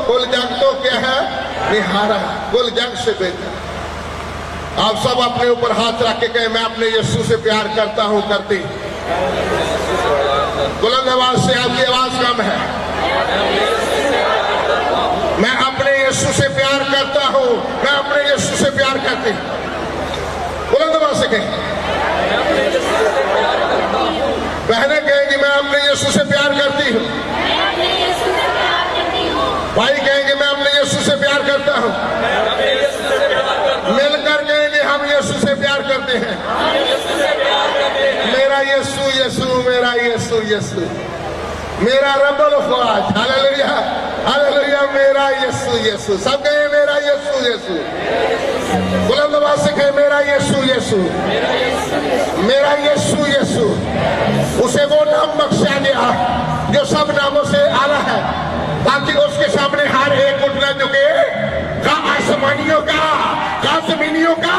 कुल जग तो क्या है, निहारा, कुल जग से बेहतर। आप सब अपने ऊपर हाथ रख के कहें, मैं अपने यीशु से प्यार करता हूं, करती। बुलंद आवाज से, आपकी आवाज कम है। मैं अपने यीशु से प्यार करता हूं, मैं अपने यीशु से प्यार करती। बुलंद आवाज से कहें। बहनें कहेंगी, मैं अपने यीशु से प्यार करती हूं। भाई कहेंगे, मैं अपने यीशु से प्यार करता हूं। मिलकर कहेंगे, हम यीशु से प्यार करते हैं। मेरा यीशु यीशु, मेरा यीशु यीशु, मेरा रब्बुल ख्वाज, हालेलुया हालेलुया, मेरा यीशु यीशु। सब कहें, मेरा यीशु यीशु। बुलंद आवाज से कहें, मेरा यीशु यीशु, मेरा यीशु यीशु। उसे वो नाम बख्शा गया जो सब नामों से आला है, ताकि उसके सामने हर एक घुटना झुके, का आसमानियों का, का जमीनियों का,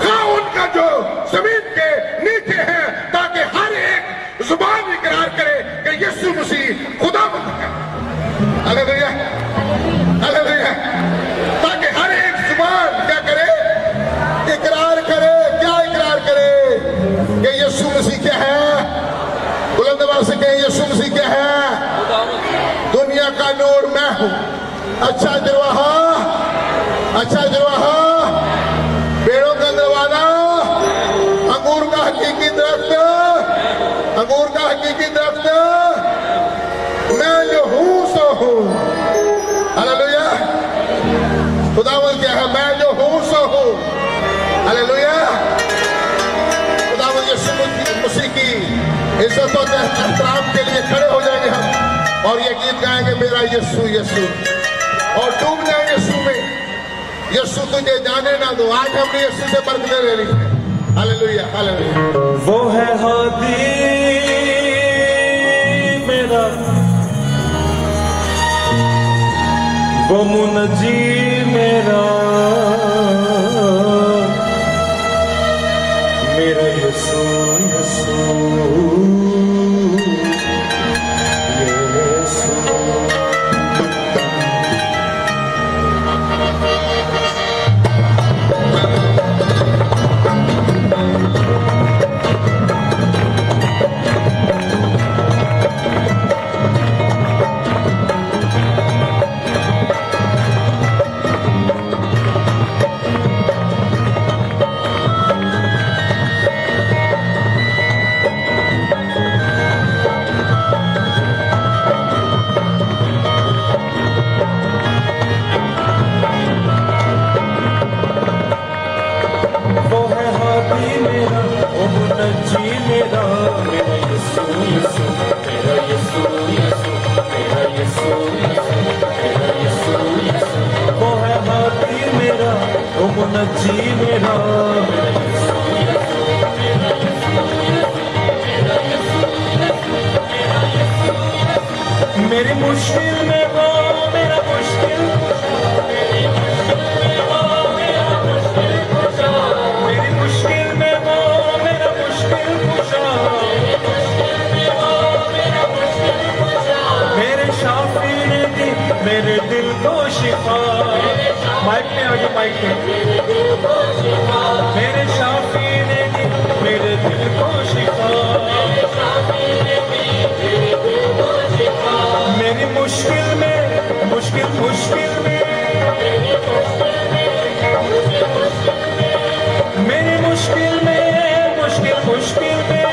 का उनका जो जमीन के नीचे है, ताकि हर एक जुबान इकरार करे कि यीशु मसीह खुदावंद है। Hallelujah hallelujah. ताकि हर एक जुबान क्या करे, इकरार करे। क्या इकरार करे? कि यीशु मसीह क्या है। बुलंद आवाज से कहें, यीशु मसीह क्या है। दुनिया का नूर मैं हूं। अच्छा दरवाहा, अच्छा दरवाहा, पेड़ों का दरवाजा, अंगूर का हकीकी दरख्त, अंगूर का हकीकी दरख्त, मैं जो हूं सो हूं। हालेलुया। खुदावंद क्या है, मैं जो हूं सो हूं। हालेलुया। खुदावंद यीशु मसीह की इज्जत और एहतराम के लिए खड़े हो जाएंगे हम, और ये गीत गाएंगे, मेरा यीशु यीशु, और डूब जाएंगे यीशु में। यीशु तुझे जाने ना दो। आज हमने यीशु से बरकतें ले ली है। Hallelujah hallelujah. वो है हादी मेरा, वो मुनजी मेरा, मेरा यीशु यीशु यीशु। मेरी मुश्किल में वो मेरा मुश्किल, मेरी मुश्किल में वो मेरा मुश्किल कुशा, मेरे शाफी ने दी मेरे दिल को शिफा। माइक में आगे, माइक में। मेरे शाफी ने दी मेरे दिल को शिफा। मेरी मुश्किल में, मुश्किल मुश्किल में, मेरी मुश्किल में, मुश्किल मुश्किल में,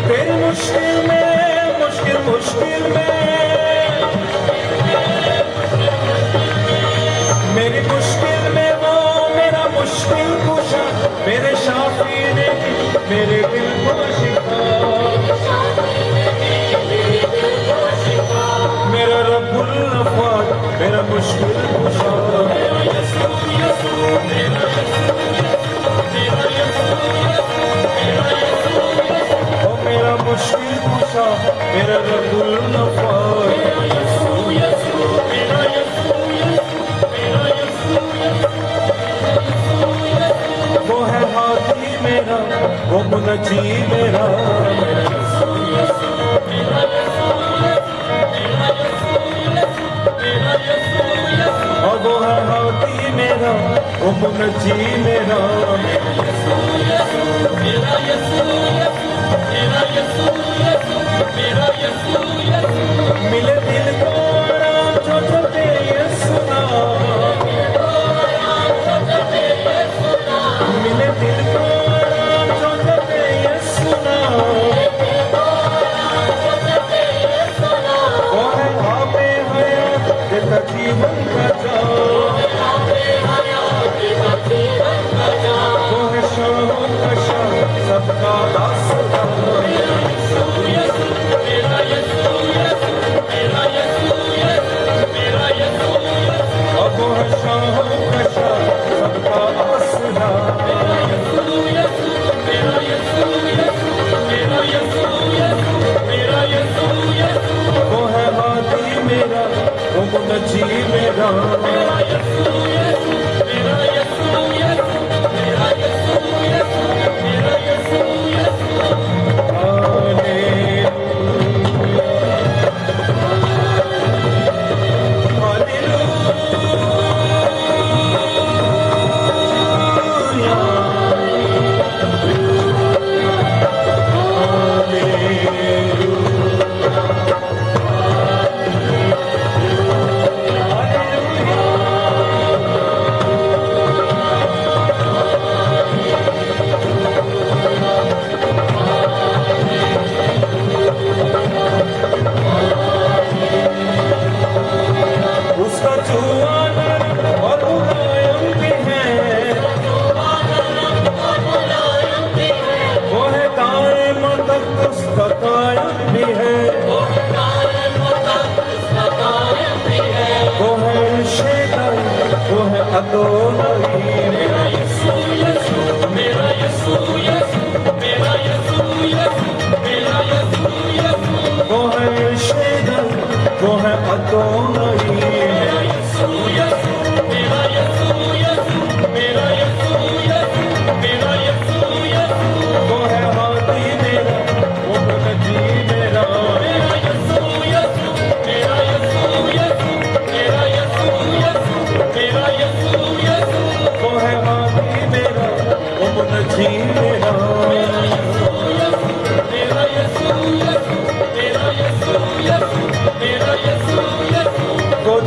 तेरी मुश्किल में, मुश्किल मुश्किल में, मेरी मुश्किल में वो मेरा मुश्किल कुशा, मेरे शाफी ने मेरे दिल को शिफा। मेरा रब्बुल ख्वाज, मेरा मुश्किल कुशा, मेरा यीशु यीशु, मेरा ओ मेरा मुश्किल कुशा, मेरा रब्बुल ख्वाज, मेरा यीशु यीशु, मेरा यीशु यीशु, मेरा यीशु यीशु। वो है हादी मेरा, वो मुनजी मेरा, मेरा यीशु यीशु, मेरा यीशु यीशु। نجی میرا ملے دل کو آرام جو جبے یسوع نام ملے دل کو آرام جو جبے یسوع نام وہ ہے آب حیات دیتا جیون کا جام وہ ہے شام کا شام سب کا آسرا اب وہ ہے شام کا شام سب کا آسرا وہ ہے ہادی میرا وہ منجی میرا اس کا جو آنر اور ملائم بھی ہے وہ ہے دائم تک کا قائم بھی ہے وہ ہے شیطان وہ ہے ادونائی میرا یسوع یسوع میرا یسوع یسوع میرا یسوع یسوع میرا یسوع یسوع وہ ہے شیطان وہ ہے ادونائی میرا یسوع یسوع میرا یسوع یسوع میرا یسوع یسوع میرا یسوع یسوع وہ ہے ہادی میرا وہ نجی میرا میرا یسوع یسوع میرا یسوع یسوع میرا یسوع یسوع میرا یسوع یسوع وہ ہے ہادی میرا وہ نجی میرا میرا یسوع یسوع میرا یسوع یسوع میرا یسوع یسوع میرا یسوع یسوع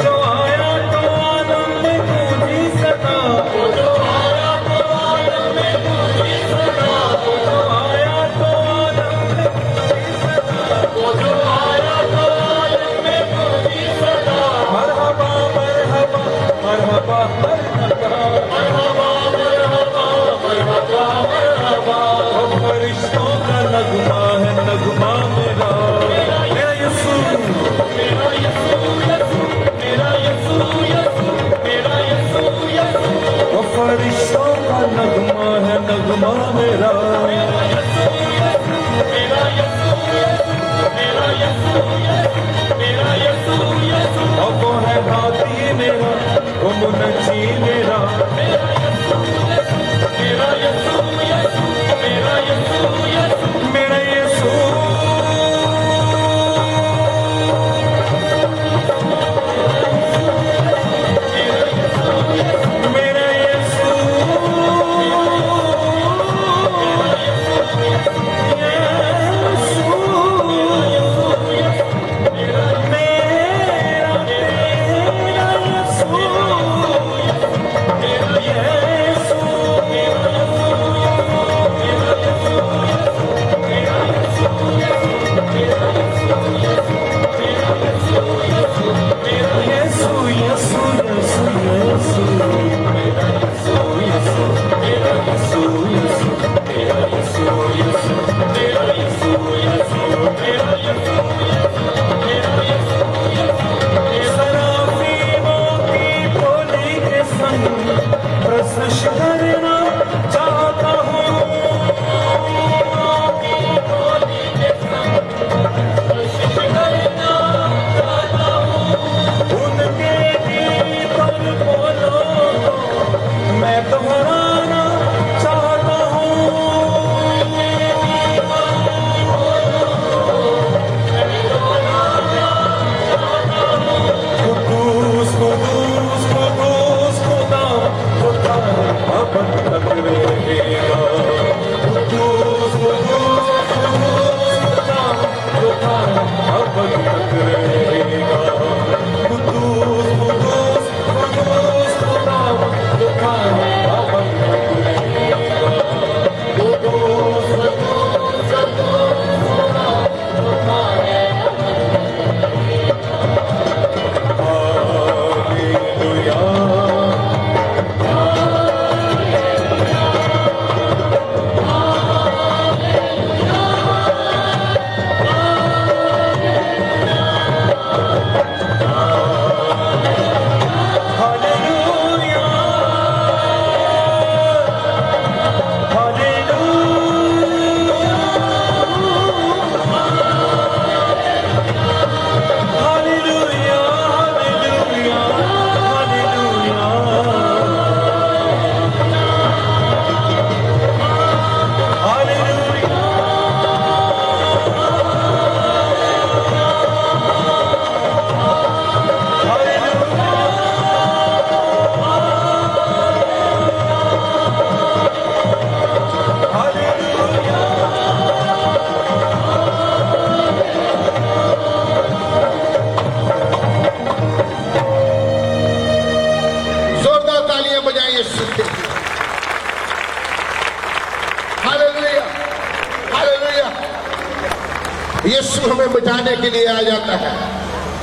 बचाने के लिए आ जाता है।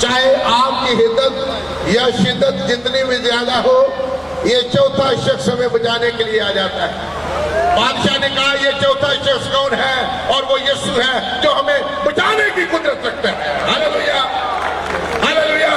चाहे आपकी हिद्दत या शिद्दत जितनी भी ज्यादा हो, ये चौथा शख्स हमें बचाने के लिए आ जाता है। बादशाह ने कहा ये चौथा शख्स कौन है? और वो यीशु है जो हमें बचाने की कुदरत रखता है। Hallelujah, hallelujah.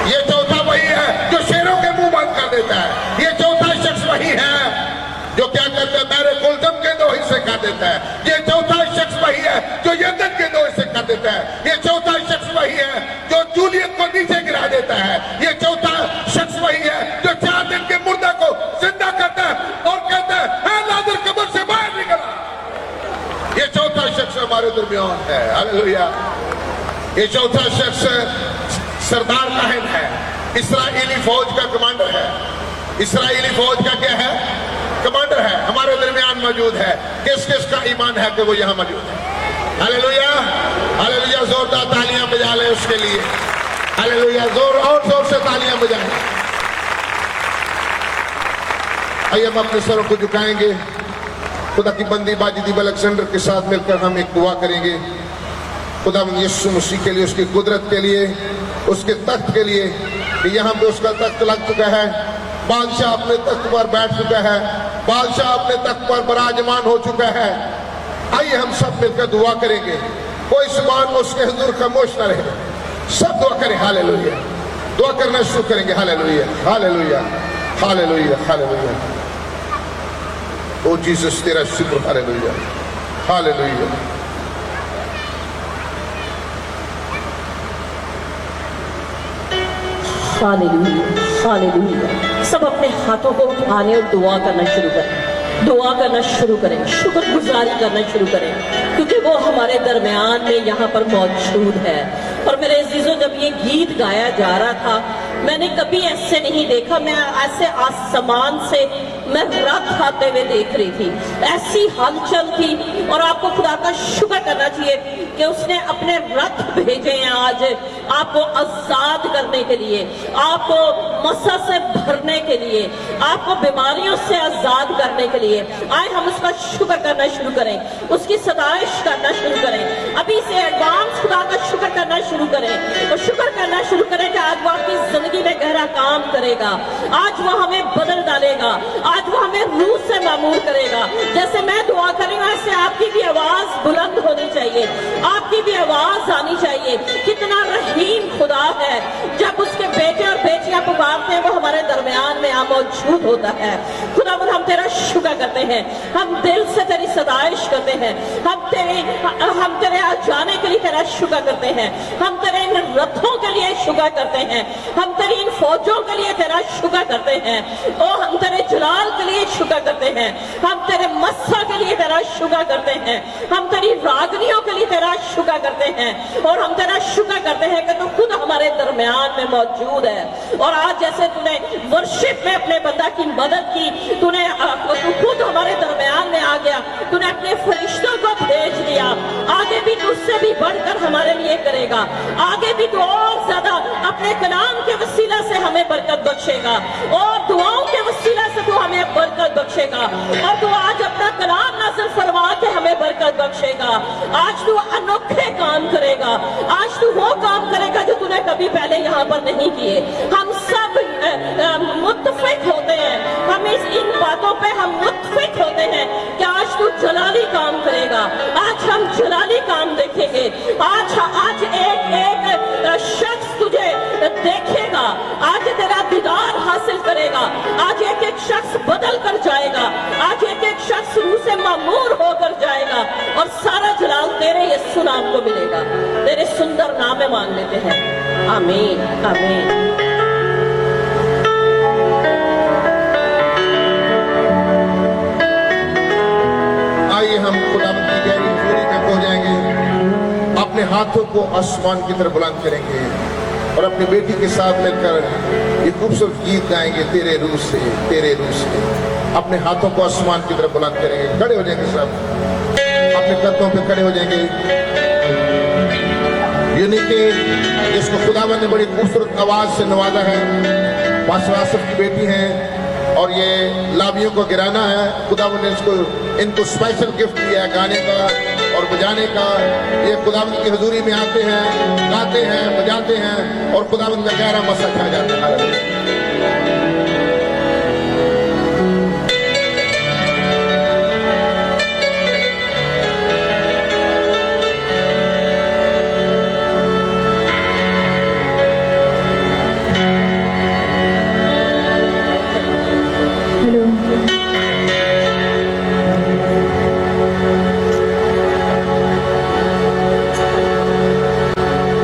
ये चौथा वही है जो शेरों के मुंह बंद कर देता है। ये चौथा शख्स वही है जो क्या करता है? मेरे कुलदम के दो हिस्से कर देता है। ये चौथा शख्स वही है जो यंदन के दो हिस्से कर देता है। ये चौथा शख्स वही है जो जूलियत को नीचे गिरा देता है। ये चौथा शख्स वही है जो 4 दिन के मुर्दा को जिंदा करता है और कहता है लाजर कब्र से बाहर निकला। ये चौथा शख्स हमारे दरमियान है। हालेलुया। ये चौथा शख्स सरदार काहिन है, इस्राएली फौज का कमांडर है। इस्राएली फौज का क्या है? कमांडर है, हमारे दरमियान मौजूद है। किस किस का ईमान है कि वो यहाँ मौजूद है? Hallelujah, hallelujah. जोरदार तालियां बजा ले उसके लिए। हालेलुया, जोर और जोर से तालियां बजाएं। आइए हम अपने सरों को झुकाएंगे। खुदा की बंदी बाजिदी अलेक्जेंडर के साथ मिलकर हम एक दुआ करेंगे। खुदा यीशु मसीह के लिए, उसकी कुदरत के लिए, उसके तख्त के लिए कि यहाँ पे उसका तख्त लग चुका है। बादशाह अपने तख्त पर बैठ चुका है। बादशाह अपने तख्त पर विराजमान हो चुका है। आइए हम सब मिलकर दुआ करेंगे। कोई जुबान उसके हुजूर खामोश न रहे। सब दुआ करें। हालेलुया। दुआ करना शुरू करेंगे। Hallelujah, hallelujah, hallelujah, hallelujah. ओ जीसस तेरा शुक्र। Hallelujah, hallelujah. Hallelujah, hallelujah. सब अपने हाथों को उठाने और दुआ करना शुरू करें। दुआ करना शुरू करें, शुक्रगुजारी करना शुरू करें, क्योंकि वो हमारे दरमियान में यहाँ पर मौजूद है। और मेरे अजीजों, जब ये गीत गाया जा रहा था, मैंने कभी ऐसे नहीं देखा। मैं ऐसे आसमान से मैं रथ आते हुए देख रही थी, ऐसी हलचल थी। और आपको खुदा का शुक्र करना चाहिए कि उसने अपने रथ भेजे हैं आज आपको आजाद करने के लिए, आपको मसा से भरने के लिए, आपको बीमारियों से आजाद करने के लिए। आए हम उसका शुक्र करना शुरू करें, उसकी सताइश करना शुरू करें, अभी से एडवांस खुदा का शुक्र करना शुरू करें। तो शुक्र करना शुरू करें कि आज वो आपकी जिंदगी में गहरा काम करेगा। आज वो हमें बदल डालेगा। आज वो हमें रूह से मामूर करेगा। जैसे मैं दुआ करी हूं, ऐसे आपकी भी आवाज बुलंद होनी चाहिए, आपकी भी आवाज आनी चाहिए। कितना रहीम खुदा है, जब उसके बेटे और बेटियां पुकारते हैं वो हमारे दरमियान में आ मौजूद होता है। खुदा हम तेरा शुक्र करते हैं, हम दिल से तेरी सदाइश करते हैं, हम तेरे आ जाने के लिए तेरा शुक्र करते हैं, हम तेरे इन रथों के लिए शुक्र करते हैं, हम तेरी इन फौजों के लिए तेरा शुक्र करते हैं। ओ हम तेरे जलाल के लिए शुक्र करते हैं, हम तेरे मस्सा के लिए तेरा शुक्र करते हैं, हम तेरी रागनियों के लिए तेरा शुक्र करते हैं। और हम तेरा शुक्र करते हैं कि तू खुद हमारे दरमियान में मौजूद है। और आज जैसे तूने वर्शिप में अपने बंदा की मदद की, तू खुद हमारे दरमियान में आ गया, तूने अपने फरिश्तों को भेज दिया। आगे भी तू उससे भी बढ़कर हमारे लिए करेगा। आगे भी तू और ज्यादा अपने कलाम के वसीला से हमें बरकत बख्शेगा और दुआओं के वसीला से तू हमें बरकत बख्शेगा। और तू आज अपना कलाम नाज़िल फरमा के हमें बरकत बख्शेगा। आज तू अनोखे काम करेगा, आज तू वो काम करेगा जो तूने कभी पहले यहाँ पर नहीं किए। हम सब मुत्तफिक होते हैं, हम इन बातों पे हम मुत्तफिक होते हैं कि आज तू जलाली काम करेगा। आज हम जलाली काम देखेंगे। आज एक शख्स तुझे देखेगा, आज तेरा दीदार हासिल करेगा। आज एक शख्स बदल कर जाएगा, आज एक शख्स रूह से मामूर होकर जाएगा और सारा जलाल तेरे यीशु नाम को मिलेगा। तेरे सुंदर नाम में मांग लेते हैं, आमीन, आमीन। आइए हम खुदा की गहरी हुजूरी में खो जाएंगे, अपने हाथों को आसमान की तरफ बुलंद करेंगे और अपनी बेटी के साथ मिलकर ये खूबसूरत गीत गाएंगे, तेरे रूह से, तेरे रूह से। अपने हाथों को आसमान की तरफ बुलंद करेंगे, खड़े हो जाएंगे सब, अपने कदमों पे खड़े हो जाएंगे। यूनिटी जिसको खुदावन ने बड़ी खूबसूरत आवाज से नवाजा है, पास्टर आसिफ की बेटी हैं, और ये लाभियों को गिराना है। खुदावंद ने इनको स्पेशल गिफ्ट दिया है गाने का और बजाने का। ये खुदावंद की हजूरी में आते हैं, गाते हैं, बजाते हैं और खुदावंद का गहरा मसा छा जाता है। हालेलुया।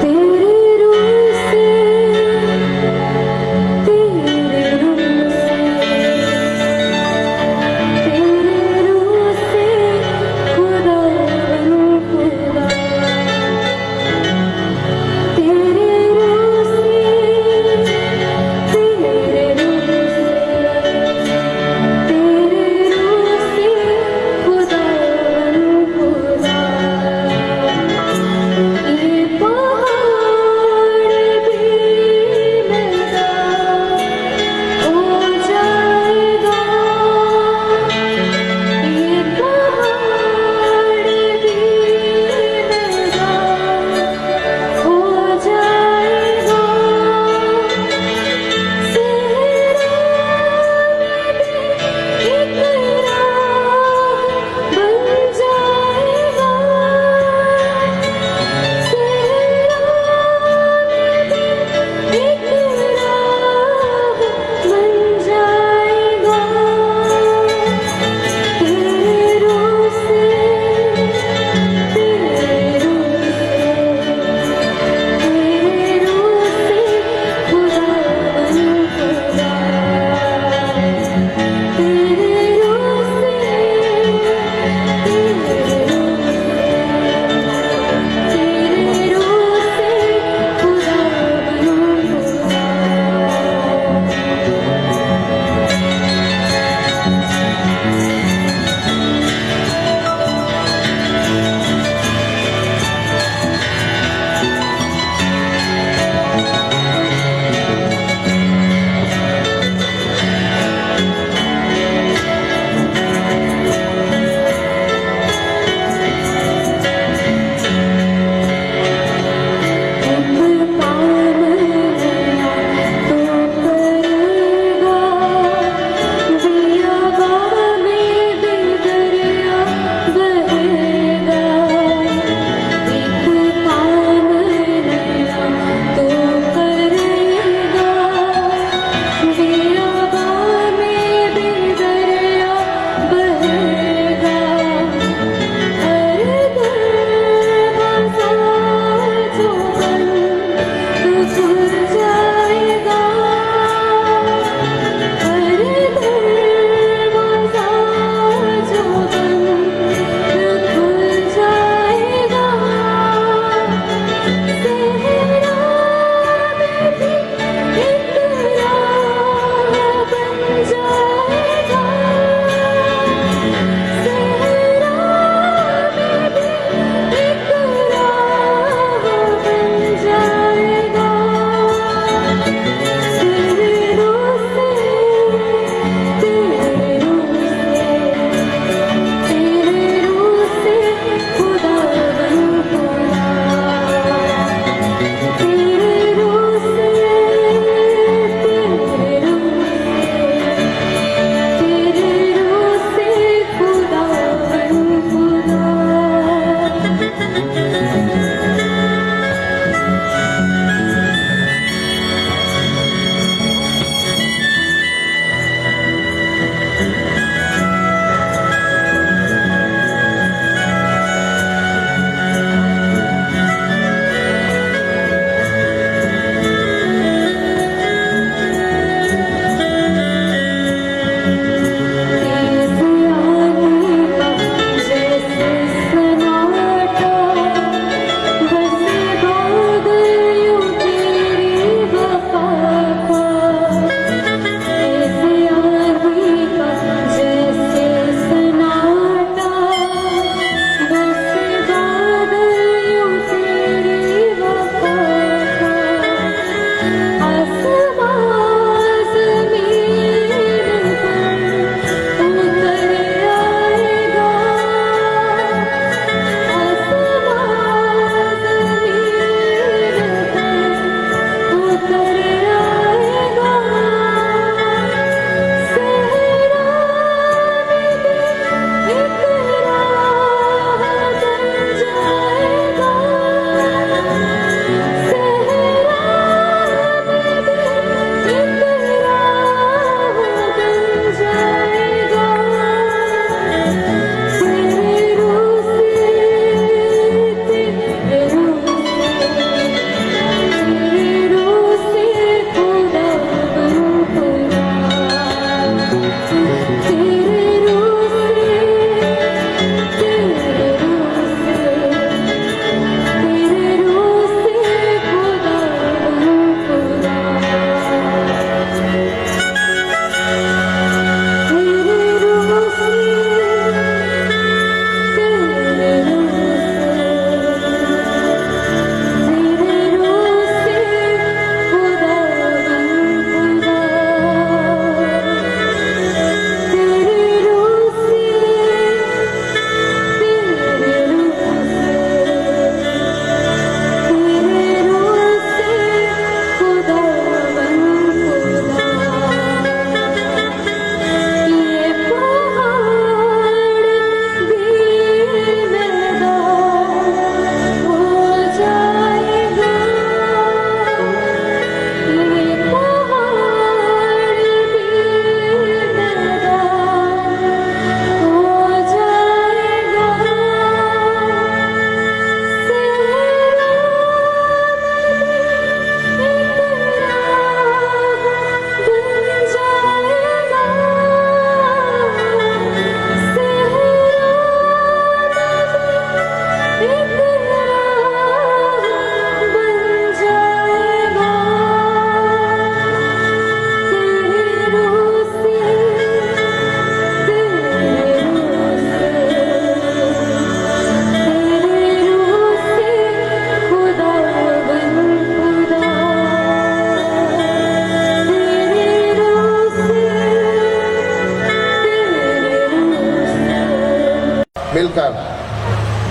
तेरे रूह से तेरे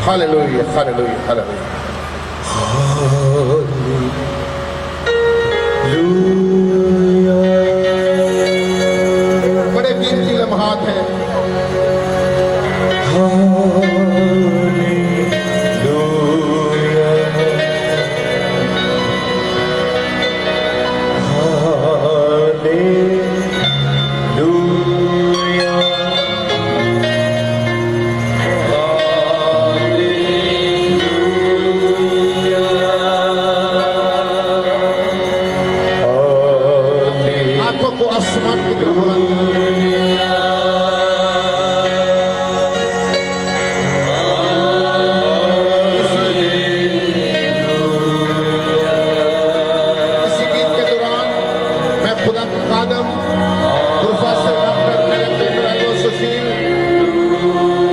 हालेलुया हालेलुया हालेलुया। बड़े कीमती लम्हात हैं। आंखों को आसमान की तरफ बुलंद करें। इसी गीत के दौरान मैं खुदा के खादम प्रोफेसर डॉक्टर एलएम इब्राहिम सुशील,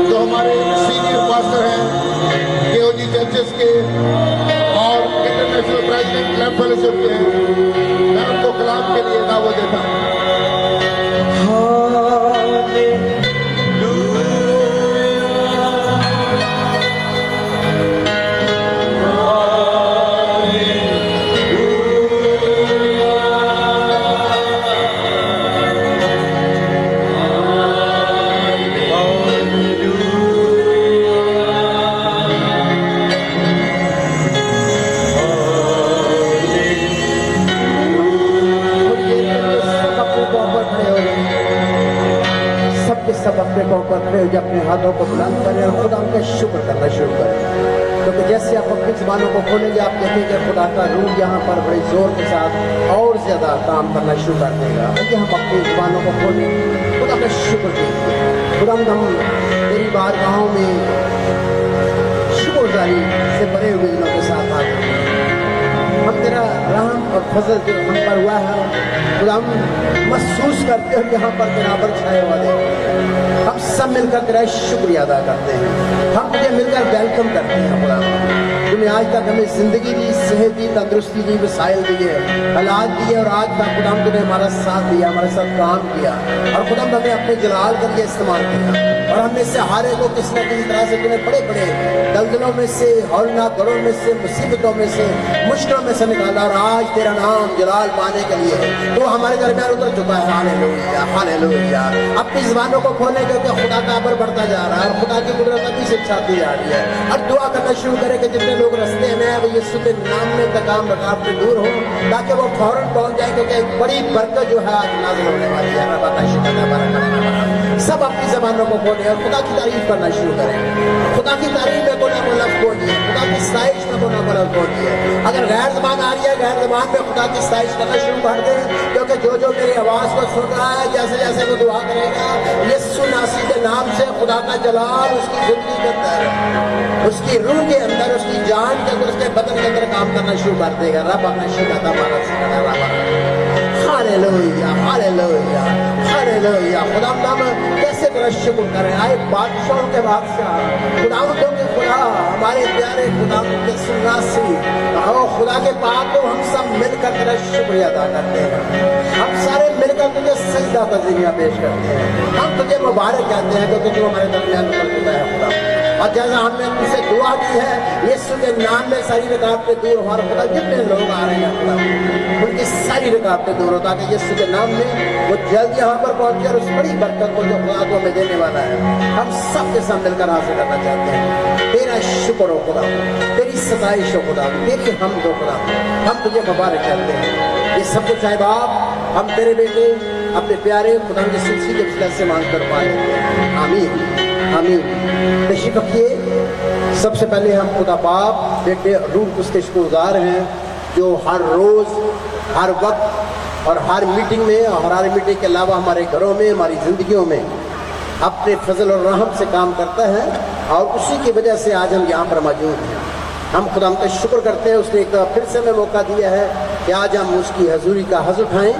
जो हमारे सीनियर पास्टर हैं केओजी चर्चेस के और इंटरनेशनल प्रेसिडेंट क्लब फेलोशिप के, मैं उनको कलाम के लिए दावत देता हूँ। सब अपने पाँव पर खड़े हो जाए, अपने हाथों को बुलंद करें और खुदा का शुक्र करना शुरू करें। क्योंकि जैसे आप अपनी ज़बानों को खोलेंगे आप देखेंगे खुदा का रूह यहाँ पर बड़े जोर के साथ और ज़्यादा काम करना शुरू कर देगा। आइए हम अपनी ज़बानों को खोलें, खुदा का शुक्र कीजिए। खुदा हम तेरी बारगाहों में शुक्रगुजारी से भरे हुए दिलों के साथ आ गए। हम तेरा रहम और फजल जो हम पर हुआ है खुदा हम महसूस करते हैं, यहाँ पर तेरा अबर छाया हुआ देखते हैं। हम सब मिलकर तेरा शुक्रिया अदा करते हैं, हम तुझे मिलकर वेलकम करते हैं। खुदा तूने आज तक हमें जिंदगी दी, सेहत दी, तंदुरुस्ती दी, वसाइल दिए, हालात दिए और आज तक खुदा तूने हमारा साथ दिया, हमारे साथ काम किया और खुदा हमें अपने जलाल के लिए इस्तेमाल किया। और हम में से हारे को किसी न किसी तरह से तूने बड़े बड़े दलदलों में से, हौलनाक घरों में से, मुसीबतों में से, मुश्किलों में से निकाला और आज तेरा नाम जलाल पाने के लिए तो हमारे दरमियान उतर चुका है। Hallelujah hallelujah. अपनी ज़बानों को खोले क्योंकि खुदा का अबर बढ़ता जा रहा है और खुदा की कुदरत अभी से छाती जा रही है। और दुआ करना शुरू करें कि जितने लोग रास्ते में हैं वो यीशु के नाम में तकाम रकावट दूर हो ताकि वो फौरन पहुंच जाए, क्योंकि एक बड़ी बरकत जो है आज नाज़िल होने वाली है। सब अपनी ज़बानों को खोलें और खुदा की तारीफ करना शुरू करें। खुदा की तारीफ में कोना लफ्ज़ बोलिए, खुदा की साइश में कोना लफ्ज़ बोलिए। अगर गैर ज़बान आ रही है, गैर ज़बान में खुदा की साइश करना शुरू कर दें, क्योंकि जो जो मेरी आवाज़ को सुन रहा है, जैसे जैसे वो दुआ करेगा यीशु नासी के नाम से खुदा का जलाल उसकी ज़िंदगी के अंदर, उसकी रूह के अंदर, उसकी जान के अंदर, उसके बदन के अंदर काम करना शुरू कर देगा। रब अपना शिकायत हमारा हालेलुया हालेलुया हालेलुया। खुदा हम कैसे तेरा शुक्र करें। आए बादशाहों के बादशाह खुदावंतों के खुदा, हमारे प्यारे खुदा के सुन्नासी और खुदा के पाक को हम सब मिलकर तेरा शुक्रिया अदा करते हैं। हम सारे मिलकर तुझे सजदा तज़ीया पेश करते हैं। हम तुझे मुबारक कहते हैं क्योंकि तू हमारे दरमियान उतर चुका है खुदा। और जैसा हमने तुझसे दुआ की है यीशु के नाम में सारी रुकावटें दूर हो। और खुदा जितने लोग आ रहे हैं खुदा उनकी सारी रुकावटें दूर हो ताकि यीशु के नाम में वो जल्द यहाँ पर पहुंचे और उस बड़ी बरकत को जो खुदा को हमें देने वाला है हम सब के साथ मिलकर हासिल करना चाहते हैं। तेरा शुक्र हो खुदा, तेरी सताइश हो खुदा, तेरी हमद हो खुदा, हम तुझे मुबारक कहते हैं। ये सब कुछ है बाप हम तेरे बेटे अपने प्यारे खुदा के सिलसिले के वसीले से मांग कर पा लेते हैं। आमीन आमीन। तशरीफ रखिए। सबसे पहले हम खुदा बाप बेटे रूह उसके शुक्रगुजार हैं जो हर रोज़ हर वक्त और हर मीटिंग में और हर मीटिंग के अलावा हमारे घरों में, हमारी ज़िंदगियों में अपने फजल और रहम से काम करता है और उसी की वजह से आज हम यहाँ पर मौजूद हैं। हम खुदा का शुक्र करते हैं, उसने एक फिर से हमें मौका दिया है कि आज हम उसकी हजूरी का हज़ उठाएँ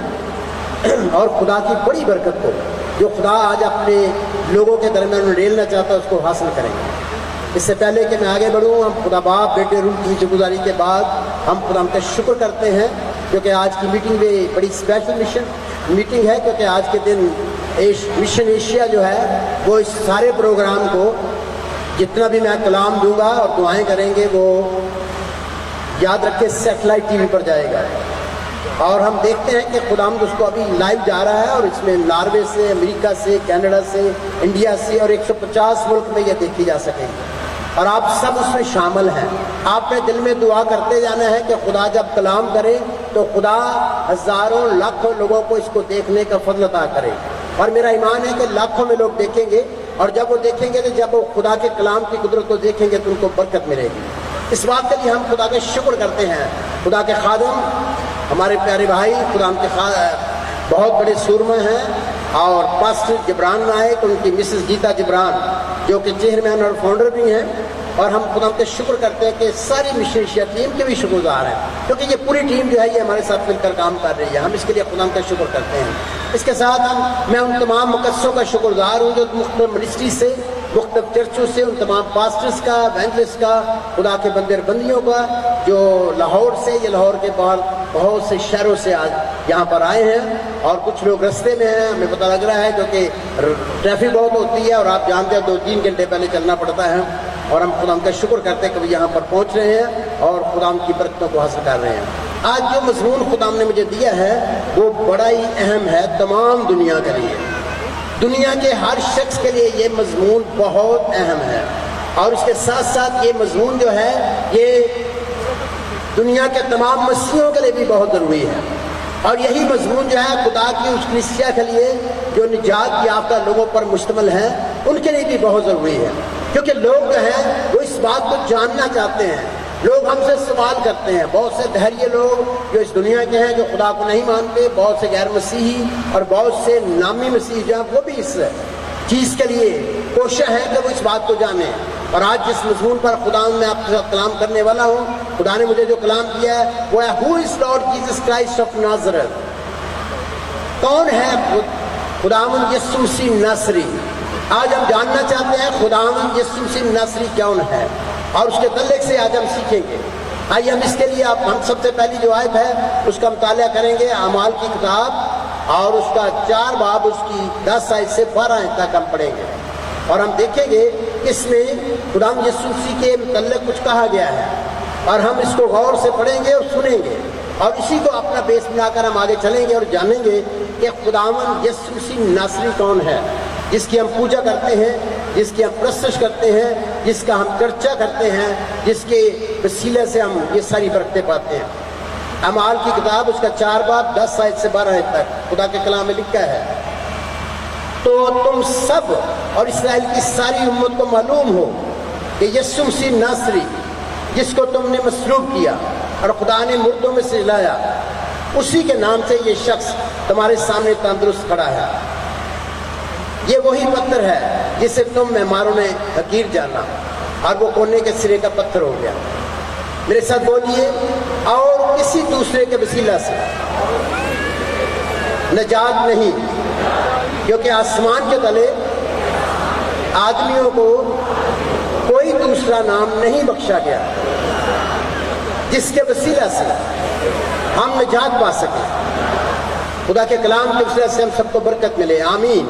और खुदा की बड़ी बरकत को जो खुदा आज अपने लोगों के दरमियान उड़ेलना चाहता है उसको हासिल करेंगे। इससे पहले कि मैं आगे बढ़ूँ, हम खुदा बाप बेटे रूह की शुक्रगुजारी के बाद हम खुदा का शुक्र करते हैं क्योंकि आज की मीटिंग में बड़ी स्पेशल मीटिंग है, क्योंकि आज के दिन मिशन एशिया जो है वो इस सारे प्रोग्राम को जितना भी मैं कलाम दूंगा और दुआएं करेंगे वो याद रखें सैटेलाइट टीवी पर जाएगा। और हम देखते हैं कि खुदावंद उसको अभी लाइव जा रहा है और इसमें नॉर्वे से, अमेरिका से, कनाडा से, इंडिया से और 150 मुल्क में ये देखी जा सकेगी। और आप सब उसमें शामिल हैं। आपने दिल में दुआ करते जाना है कि खुदा जब कलाम करे तो खुदा हज़ारों लाखों लोगों को इसको देखने का फضل अता करे। और मेरा ईमान है कि लाखों में लोग देखेंगे, और जब वो देखेंगे तो जब वो खुदा के कलाम की कुदरत को देखेंगे तो उनको बरकत मिलेगी। इस बात के लिए हम खुदा का शुक्र करते हैं। खुदा के खादिम हमारे प्यारे भाई खुदा के बहुत बड़े सूरमा हैं, और पास्टर जिब्रान नायक, उनकी मिसेस गीता जिब्रान जो कि चेयरमैन और फाउंडर भी हैं। और हम खुदा के शुक्र करते हैं कि सारी मिशनरी टीम के भी शुक्रगुजार हैं, क्योंकि ये पूरी टीम जो है ये हमारे साथ मिलकर काम कर रही है। हम इसके लिए खुदा का शुक्र करते हैं। इसके साथ मैं उन तमाम मुकद्दसों का शुक्रगुजार हूँ जो मुख्तलिफ मिनिस्ट्री से, मुख्तलिफ चर्चों से, उन तमाम पास्टर्स का, एवेंजलिस्ट का, खुदा के बंदे बंदियों का जो लाहौर से या लाहौर के बाद बहुत से शहरों से आज यहाँ पर आए हैं। और कुछ लोग रास्ते में हैं, हमें पता लग रहा है, क्योंकि ट्रैफिक बहुत होती है और आप जानते हैं 2-3 घंटे पहले चलना पड़ता है। और हम खुदा का शुक्र करते हैं कि वो यहाँ पर पहुँच रहे हैं और खुदा की बरकतों को हासिल कर रहे हैं। आज जो मज़मून खुदा ने मुझे दिया है वो बड़ा ही अहम है तमाम दुनिया के लिए। दुनिया के हर शख्स के लिए ये मज़मून बहुत अहम है। और इसके साथ साथ ये मज़मून जो है ये दुनिया के तमाम मसीहों के लिए भी बहुत ज़रूरी है। और यही मज़मून जो है खुदा की उस कलीसिया के लिए जो निजात याफ्ता लोगों पर मुश्तमिल है, उनके लिए भी बहुत ज़रूरी है। क्योंकि लोग जो हैं वो इस बात को जानना चाहते हैं। लोग हमसे सवाल करते हैं, बहुत से धैर्य लोग जो इस दुनिया के हैं जो खुदा को नहीं मानते, बहुत से गैर मसीही और बहुत से नामी मसीही जो हैं वो भी इस चीज़ के लिए कोशिश है कि वो इस बात को जाने। और आज जिस मज़मून पर खुदा मैं आपके साथ कलाम करने वाला हूँ, खुदा ने मुझे जो कलाम किया है वो है who is Lord Jesus Christ of Nazareth. कौन है खुदावंद यीशु मसीह नासरी। आज हम जानना चाहते हैं खुदावंद यीशु मसीह नासरी कौन है, और उसके तल्लुक से आज हम सीखेंगे। आइए हम इसके लिए हम सबसे पहली जो आयत है उसका मुताला करेंगे, अमाल की किताब, और उसका 4 बाब उसकी 10 आयत से 12 आयत तक हम पढ़ेंगे। और हम देखेंगे इसमें खुदावंद यीशु मसीह के मुतल्लिक़ कुछ कहा गया है, और हम इसको गौर से पढ़ेंगे और सुनेंगे, और इसी को अपना बेस बनाकर हम आगे चलेंगे और जानेंगे कि खुदावंद यीशु मसीह नासरी कौन है, जिसकी हम पूजा करते हैं, जिसकी हम प्रस्तुत करते हैं, जिसका हम चर्चा करते हैं, जिसके वसीले से हम ये सारी बरकतें पाते हैं। अमाल की किताब उसका 4 बाब 10 आयत से 12 आयत तक खुदा के कलाम में लिखा है, तो तुम सब और इस्राएल की सारी उम्मत को मालूम हो कि यीशु मसीह नासरी जिसको तुमने मसलूब किया और खुदा ने मुर्दों में से जिलाया, उसी के नाम से ये शख्स तुम्हारे सामने तंदुरुस्त खड़ा है। ये वही पत्थर है जिसे तुम मेहमानों ने हकीर जाना, और वो कोने के सिरे का पत्थर हो गया। मेरे साथ बोलिए, और किसी दूसरे के वसीला से निजात नहीं, क्योंकि आसमान के तले आदमियों को कोई दूसरा नाम नहीं बख्शा गया जिसके वसीला से हम निजात पा सकें। खुदा के कलाम के वसीला से हम सबको बरकत मिले, आमीन।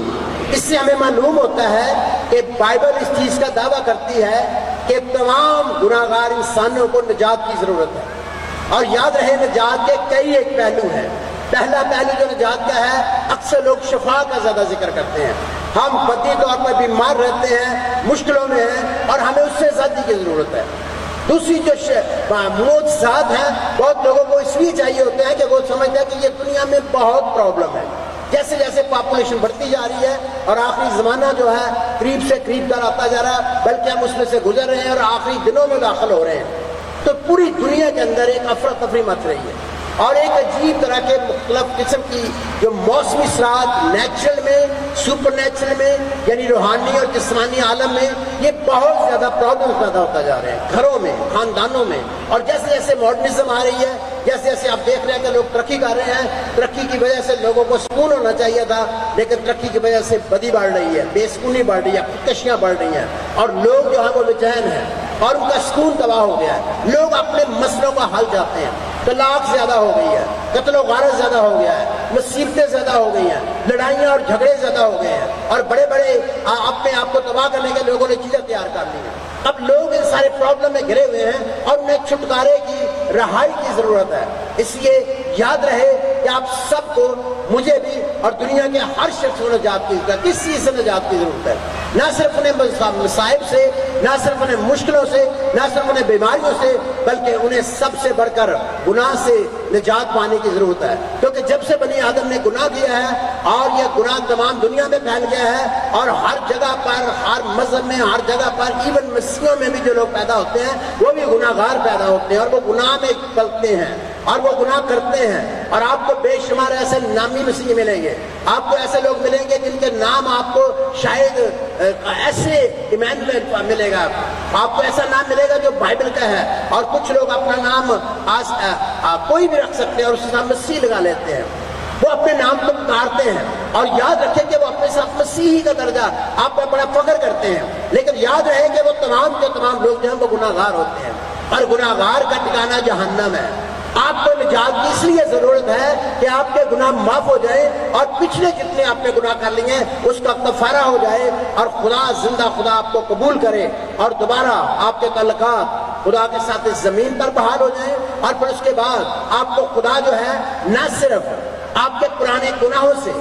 इससे हमें मालूम होता है कि बाइबल इस चीज़ का दावा करती है कि तमाम गुनाहगार इंसानों को निजात की ज़रूरत है। और याद रहे निजात के कई एक पहलू हैं। पहला पहलू जो निजात का है, अक्सर लोग शफा का ज़्यादा जिक्र करते हैं। हम बदी तौर पर बीमार रहते हैं, मुश्किलों में हैं, और हमें उससे ज़्यादा की ज़रूरत है। दूसरी जो मोज़ात हैं, बहुत लोगों को इसलिए चाहिए होते हैं कि वो समझते हैं कि ये दुनिया में बहुत प्रॉब्लम है। जैसे जैसे पॉपुलेशन बढ़ती जा रही है और आखिरी ज़माना जो है करीब से करीब तर आता जा रहा है, बल्कि हम उसमें से गुजर रहे हैं और आखिरी दिनों में दाखिल हो रहे हैं, तो पूरी दुनिया के अंदर एक अफरा तफरी मच रही है। और एक अजीब तरह के मुख्तलिफ किस्म की जो मौसमी सराहत नेचुरल में, सुपर नेचुरल में, यानी रूहानी और जिस्मानी आलम में, ये बहुत ज़्यादा प्रॉब्लम पैदा होता जा रहे हैं घरों में, खानदानों में। और जैसे जैसे मॉडर्निज्म आ रही है, जैसे जैसे आप देख रहे हैं कि लोग तरक्की कर रहे हैं, तरक्की की वजह से लोगों को सुकून होना चाहिए था, लेकिन तरक्की की वजह से बदी बढ़ रही है, बेसुकूनी बढ़ रही है, खुदकशियाँ बढ़ रही हैं, और लोग जो है वो बेचैन हैं और उनका सुकून तबाह हो गया है। लोग अपने मसलों का हल चाहते हैं, तलाक ज़्यादा हो गई है, قتل و غارت زیادہ ہو گیا ہے، مصیبتیں زیادہ ہو گئی ہیں، لڑائیاں اور جھگڑے زیادہ ہو گئے ہیں، اور بڑے بڑے اپنے آپ کو تباہ کرنے کے لوگوں نے چیزیں تیار کر لی ہیں۔ اب لوگ ان سارے پرابلم میں گھرے ہوئے ہیں اور انہیں چھٹکارے کی، رہائی کی ضرورت ہے۔ اس لیے یاد رہے کہ آپ سب کو، مجھے بھی اور دنیا کے ہر شخص کو نجات کی ضرورت ہے۔ کس چیز سے نجات کی ضرورت ہے؟ نہ صرف انہیں مصائب سے، نہ صرف انہیں مشکلوں سے، نہ صرف انہیں بیماریوں سے، بلکہ انہیں سب سے بڑھ کر گناہ سے نجات پانے کی ضرورت ہے۔ کیونکہ جب سے بنی آدم نے گناہ کیا ہے اور یہ گناہ تمام دنیا میں پھیل گیا ہے، اور ہر جگہ پر، ہر مذہب میں، ہر جگہ پر، ایون مسیحوں میں بھی جو لوگ پیدا ہوتے ہیں وہ بھی گناہ گار پیدا ہوتے ہیں، اور وہ گناہ میں پلتے ہیں اور وہ گناہ کرتے ہیں۔ اور آپ کو بے شمار ایسے نامی مسیح ملیں گے، آپ کو ایسے لوگ ملیں گے جن کے نام آپ کو شاید ایسے ایمانویل ملے گا، آپ کو ایسا نام ملے گا جو بائبل کا ہے، اور کچھ لوگ اپنا نام کوئی بھی رکھ سکتے ہیں اور اس کے ساتھ مسیح لگا لیتے ہیں۔ وہ اپنے نام کو پکارتے ہیں، اور یاد رکھیں کہ وہ اپنے ساتھ مسیحی کا درجہ آپ پر بڑا فخر کرتے ہیں، لیکن یاد رہے کہ وہ تمام کے تمام لوگ جو ہیں وہ گناہ گار ہوتے ہیں، اور گناہ گار کا ٹھکانہ جہنم ہے۔ آپ کو نجات کی اس لیے ضرورت ہے کہ آپ کے گناہ معاف ہو جائیں، اور پچھلے جتنے آپ نے گناہ کر لیے اس کا کفارہ ہو جائے، اور خدا زندہ خدا آپ کو قبول کرے، اور دوبارہ آپ کے تعلقات خدا کے ساتھ اس زمین پر بحال ہو جائیں، اور پھر اس کے بعد آپ کو خدا جو ہے نہ صرف آپ کے پرانے گناہوں سے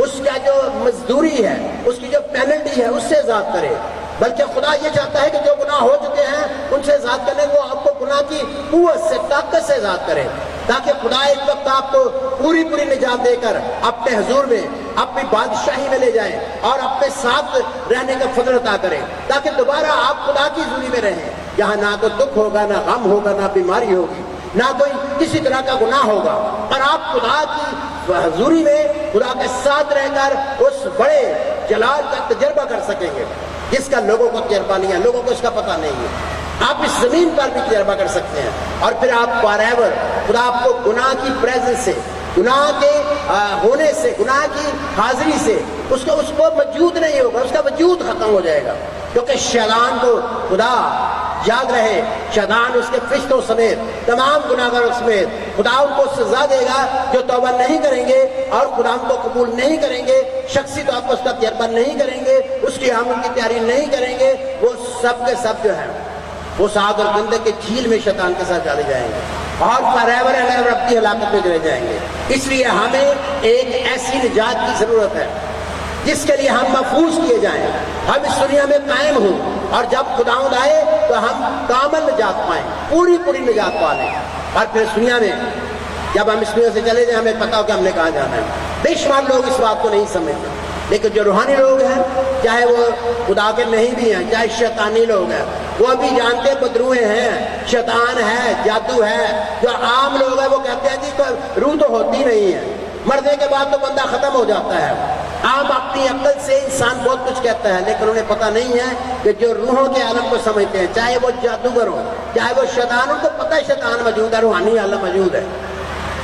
اس کا جو مزدوری ہے، اس کی جو پینلٹی ہے اس سے آزاد کرے، بلکہ خدا یہ چاہتا ہے کہ جو گناہ ہو چکے ہیں ان سے آزاد کرنے کو آپ کو گناہ کی قوت سے، طاقت سے آزاد کرے، تاکہ خدا ایک وقت آپ کو پوری نجات دے کر اپنے حضور میں، اپنی بادشاہی میں لے جائے، اور اپنے ساتھ رہنے کا فضل عطا کرے، تاکہ دوبارہ آپ خدا کی حضوری میں رہیں، جہاں نہ تو دکھ ہوگا، نہ غم ہوگا، نہ بیماری ہوگی، نہ کوئی کسی طرح کا گناہ ہوگا، اور آپ خدا کی حضوری میں خدا کے ساتھ رہ کر اس بڑے جلال کا تجربہ کر سکیں گے جس کا لوگوں کو تجربہ نہیں ہے، لوگوں کو اس کا پتہ نہیں ہے۔ آپ اس زمین پر بھی تجربہ کر سکتے ہیں، اور پھر آپ فاریور، خدا آپ کو گناہ کی پریزنس سے، گناہ کے ہونے سے، گناہ کی حاضری سے اس کو موجود نہیں ہوگا، اس کا وجود ختم ہو جائے گا، کیونکہ شیطان کو خدا، یاد رہے، شیطان اس کے فرشتوں سمیت، تمام گناہگاروں سمیت، خدا ان کو سزا دے گا جو توبہ نہیں کریں گے اور خدا ان کو قبول نہیں کریں گے، شخصی طور پر اس کا تجربہ نہیں کریں گے، اس کی آمد کی تیاری نہیں کریں گے، وہ سب کے سب جو ہیں وہ آگ اور گندے کے جھیل میں شیطان کے ساتھ ڈالے جائیں گے، اور فوریور اینڈ ایور اپنی ہلاکت میں چلے جائیں گے۔ اس لیے ہمیں ایک ایسی نجات کی ضرورت ہے جس کے لیے ہم محفوظ کیے جائیں، ہم اس دنیا میں قائم ہوں، اور جب خداوند آئے تو ہم کامل نجات پائیں، پوری نجات پا لیں، اور پھر اس دنیا میں جب ہم اس دنیا سے چلے جائیں ہمیں پتا ہو کہ ہم نے کہاں جانا ہے۔ بے شمار لوگ اس بات کو نہیں سمجھتے، لیکن جو روحانی لوگ ہیں، چاہے وہ خدا کے نہیں بھی ہیں، چاہے شیطانی لوگ ہیں، وہ بھی جانتے بدروئے ہیں، شیطان ہے، جادو ہے۔ جو عام لوگ ہیں وہ کہتے ہیں جی روح تو ہوتی نہیں ہے، مرنے کے بعد تو بندہ ختم ہو جاتا ہے۔ عام اپنی عقل سے انسان بہت کچھ کہتا ہے، لیکن انہیں پتہ نہیں ہے کہ جو روحوں کے عالم کو سمجھتے ہیں، چاہے وہ جادوگر ہو، چاہے وہ شیطان، ان کو پتہ ہے شیطان موجود ہے، روحانی عالم موجود ہے،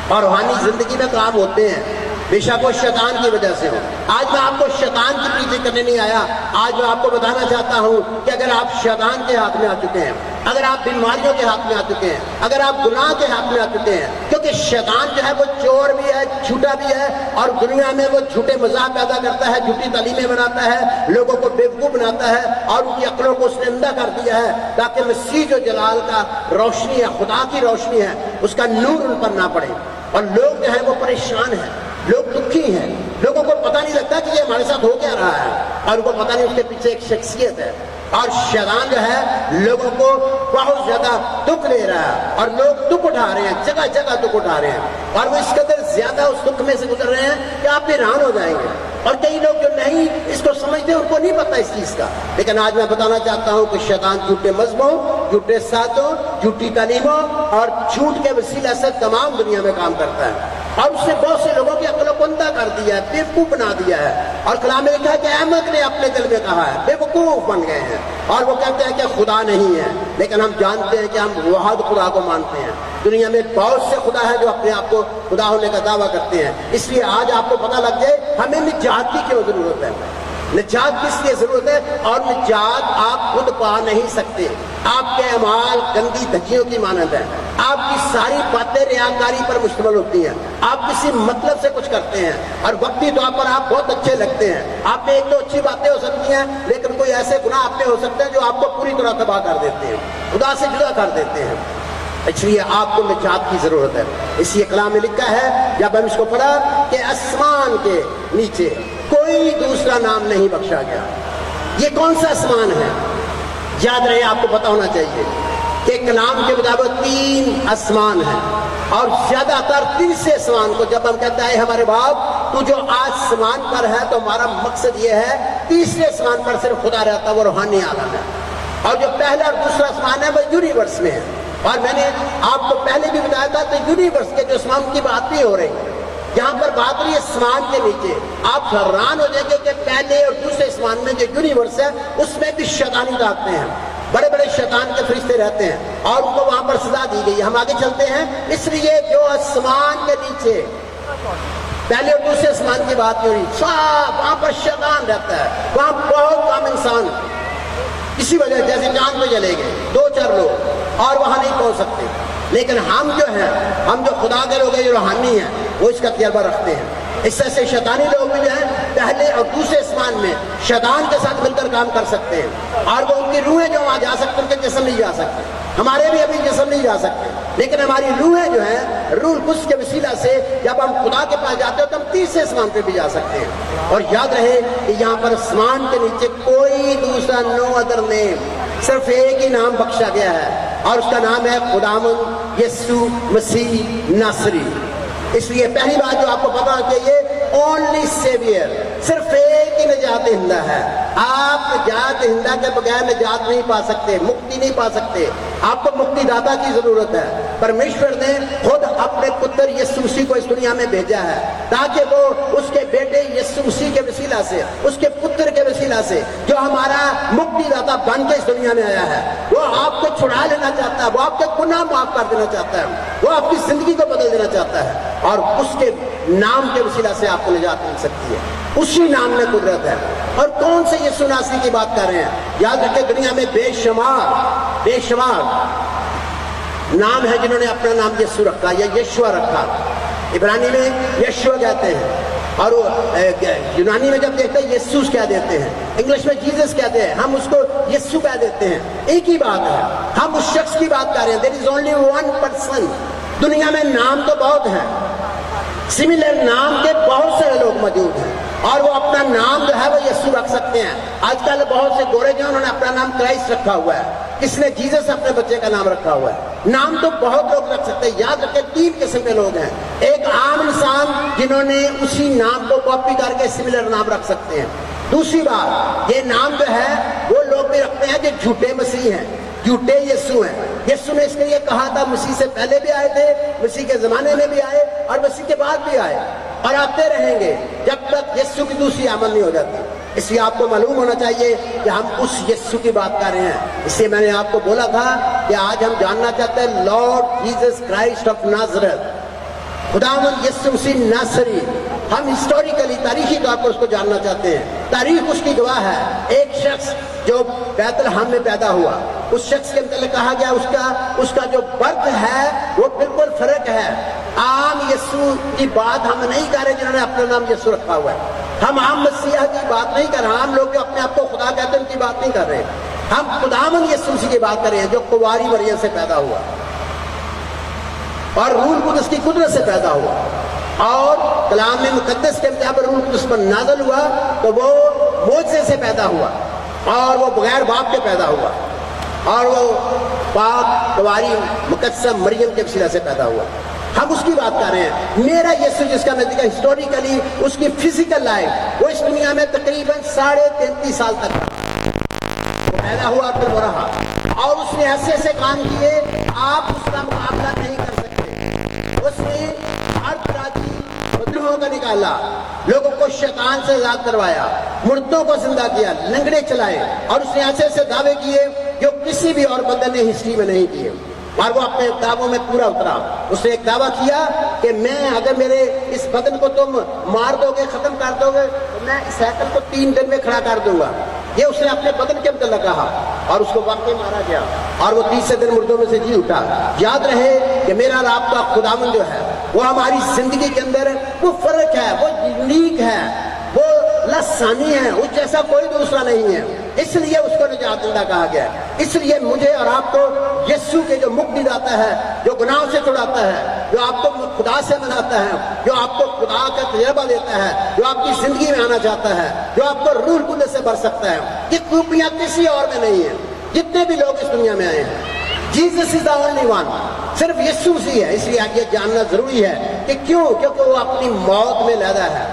اور روحانی زندگی میں کام ہوتے ہیں، بے شک وہ شیطان کی وجہ سے ہو۔ آج میں آپ کو شیطان کی پیچھے کرنے نہیں آیا، آج میں آپ کو بتانا چاہتا ہوں کہ اگر آپ شیطان کے ہاتھ میں آ چکے ہیں، اگر آپ بیماریوں کے ہاتھ میں آ چکے ہیں، اگر آپ گناہ کے ہاتھ میں آ چکے ہیں، کیونکہ شیطان جو ہے وہ چور بھی ہے، جھوٹا بھی ہے، اور دنیا میں وہ جھوٹے مذاق پیدا کرتا ہے، جھوٹی تعلیمیں بناتا ہے، لوگوں کو بیوقوف بناتا ہے، اور ان کی عقلوں کو اس نے اندھا کر دیا ہے، تاکہ مسیح جو جلال کا روشنی ہے، خدا کی روشنی ہے، اس کا نور ان پر نہ پڑے، اور لوگ جو ہے وہ پریشان ہیں، لوگ دکھی ہیں، لوگوں کو پتہ نہیں لگتا کہ یہ ہمارے ساتھ ہو کیا رہا ہے، اور ان کو پتہ نہیں اس کے پیچھے ایک شخصیت ہے، اور شیطان جو ہے لوگوں کو بہت زیادہ دکھ لے رہا ہے، اور لوگ دکھ اٹھا رہے ہیں، جگہ جگہ دکھ اٹھا رہے ہیں، اور وہ اس قدر زیادہ اس دکھ میں سے گزر رہے ہیں کہ آپ حیران ہو جائیں گے، اور کئی لوگ جو نہیں اس کو سمجھتے ان کو نہیں پتہ اس چیز کا، لیکن آج میں بتانا چاہتا ہوں کہ شیطان جھوٹے مذہبوں، جھوٹے ساتھوں، جھوٹی تعلیموں اور جھوٹ کے وسیلہ سے تمام دنیا میں کام کرتا ہے، اور اس نے بہت سے لوگوں کی عقلوں کو اندھا کر دیا ہے، بیوقوف بنا دیا ہے، اور کلام میں لکھا ہے کہ احمق نے اپنے دل میں کہا ہے، بیوقوف بن گئے ہیں، اور وہ کہتے ہیں کہ خدا نہیں ہے، لیکن ہم جانتے ہیں کہ ہم واحد خدا کو مانتے ہیں۔ دنیا میں بہت سے خدا ہیں جو اپنے آپ کو خدا ہونے کا دعویٰ کرتے ہیں، اس لیے آج آپ کو پتہ لگ جائے ہمیں نجات کی کیوں ضرورت ہے، نجات کس لیے ضرورت ہے، اور نجات آپ خود پا نہیں سکتے، آپ کے اعمال گندی دھجیوں کی مانند ہیں، آپ کی ساری باتیں ریاکاری پر مشتمل ہوتی ہیں، آپ کسی مطلب سے کچھ کرتے ہیں اور وقتی طور پر آپ بہت اچھے لگتے ہیں، آپ میں ایک تو اچھی باتیں ہو سکتی ہیں لیکن کوئی ایسے گناہ آپ میں ہو سکتے ہیں جو آپ کو پوری طرح تباہ کر دیتے ہیں، خدا سے جدا کر دیتے ہیں۔ اس لیے آپ کو نجات کی ضرورت ہے۔ اس لیے کلام میں لکھا ہے جب ہم اس کو پڑھا کہ آسمان کے نیچے کوئی دوسرا نام نہیں بخشا گیا۔ یہ کون سا آسمان ہے؟ یاد رہے، آپ کو پتا ہونا چاہیے کہ کلام کے مطابق 3 آسمان ہیں، اور زیادہ تر تیسرے آسمان کو جب ہم کہتے ہیں ہمارے باپ تو جو آسمان پر ہے، تو ہمارا مقصد یہ ہے تیسرے آسمان پر صرف خدا رہتا ہے، وہ روحانی عالم ہے، اور جو پہلا اور دوسرا آسمان ہے وہ یونیورس میں ہے۔ اور میں نے آپ کو پہلے بھی بتایا تھا کہ یونیورس کے جو آسمان کی بات نہیں ہو رہی، یہاں پر بات رہی ہے آسمان کے نیچے۔ آپ حیران ہو جائیں گے کہ پہلے اور دوسرے آسمان میں جو یونیورس ہے اس میں بھی شیطانی طاقتیں ہیں، بڑے بڑے شیطان کے فرشتے رہتے ہیں، اور ان کو وہاں پر سزا دی گئی ہے۔ ہم آگے چلتے ہیں۔ اس لیے جو آسمان کے نیچے پہلے اور دوسرے آسمان کی بات نہیں ہو رہی، وہاں پر شیطان رہتا ہے، وہاں بہت کم انسان، اسی وجہ جیسے چاند پہ چلے گئے 2-4 لوگ اور وہاں نہیں پہنچ سکتے، لیکن ہم جو ہیں، ہم جو خدا کے لوگ ہیں، جو روحانی ہیں، وہ اس کا تجربہ رکھتے ہیں۔ اس طرح سے شیطانی لوگ بھی جو ہیں پہلے اور دوسرے آسمان میں شیطان کے ساتھ مل کر کام کر سکتے ہیں، اور وہ ان کی روحیں جو وہاں جا سکتے ہیں، ان کے جسم نہیں جا سکتے۔ ہمارے بھی ابھی جسم نہیں جا سکتے، لیکن ہماری روحیں جو ہیں روح القدس کے وسیلہ سے جب ہم خدا کے پاس جاتے ہیں تو ہم تیسرے آسمان پہ بھی جا سکتے ہیں۔ اور یاد رہے کہ یہاں پر آسمان کے نیچے کوئی دوسرا نو ادر نیم، صرف ایک ہی نام بخشا گیا ہے، اور اس کا نام ہے خداوند یسوع مسیح ناصری۔ اس لیے پہلی بات جو آپ کو پتا کہ یہ اونلی سیویئر، صرف ایک ہی نجات دہندہ ہے۔ آپ نجات دہندہ کے بغیر نجات نہیں پا سکتے، مکتی نہیں پا سکتے، آپ کو مکتی داتا کی ضرورت ہے۔ پرمیشور نے خود اپنے پتر یسوع مسیح کو اس دنیا میں بھیجا ہے تاکہ وہ اس کے بیٹے یسوع مسیح کے وسیلہ سے، اس کے پتر کے وسیلہ سے، جو ہمارا مکتی داتا بن کے اس دنیا میں آیا ہے، وہ آپ کو چھڑا لینا چاہتا ہے، وہ آپ کے گناہ معاف کر دینا چاہتا ہے، وہ آپ کی زندگی کو بدل دینا چاہتا ہے، اور اس کے نام کے وسیلہ سے آپ کو نجات مل سکتی ہے۔ اسی نام میں قدرت ہے۔ اور کون سے یسوع ناصری کی بات کر رہے ہیں؟ یاد رکھیں دنیا میں بے شمار نام ہے جنہوں نے اپنا نام یسوع رکھا یا یشوع رکھا۔ عبرانی میں یشوع کہتے ہیں، اور یونانی میں جب دیکھتے ہیں یسوس کہہ دیتے ہیں، انگلش میں جیزس کہتے ہیں، ہم اس کو یسوع کہہ دیتے ہیں۔ ایک ہی بات ہے، ہم اس شخص کی بات کر رہے ہیں۔ there is only one person۔ دنیا میں نام تو بہت ہیں، سملر نام کے بہت سارے لوگ موجود ہیں، اور وہ اپنا نام جو ہے وہ یسوع رکھ سکتے ہیں۔ آج کل بہت سے گورے جو انہوں نے اپنا نام کرائسٹ رکھا ہوا ہے، کس نے جیزس اپنے بچے کا نام رکھا ہوا ہے۔ نام تو بہت لوگ رکھ سکتے ہیں۔ یاد رکھیں 3 قسم کے لوگ ہیں، ایک عام انسان جنہوں نے اسی نام کو کاپی کر کے سملر نام رکھ سکتے ہیں۔ دوسری بات، یہ نام جو ہے وہ لوگ بھی رکھتے ہیں جو جھوٹے مسیح ہیں، جھوٹے یسوع ہیں۔ یسوع نے اس کے لیے کہا تھا مسیح سے پہلے بھی آئے تھے، مسیح کے زمانے میں بھی آئے، اور مسیح کے بعد بھی آئے، اور آتے رہیں گے جب تک یسوع کی دوسری آمد نہیں ہو جاتی۔ اس لیے آپ کو معلوم ہونا چاہیے کہ ہم اس یسوع کی بات کر رہے ہیں۔ اس لیے میں نے آپ کو بولا تھا کہ آج ہم جاننا چاہتے ہیں لارڈ جیزس کرائسٹ آف نازرت، خداوند یسوع مسیح ناصری۔ ہم ہسٹوریکلی تاریخی طور پر اس کو جاننا چاہتے ہیں۔ تاریخ اس کی گواہ ہے۔ ایک شخص جو بیت لحم میں پیدا ہوا، اس شخص کے متعلق کہا گیا اس کا جو برتھ ہے وہ بالکل فرق ہے۔ عام یسوع کی بات ہم نہیں کر رہے جنہوں نے اپنا نام یسوع رکھا ہوا ہے۔ ہم عام مسیح کی بات نہیں کر رہے، عام لوگ جو اپنے آپ کو خدا کہتے ہیں ان کی بات نہیں کر رہے۔ ہم خداوند یسوع مسیح کی بات کر رہے ہیں جو کنواری مریم سے پیدا ہوا اور روح القدس کی قدرت سے پیدا ہوا، اور کلام مقدس کے مطابق روح القدس پر نازل ہوا تو وہ معجزے سے پیدا ہوا، اور وہ بغیر باپ کے پیدا ہوا، اور وہ پاک کنواری مقدسہ مریم کے وسیلہ سے پیدا ہوا۔ ہم اس کی بات کر رہے ہیں۔ میرا یسوع جس کا نتیجہ ہسٹوریکلی اس کی فزیکل لائف، وہ اس دنیا میں تقریباً 33.5 سال تک وہ پیدا ہوا اور پھر وہ رہا، اور اس نے ایسے ایسے کام کیے آپ اس کا مقابلہ نہیں کر سکتے۔ اس نے ہر طرح کی بدلوں کو نکالا، لوگوں کو شیطان سے آزاد کروایا، مردوں کو زندہ کیا، لنگڑے چلائے، اور اس نے ایسے ایسے دعوے کیے جو کسی بھی اور بندے نے ہسٹری میں نہیں کیے، اور وہ اپنے دعووں میں پورا اترا۔ اس نے ایک دعویٰ کیا کہ میں اگر میرے اس بدن کو تم مار دو گے، ختم کر دو گے، تو میں اس ہیکل کو 3 دن میں کھڑا کر دوں گا۔ یہ اس نے اپنے بدن کے متعلق کہا۔ اور اس کو واقعی مارا گیا اور وہ تیسرے دن مردوں میں سے جی اٹھا. یاد رہے کہ میرا رابطہ خداوند جو ہے وہ ہماری زندگی کے اندر وہ فرق ہے, وہ یونیک ہے, وہ لسانی ہے, اس جیسا کوئی دوسرا نہیں ہے. اس لیے اس کو نجات دہندہ کہا گیا ہے. اس لیے مجھے اور آپ کو یسوع کے جو مکتی داتا ہے, جو گناہوں سے چھڑاتا ہے, جو آپ کو خدا سے ملاتا ہے, جو آپ کو خدا کا تجربہ دیتا ہے, جو آپ کی زندگی میں آنا چاہتا ہے, جو آپ کو روح القدس سے بھر سکتا ہے, یہ خوبیاں کسی اور میں نہیں ہیں. جتنے بھی لوگ اس دنیا میں آئے ہیں, Jesus is the only one, صرف یسوع ہی ہے. اس لیے آپ یہ جاننا ضروری ہے کہ کیوں, کیونکہ وہ اپنی موت میں لیدا ہے.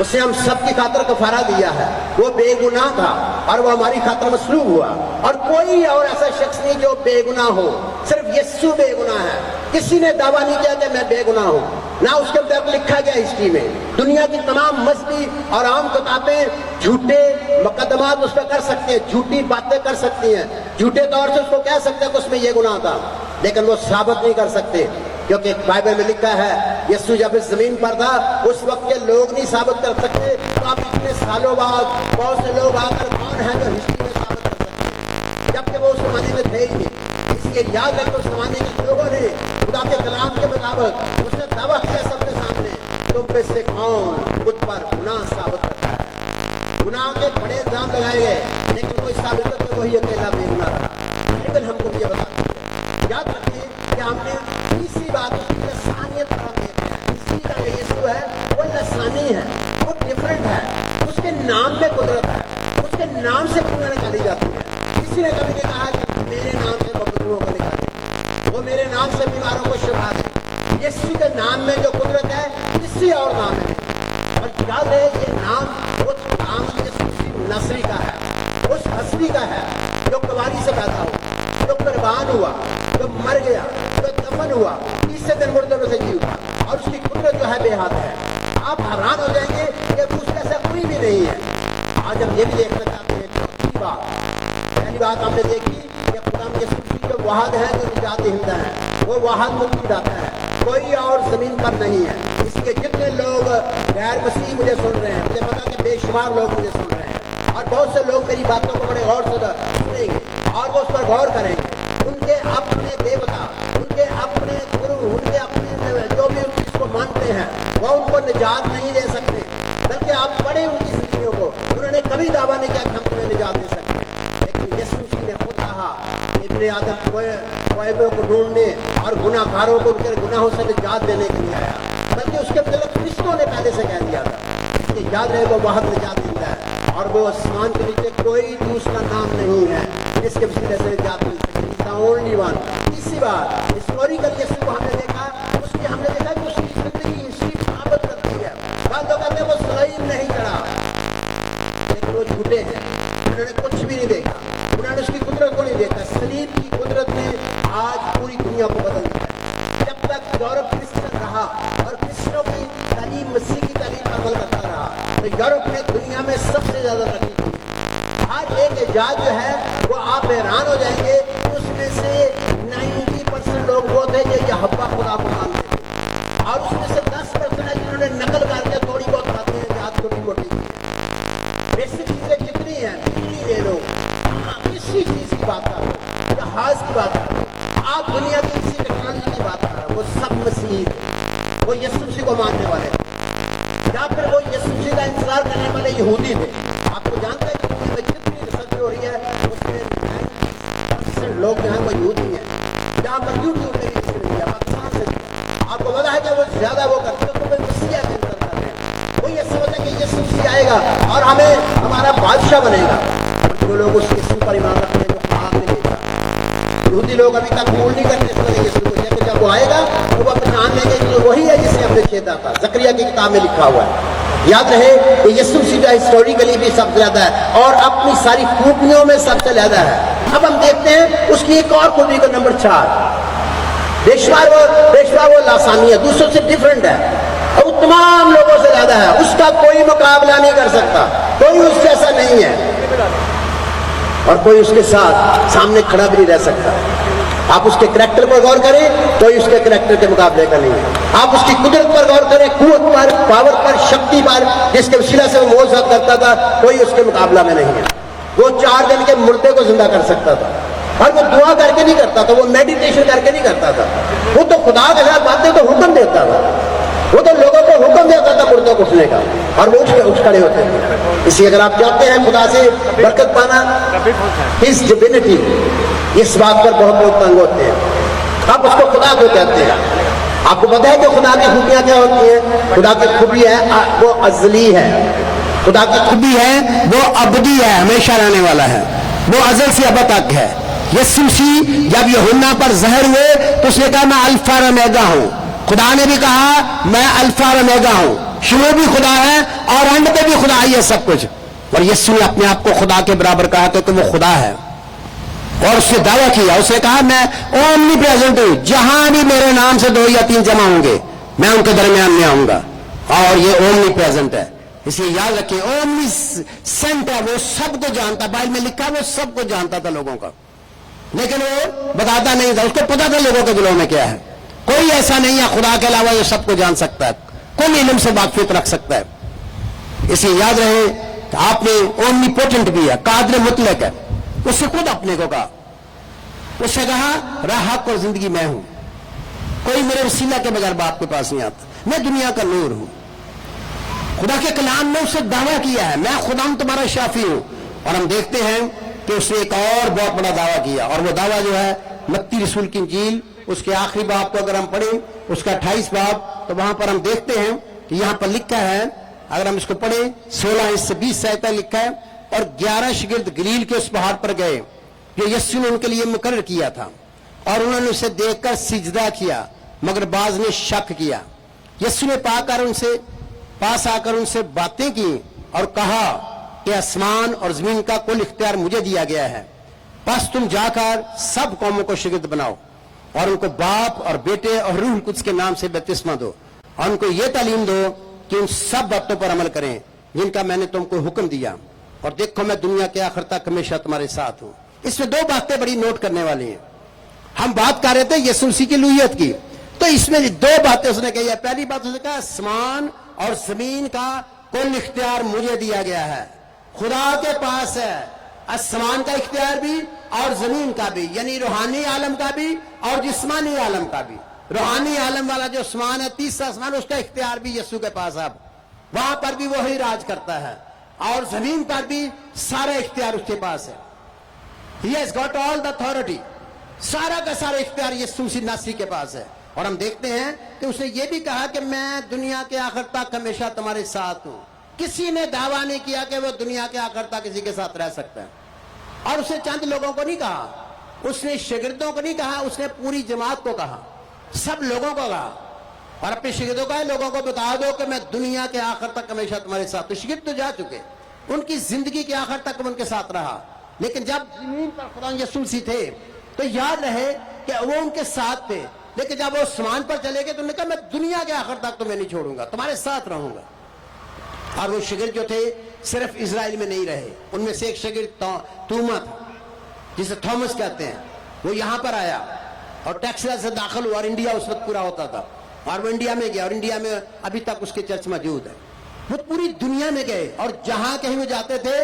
اس نے ہم سب کی خاطر کفارہ دیا ہے. وہ بے گناہ تھا اور وہ ہماری خاطر مصلوب ہوا, اور کوئی اور ایسا شخص نہیں جو بے گناہ ہو, صرف یسوع بے گناہ ہے. کسی نے دعویٰ نہیں کیا کہ میں بے گناہ ہوں, نہ اس کے اندر لکھا گیا ہسٹری میں. دنیا کی تمام مذہبی اور عام کتابیں جھوٹے مقدمات اس پہ کر سکتے ہیں, جھوٹی باتیں کر سکتی ہیں, جھوٹے طور سے اس کو کہہ سکتے ہیں کہ اس میں یہ گناہ تھا, لیکن وہ ثابت نہیں کر سکتے. کیونکہ بائبل میں لکھا ہے یسوع جب اس زمین پر تھا اس وقت کے لوگ نہیں ثابت کر سکتے, تو آپ اتنے سالوں بعد بہت سے لوگ آ کر کون ہیں جو ہسٹری میں ثابت کر سکتے ہیں, جبکہ وہ اس زمانے میں تھے ہی نہیں. اس لیے یاد رکھو اس زمانے کے لوگوں نے خدا کے کلام کے مطابق اس نے دعویٰ کیا سب کے سامنے, تم میں سے کون خود پر گناہ ثابت کرتا ہے. گناہ کے بڑے الزام لگائے گئے, لیکن کوئی ثابت کر کے وہی اکیلا بے گناہ رہا. لیکن ہم کو یہ بتا دیں, یاد رکھیں کہ ہم نے تیسری بات اس کی لسانیت پر ہم دیکھتے ہیں. اسی کا جو یسوع ہے وہ لسانی ہے, وہ ڈفرنٹ ہے. اس کے نام میں قدرت ہے, اس کے نام سے پورا نکالی جاتی ہے. کسی نے کبھی نہیں کہا کہ میرے نام سے مقدموں کو نکالے, وہ میرے نام سے بیماروں کو شفا دے. یسوع کے نام میں جو قدرت ہے کسی اور نام میں. اور یاد ہے یہ نام اس نام یسوع نصری کا ہے, اس ہستی کا ہے جو کواری سے پیدا ہوا, جو قربان ہوا, جو مر گیا, جو دفن ہوا, تیسرے دن مردوں میں سے جی اٹھا, اور اس کی قدرت جو ہے بے حد ہے. آپ حیران ہو جائیں گے کہ اس جیسا کوئی بھی نہیں ہے. آج ہم یہ بھی دیکھنا چاہتے ہیں کہ پہلی بات ہم نے دیکھی کہ خدا یسوع مسیح جو واحد ہے, جو نجات دہندہ ہے, وہ واحد مکتی داتا ہے, کوئی اور زمین پر نہیں ہے. اس کے جتنے لوگ غیر مسیح مجھے سن رہے ہیں, مجھے پتا کہ بے شمار لوگ مجھے سن رہے ہیں, اور بہت سے لوگ میری باتوں کو بڑے غور سے سنیں گے اور وہ اس پر غور کریں گے. ان کے اپنے دیوتا, ان کے اپنے گرو, ان کے اپنے جو بھی ان چیز کو مانتے ہیں وہ ان کو نجات نہیں دے سکتے. بلکہ آپ پڑھیں ان کی زندگیوں کو, انہوں نے کبھی دعویٰ نہیں کیا کہ ہم تمہیں نجات دے سکتے. لیکن یسوع مسیح نے خود کہا ابن آدم کوئبوں کو ڈھونڈنے اور گناہ گاروں کو ان کے گناہوں سے نجات دینے کے لیے آیا. بلکہ اس کے متعلق فرشتوں نے پہلے سے کہہ دیا تھا کہ یاد رہے وہ واحد نجات دیتا ہے, اور وہ آسمان کے نیچے کوئی دوسرا نام نہیں ہے جس کے وسیلے سے نجات مل سکے. Only one. تیسری بات ہسٹوریکل یسوع کو ہم نے دیکھا, اس کی ہم نے دیکھا کہ اس کی زندگی ہسٹری ثابت کرتی ہے. بعض لوگ کہتے ہیں وہ صلیب نہیں چڑھا, لیکن وہ جھوٹے ہیں, انہوں نے کچھ بھی نہیں دیکھا, انہوں نے اس کی قدرت کو نہیں دیکھا. صلیب کی قدرت نے آج پوری دنیا کو بدل دیا. جب تک یورپ کرسچن رہا اور کرسچنوں کی تعلیم مسیح کی تعلیم پر عمل کرتا رہا, تو یورپ نے دنیا میں سب سے زیادہ ترقی کی. ہر ایک ایجاد جو ہے وہ آپ حیران ہو جائیں گے, اس میں سے 90% لوگ وہ تھے جو یہ حبا خدا کو مانتے تھے, اور اس میں سے 10% ہے جنہوں نے نقل کر کے تھوڑی بہت باتیں ایجاد چھوٹی موٹی کی. بیسک چیزیں جتنی ہیں اتنی لے لو. کسی چیز کی بات کر رہے, جہاز کی بات کر رہے, آپ دنیا کی کسی ٹیکنالوجی کی بات کر رہے, وہ سب مسیح تھے, وہ یسوع مسیح کو ماننے والے تھے, یا پھر وہ یسوع مسیح کا انتظار کرنے والے یہودی تھے. آپ کو جانتے ہیں کہ دنیا میں جتنی ریسرچ ہو رہی ہے اس میں 90% لوگ جو ہیں وہ یہودی ہیں. جہاں پر یوٹیوب پہ بھی پاکستان سے آپ کو پتا ہے کہ وہ زیادہ وہ کرتے ہیں, تو وہ مسیح کا انتظار کر رہے ہیں. وہ یہ سمجھتے ہیں کہ یسوع مسیح آئے گا اور ہمیں ہمارا بادشاہ بنے گا. جو لوگ اس یسوع پر ایمان رکھتے ہیں جو آگ میں دیکھا, یہودی لوگ ابھی تک قبول نہیں کرتے اس طرح یسوع کو, لیکن جب وہ آئے گا تو وہ پہچان لیں گے کہ وہی ہے جسے ہم نے چھیدا تھا. زکریا کی کتاب میں لکھا ہوا ہے. یاد رہے کہ یسوع مسیح ہسٹوریکلی بھی سب سے زیادہ ہے اور اپنی ساری خوبیوں میں سب سے زیادہ ہے. اب ہم دیکھتے ہیں اس کی ایک اور خوبی کو, نمبر 4, بیشمار وہ لاسانی ہے, دوسروں سے ڈیفرنٹ ہے, اور وہ تمام لوگوں سے زیادہ ہے. اس کا کوئی مقابلہ نہیں کر سکتا, کوئی اس جیسا نہیں ہے, اور کوئی اس کے ساتھ سامنے کھڑا بھی نہیں رہ سکتا. آپ اس کے کریکٹر پر غور کریں, کوئی اس کے کریکٹر کے مقابلے کا نہیں ہے. آپ اس کی قدرت پر غور کریں, قوت پر, پاور پر, شکتی پر, جس کے وسیلہ سے وہ معجزات کرتا تھا, کوئی اس کے مقابلہ میں نہیں ہے. وہ 4 दिन کے मुर्दे को जिंदा कर सकता था, और वो दुआ करके नहीं करता था, वो मेडिटेशन करके नहीं करता था, वो तो खुदा के साथ बातें तो हुक्म देता था, वो तो लोगों को हुक्म देता था मुर्दों को उठने का, और वो उठ खड़े होते थे। इसलिए अगर आप चाहते हैं खुदा से बरकत पाना, हिज डिविनिटी, इस बात पर बहुत लोग तंग होते हैं। आप उसको खुदा को कहते हैं। आपको पता है कि खुदा की खूबियां क्या होती है? खुदा की खूबी है वो अजली है, खुदा की खूबी है वो अबदी है, हमेशा रहने वाला है, वो अजल से अब तक है। यीशु मसीह जब यूहन्ना पर ज़ाहिर हुए तो उसने कहा मैं अल्फा और ओमेगा हूं। खुदा ने भी कहा मैं अल्फा और ओमेगा हूं, शुरू भी खुदा है और एंड पे भी खुदा ही है सब कुछ। और यीशु ने अपने आप को खुदा के बराबर कहा क्योंकि वो खुदा है, और उसने दावा किया, उसने कहा मैं ओमनी प्रेजेंट हूं, जहां भी मेरे नाम से 2 या 3 जमा होंगे मैं उनके दरमियान में आऊंगा, और ये ओमनी प्रेजेंट है। इसलिए याद रखिए ओमनी सेंट है, वो सबको जानता, बाइबल में लिखा वो सबको जानता था लोगों का, लेकिन वो बताता नहीं था, उसको पता था लोगों के दिलों में क्या है। कोई ऐसा नहीं है खुदा के अलावा जो सबको जान सकता है, कोई इल्म से वाकिफ रख सकता है। इसलिए याद रहे कि आपने ओमनीपोटेंट भी है, कादिर मुतलक है, उससे खुद अपने को कहा, उससे कहा राह हक और जिंदगी मैं हूं, कोई मेरे वसीला के बगैर बाप के पास नहीं आता, मैं दुनिया का नूर हूं। खुदा के कलाम में उससे दावा किया है मैं खुदा तुम्हारा शाफी हूं। और हम देखते हैं कि उसने एक और बहुत बड़ा दावा किया, और वो दावा जो है मत्ती रसूल की इंजील उसके आखिरी बाब को अगर हम पढ़ें, उसका 28 बाब, तो वहां पर हम देखते हैं कि यहां पर लिखा है, अगर हम इसको पढ़ें 16 से 20 आयत लिखा है, और 11 शागिर्द गलील के उस पहाड़ पर गए जो यीशु ने उनके लिए मुकर्रर किया था, और उन्होंने उसे देखकर सिजदा किया, मगर बाज ने शक किया। यीशु ने पास आकर उनसे बातें की और कहा कि आसमान और जमीन का कुल इख्तियार मुझे दिया गया है, बस तुम जाकर सब कौमों को शागिर्द बनाओ और उनको बाप और बेटे और रूह कुद्स के नाम से बपतिस्मा दो, और उनको ये तालीम दो कि उन सब बातों पर अमल करें जिनका मैंने तुमको हुक्म दिया, और देखो मैं दुनिया के आखिर तक हमेशा तुम्हारे साथ हूं। इसमें 2 बातें बड़ी नोट करने वाली हैं। हम बात कर रहे थे यीशु मसीह की लूहियत की, तो इसमें 2 बातें उसने कही है। पहली बात उसने कहा आसमान और जमीन का कुल इख्तियार मुझे दिया गया है, खुदा के पास है आसमान का इख्तियार भी और जमीन का भी, यानी रूहानी आलम का भी और जिस्मानी आलम का भी। रूहानी आलम वाला जो आसमान है, तीसरा आसमान, उसका इख्तियार भी यीशु के पास है, वहां पर भी वही राज करता है, और जमीन पर भी सारा इख्तियार उसके पास है। He has got all the authority, सारा का सारा इख्तियार यीशु मसीह नासरी के पास है। और हम देखते हैं कि उसने ये भी कहा कि मैं दुनिया के आखिर तक हमेशा तुम्हारे साथ हूं। किसी ने दावा नहीं किया कि वो दुनिया के आखिर तक किसी के साथ रह सकता है। और उसने चंद लोगों को नहीं कहा, उसने शागिर्दों को नहीं कहा, उसने पूरी जमात को कहा, सब लोगों को कहा, और अपने शागिर्दों का लोगों को बता दो कि मैं दुनिया के आखिर तक हमेशा तुम्हारे साथ। तो शागिर्द तो जा चुके, उनकी जिंदगी के आखिर तक उनके साथ रहा, लेकिन जब जमीन पर खुदा यीशु मसीह थे तो याद रहे कि वो उनके साथ थे, लेकिन जब वो आसमान पर चले गए तो उन्होंने कहा मैं दुनिया के आखिर तक तुम्हें नहीं छोड़ूंगा, तुम्हारे साथ रहूंगा। और वो शागिर्द जो थे सिर्फ इजराइल में नहीं रहे, उनमें से एक शागिर्द तूमा था जिसे थॉमस कहते हैं, वो यहां पर आया और टेक्सास से दाखिल हुआ, और इंडिया उस वक्त पूरा होता था, और वो इंडिया में गया, और इंडिया में अभी तक उसके चर्च मौजूद है। वो पूरी दुनिया में गए, और जहां कहीं वो जाते थे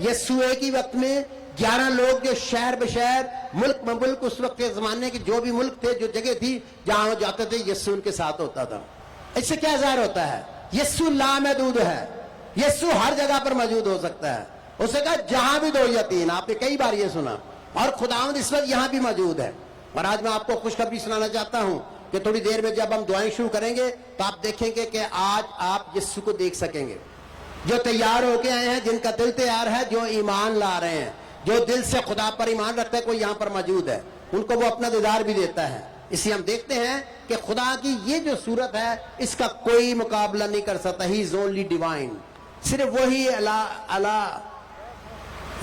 यीशु एक ही वक्त में 11 लोग जो शहर बशहर मुल्क में मुल्क उस वक्त के जमाने के जो भी मुल्क थे, जो जगह थी जहां वो जाते थे, यीशु उनके साथ होता था। इससे क्या जाहिर होता है? यीशु लामहदूद है, यीशु हर जगह पर मौजूद हो सकता है। उसने कहा जहां भी 2 या 3, आपने कई बार ये सुना, और खुदावंद इस वक्त यहां भी मौजूद है। और आज मैं आपको खुशखबरी सुनाना चाहता हूं कि थोड़ी देर में जब हम दुआएं शुरू करेंगे तो आप देखेंगे कि आज आप यीशु को देख सकेंगे, जो तैयार होके आए हैं, जिनका दिल तैयार है, जो ईमान ला रहे हैं, जो दिल से खुदा पर ईमान रखता है, कोई यहां पर मौजूद है, उनको वो अपना दीदार भी देता है। इसलिए हम देखते हैं कि खुदा की ये जो सूरत है इसका कोई मुकाबला नहीं कर सकता। ही इज ओनली डिवाइन, सिर्फ वही अल्लाह,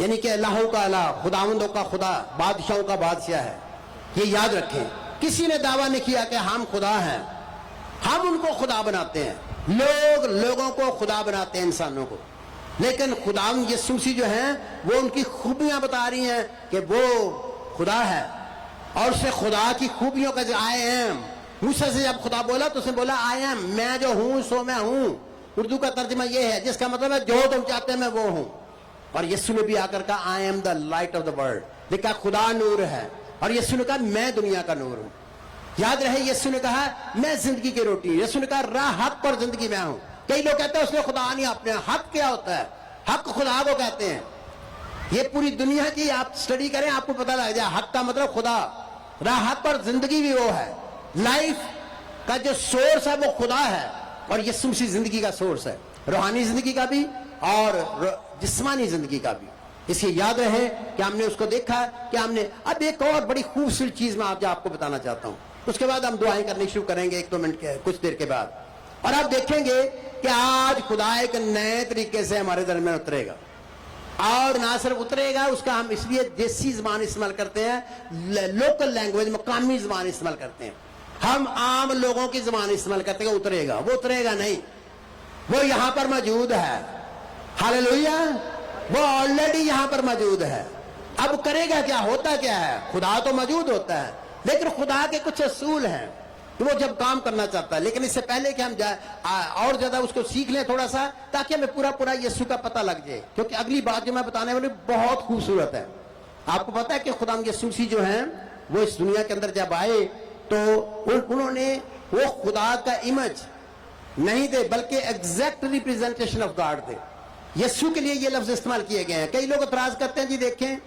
यानी कि अल्लाहों का अल्लाह, खुदावंदों का खुदा, बादशाहों का बादशाह है। ये याद रखें, किसी ने दावा नहीं किया कि हम खुदा हैं, हम उनको खुदा बनाते हैं। लोग लोगों को खुदा बनाते हैं, इंसानों को, लेकिन खुदावंद यीशु मसीह जो हैं वो उनकी खूबियां बता रही हैं कि वो खुदा है, और उससे खुदा की खूबियों का जो आई एम, मूसा से जब खुदा बोला तो उसने बोला आई एम, मैं जो हूं सो मैं हूं। उर्दू का तर्जुमा ये है, जिसका मतलब है जो तुम चाहते हैं मैं वो हूं। और यीशु ने भी आकर कहा I am the light of the world, देखा खुदा नूर है, और यीशु ने कहा मैं दुनिया का नूर हूं। याद रहे यीशु ने कहा मैं जिंदगी की रोटी हूं, यीशु ने कहा राह हक और जिंदगी मैं हूं। कई लोग कहते हैं उसने खुदा नहीं, आपने हक क्या होता है? हक खुदा को कहते हैं। ये पूरी दुनिया की आप स्टडी करें आपको पता लग जाए हक का मतलब खुदा, राह हक और जिंदगी भी वो है। लाइफ का जो सोर्स है वो खुदा है, और यीशु मसीह जिंदगी का सोर्स है, रूहानी जिंदगी का भी और जिस्मानी जिंदगी का भी। इसलिए याद रहे कि हमने उसको देखा कि हमने। अब एक और बड़ी खूबसूरत चीज मैं आपको बताना चाहता हूं, उसके बाद हम दुआएं करनी शुरू करेंगे 1-2 मिनट के कुछ देर के बाद। और आप देखेंगे कि आज खुदा एक नए तरीके से हमारे दरमियान उतरेगा, और ना सिर्फ उतरेगा, उसका हम इसलिए देसी जबान इस्तेमाल करते हैं, लोकल लैंग्वेज मकामी जबान इस्तेमाल करते हैं, हम आम लोगों की जबान इस्तेमाल करते हैं। उतरेगा, वो उतरेगा नहीं, वो यहां पर मौजूद है। हालेलुया, वो ऑलरेडी यहां पर मौजूद है। अब करेगा क्या? होता क्या है? खुदा तो मौजूद होता है, लेकिन खुदा के कुछ असूल हैं तो वो जब काम करना चाहता है। लेकिन इससे पहले कि हम और ज्यादा उसको सीख लें थोड़ा सा, ताकि हमें पूरा पूरा यीशु का पता लग जाए, क्योंकि अगली बात जो मैं बताने वाली बहुत खूबसूरत है। आपको पता है कि खुदा यीशु मसीह जो हैं वो इस दुनिया के अंदर जब आए तो उन्होंने वो खुदा का इमेज नहीं थे, बल्कि एग्जैक्ट रिप्रेजेंटेशन ऑफ गॉड थे। यीशु के लिए ये लफ्ज इस्तेमाल किए गए हैं। कई लोग इतराज करते हैं, जी देखें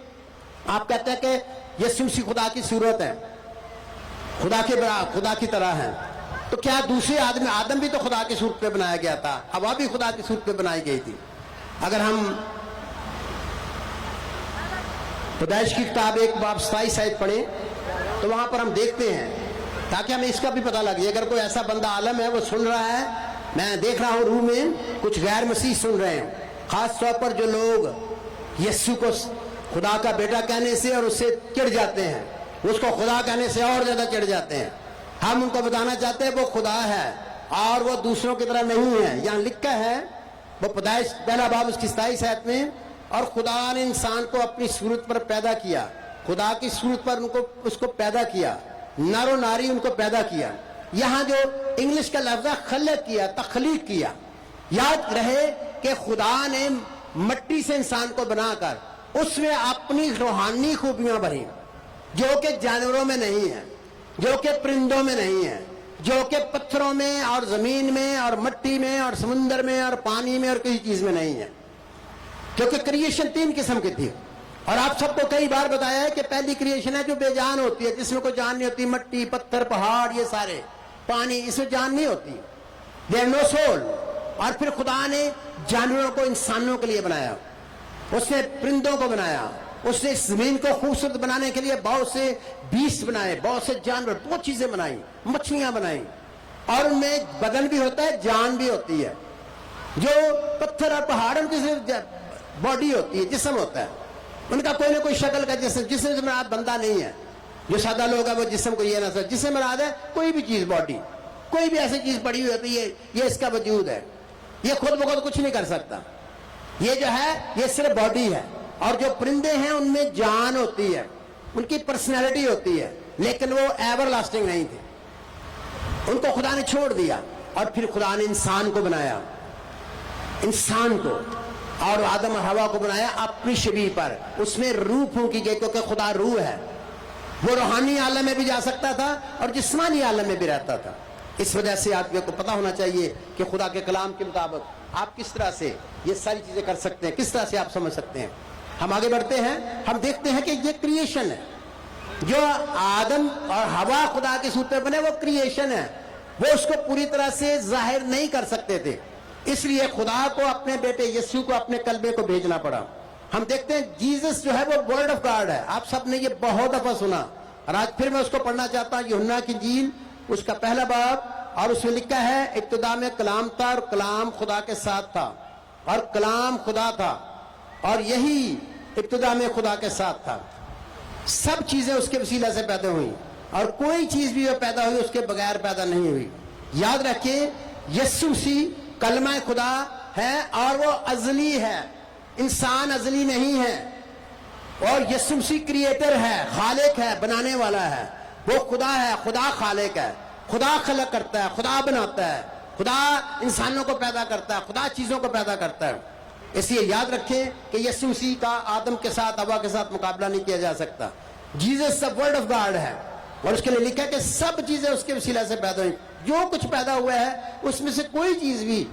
आप कहते हैं कि यीशु मसीह खुदा की सूरत है, खुदा की तरह है, तो क्या दूसरे आदम भी तो खुदा की सूरत पे बनाया गया था, हवा भी खुदा की सूरत पे बनाई गई थी। अगर हम पैदाइश की किताब 1:27 आयत पढ़े तो वहां पर हम देखते हैं, ताकि हमें इसका भी पता लगे। अगर कोई ऐसा बंदा आलम है वो सुन रहा है, मैं देख रहा हूं रूम में कुछ गैर मसीह सुन रहे हैं, खास तौर पर जो लोग यीशु को खुदा का बेटा कहने से और उससे चिढ़ जाते हैं, उसको खुदा कहने से और ज्यादा चिढ़ जाते हैं। हम उनको बताना चाहते हैं वो खुदा है और वो दूसरों की तरह नहीं है। यहां लिखा है वो पैदाइश 1 उसकी 27 आयत में, और खुदा ने इंसान को अपनी सूरत पर पैदा किया, खुदा की सूरत पर उसको पैदा किया, नर और नारी उनको पैदा किया। यहां जो इंग्लिश का लफ्ज खलक किया, तखलीक किया। याद रहे कि खुदा ने मट्टी से इंसान को बनाकर उसमें अपनी रूहानी खूबियां भरी, जो कि जानवरों में नहीं है, जो कि परिंदों में नहीं है, जो कि पत्थरों में और जमीन में और मट्टी में और समुद्र में और पानी में और किसी चीज में नहीं है। क्योंकि क्रिएशन 3 किस्म की थी, और आप सबको कई बार बताया है कि पहली क्रिएशन है जो बेजान होती है, जिसमें कोई जान नहीं होती, मट्टी, पत्थर, पहाड़, ये सारे, पानी, इसमें जान नहीं होती, देयर नो सोल। और फिर खुदा ने जानवरों को इंसानों के लिए बनाया, उसने परिंदों को बनाया, उसने इस जमीन को खूबसूरत बनाने के लिए बहुत से बीस्ट बनाए, बहुत से जानवर, बहुत चीजें बनाई, मछलियां बनाई, और उनमें बदन भी होता है, जान भी होती है। जो पत्थर और पहाड़ उनकी सिर्फ बॉडी होती है, जिस्म होता है, उनका कोई ना कोई शक्ल का जिस्म से मराद बंदा नहीं है। जो सादा लोग है वो जिस्म को ये ना समझ, जिससे मराद है कोई भी चीज, बॉडी, कोई भी ऐसी चीज पड़ी हुई होती है, ये इसका वजूद है, ये खुद बखुद कुछ नहीं कर सकता, ये जो है ये सिर्फ बॉडी है। और जो परिंदे हैं उनमें जान होती है, उनकी पर्सनैलिटी होती है, लेकिन वो एवर लास्टिंग नहीं थे, उनको खुदा ने छोड़ दिया। और फिर खुदा ने इंसान को बनाया, इंसान को और आदम और हवा को बनाया अपनी शबीह पर, उसमें रूह फूंकी गई, क्योंकि खुदा रूह है, वो रूहानी आलम में भी जा सकता था और जिस्मानी आलम में भी रहता था। इस वजह से आदमी को पता होना चाहिए कि खुदा के कलाम के मुताबिक आप किस तरह से ये सारी चीजें कर सकते हैं, किस तरह से आप समझ सकते हैं। हम आगे बढ़ते हैं, हम देखते हैं कि ये क्रिएशन है, जो आदम और हवा खुदा के सूरत में बने, वो क्रिएशन है, वो उसको पूरी तरह से जाहिर नहीं कर सकते थे, इसलिए खुदा को अपने बेटे यीशु को अपने कल्बे को भेजना पड़ा। हम देखते हैं जीसस जो है वो वर्ड ऑफ गॉड है, आप सबने ये बहुत दफा सुना, और आज फिर मैं उसको पढ़ना चाहता हूं। यूहन्ना की इंजील उसका 1 बाब, और उसमें लिखा है इब्तिदा में कलाम था और कलाम खुदा के साथ था और कलाम खुदा था, और यही इब्तिदा में खुदा के साथ था। सब चीजें उसके वसीला से पैदा हुई, और कोई चीज भी वो पैदा हुई उसके बगैर पैदा नहीं हुई। याद रखिए यीशु मसीह कलमा खुदा है और वो अजली है, इंसान अजली नहीं है। और यीशु मसीह क्रिएटर है, खालिक है, बनाने वाला है, वो खुदा है, खुदा खालिक है, खुदा खलक करता है, खुदा बनाता है, खुदा इंसानों को पैदा करता है, खुदा चीजों को पैदा करता है। اس لیے یاد رکھیں کہ یسوع مسیح کا آدم کے ساتھ ہوا کے ساتھ مقابلہ نہیں کیا جا سکتا. Jesus the word of God ہے اور اس کے لیے لکھا ہے کہ سب چیزیں اس کے وسیلہ سے پیدا ہوئی. جو کچھ پیدا ہوا ہے اس میں سے کوئی چیز بھی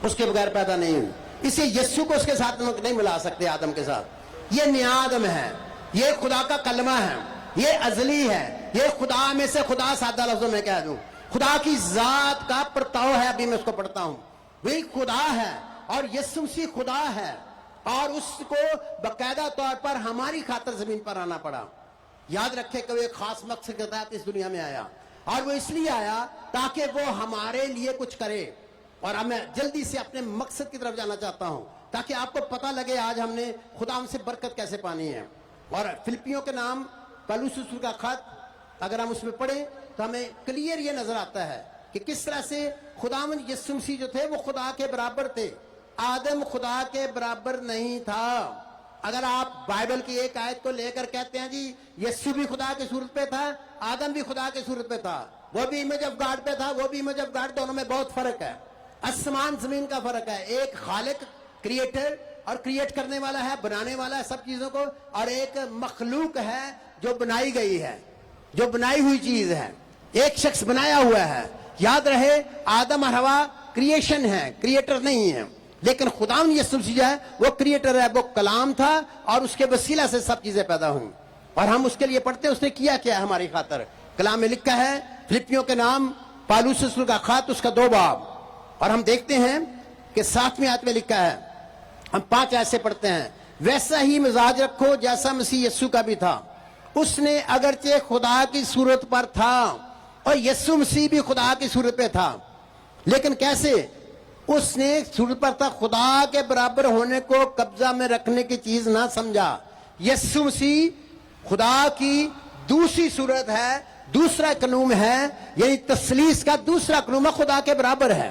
اس کے بغیر پیدا نہیں ہوئی. اسے یسوع کو اس کے ساتھ نہیں ملا سکتے آدم کے ساتھ. یہ نیا آدم ہے, یہ خدا کا کلمہ ہے, یہ ازلی ہے, یہ خدا میں سے خدا. سادہ لفظوں میں کہہ دوں خدا کی ذات کا پرتاؤ ہے. ابھی میں اس کو پڑھتا ہوں. وہی خدا ہے اور یسوع مسیح خدا ہے اور اس کو باقاعدہ طور پر ہماری خاطر زمین پر آنا پڑا. یاد رکھے کہ وہ ایک خاص مقصد کے تحت اس دنیا میں آیا اور وہ اس لیے آیا تاکہ وہ ہمارے لیے کچھ کرے. اور اب میں جلدی سے اپنے مقصد کی طرف جانا چاہتا ہوں تاکہ آپ کو پتہ لگے آج ہم نے خدا سے برکت کیسے پانی ہے. اور فلپیوں کے نام پالوس رسول کا خط اگر ہم اس میں پڑھیں تو ہمیں کلیئر یہ نظر آتا ہے کہ کس طرح سے خداوند یسوع مسیح جو تھے وہ خدا کے برابر تھے. آدم خدا کے برابر نہیں تھا. اگر آپ بائبل کی ایک آیت کو لے کر کہتے ہیں جی یسوع بھی خدا کی صورت پہ تھا, آدم بھی خدا کی صورت پہ تھا, وہ بھی امیج آف گاڈ پہ تھا, وہ بھی امیج آف گاڈ, دونوں میں بہت فرق ہے. آسمان زمین کا فرق ہے. ایک خالق کریٹر اور کریٹ کرنے والا ہے, بنانے والا ہے سب چیزوں کو, اور ایک مخلوق ہے جو بنائی گئی ہے, جو بنائی ہوئی چیز ہے. ایک شخص بنایا ہوا ہے. یاد رہے آدم اور حوا کریشن ہے, کریٹر نہیں ہے. لیکن خداوند یسوع مسیح ہے وہ کریٹر ہے, وہ کلام تھا اور اس کے وسیلہ سے سب چیزیں پیدا ہوئیں. اور ہم اس کے لیے پڑھتے ہیں اس نے کیا کیا ہماری خاطر. کلام میں لکھا ہے فلپیوں کے نام پالوس رسول کا خط اس کا 2 باب, اور ہم دیکھتے ہیں کہ 7ویں آیت میں لکھا ہے. ہم 5 آیت سے پڑھتے ہیں. ویسا ہی مزاج رکھو جیسا مسیح یسوع کا بھی تھا. اس نے اگرچہ خدا کی صورت پر تھا اور یسوع مسیح بھی خدا کی صورت پہ تھا, لیکن کیسے؟ اس نے صورت پر تھا, خدا کے برابر ہونے کو قبضہ میں رکھنے کی چیز نہ سمجھا. یسوع مسیح خدا کی دوسری صورت ہے, دوسرا قانون ہے, یعنی تثلیث کا دوسرا قانون ہے, خدا کے برابر ہے.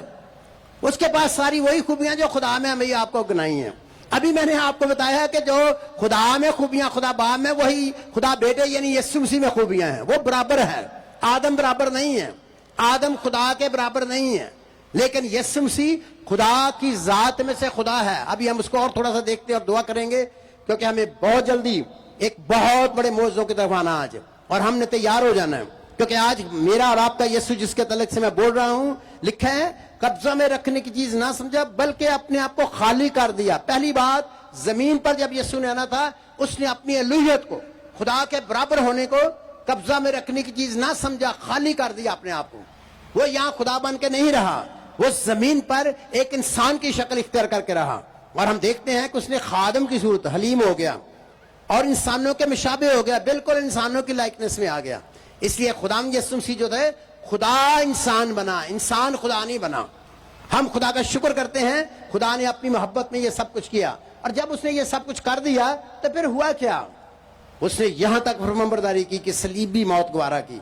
اس کے پاس ساری وہی خوبیاں جو خدا میں ہمیں آپ کو گنائی ہیں. ابھی میں نے آپ کو بتایا کہ جو خدا میں خوبیاں خدا باپ میں, وہی خدا بیٹے یعنی یسوع مسیح میں خوبیاں ہیں. وہ برابر ہے. آدم برابر نہیں ہے, آدم خدا کے برابر نہیں ہے, لیکن یسوع مسیح خدا کی ذات میں سے خدا ہے. ابھی ہم اس کو اور تھوڑا سا دیکھتے ہیں اور دعا کریں گے کیونکہ ہمیں بہت جلدی ایک بہت بڑے موضوع کی طرف آنا آج, اور ہم نے تیار ہو جانا ہے. کیونکہ آج میرا اور آپ کا یسوع جس کے تعلق سے میں بول رہا ہوں, لکھا ہے قبضہ میں رکھنے کی چیز نہ سمجھا بلکہ اپنے آپ کو خالی کر دیا. پہلی بات, زمین پر جب یسوع نے آنا تھا اس نے اپنی الوہیت کو, خدا کے برابر ہونے کو قبضہ میں رکھنے کی چیز نہ سمجھا, خالی کر دیا اپنے آپ کو. وہ یہاں خدا بن کے نہیں رہا, وہ زمین پر ایک انسان کی شکل اختیار کر کے رہا. اور ہم دیکھتے ہیں کہ اس نے خادم کی صورت, حلیم ہو گیا اور انسانوں کے مشابہ ہو گیا, بالکل انسانوں کی لائکنس میں آ گیا. اس لیے خداوند یسوع مسیح جو تھے خدا انسان بنا, انسان خدا نہیں بنا. ہم خدا کا شکر کرتے ہیں خدا نے اپنی محبت میں یہ سب کچھ کیا, اور جب اس نے یہ سب کچھ کر دیا تو پھر ہوا کیا؟ اس نے یہاں تک فرمانبرداری کی کہ صلیبی موت گوارا کی.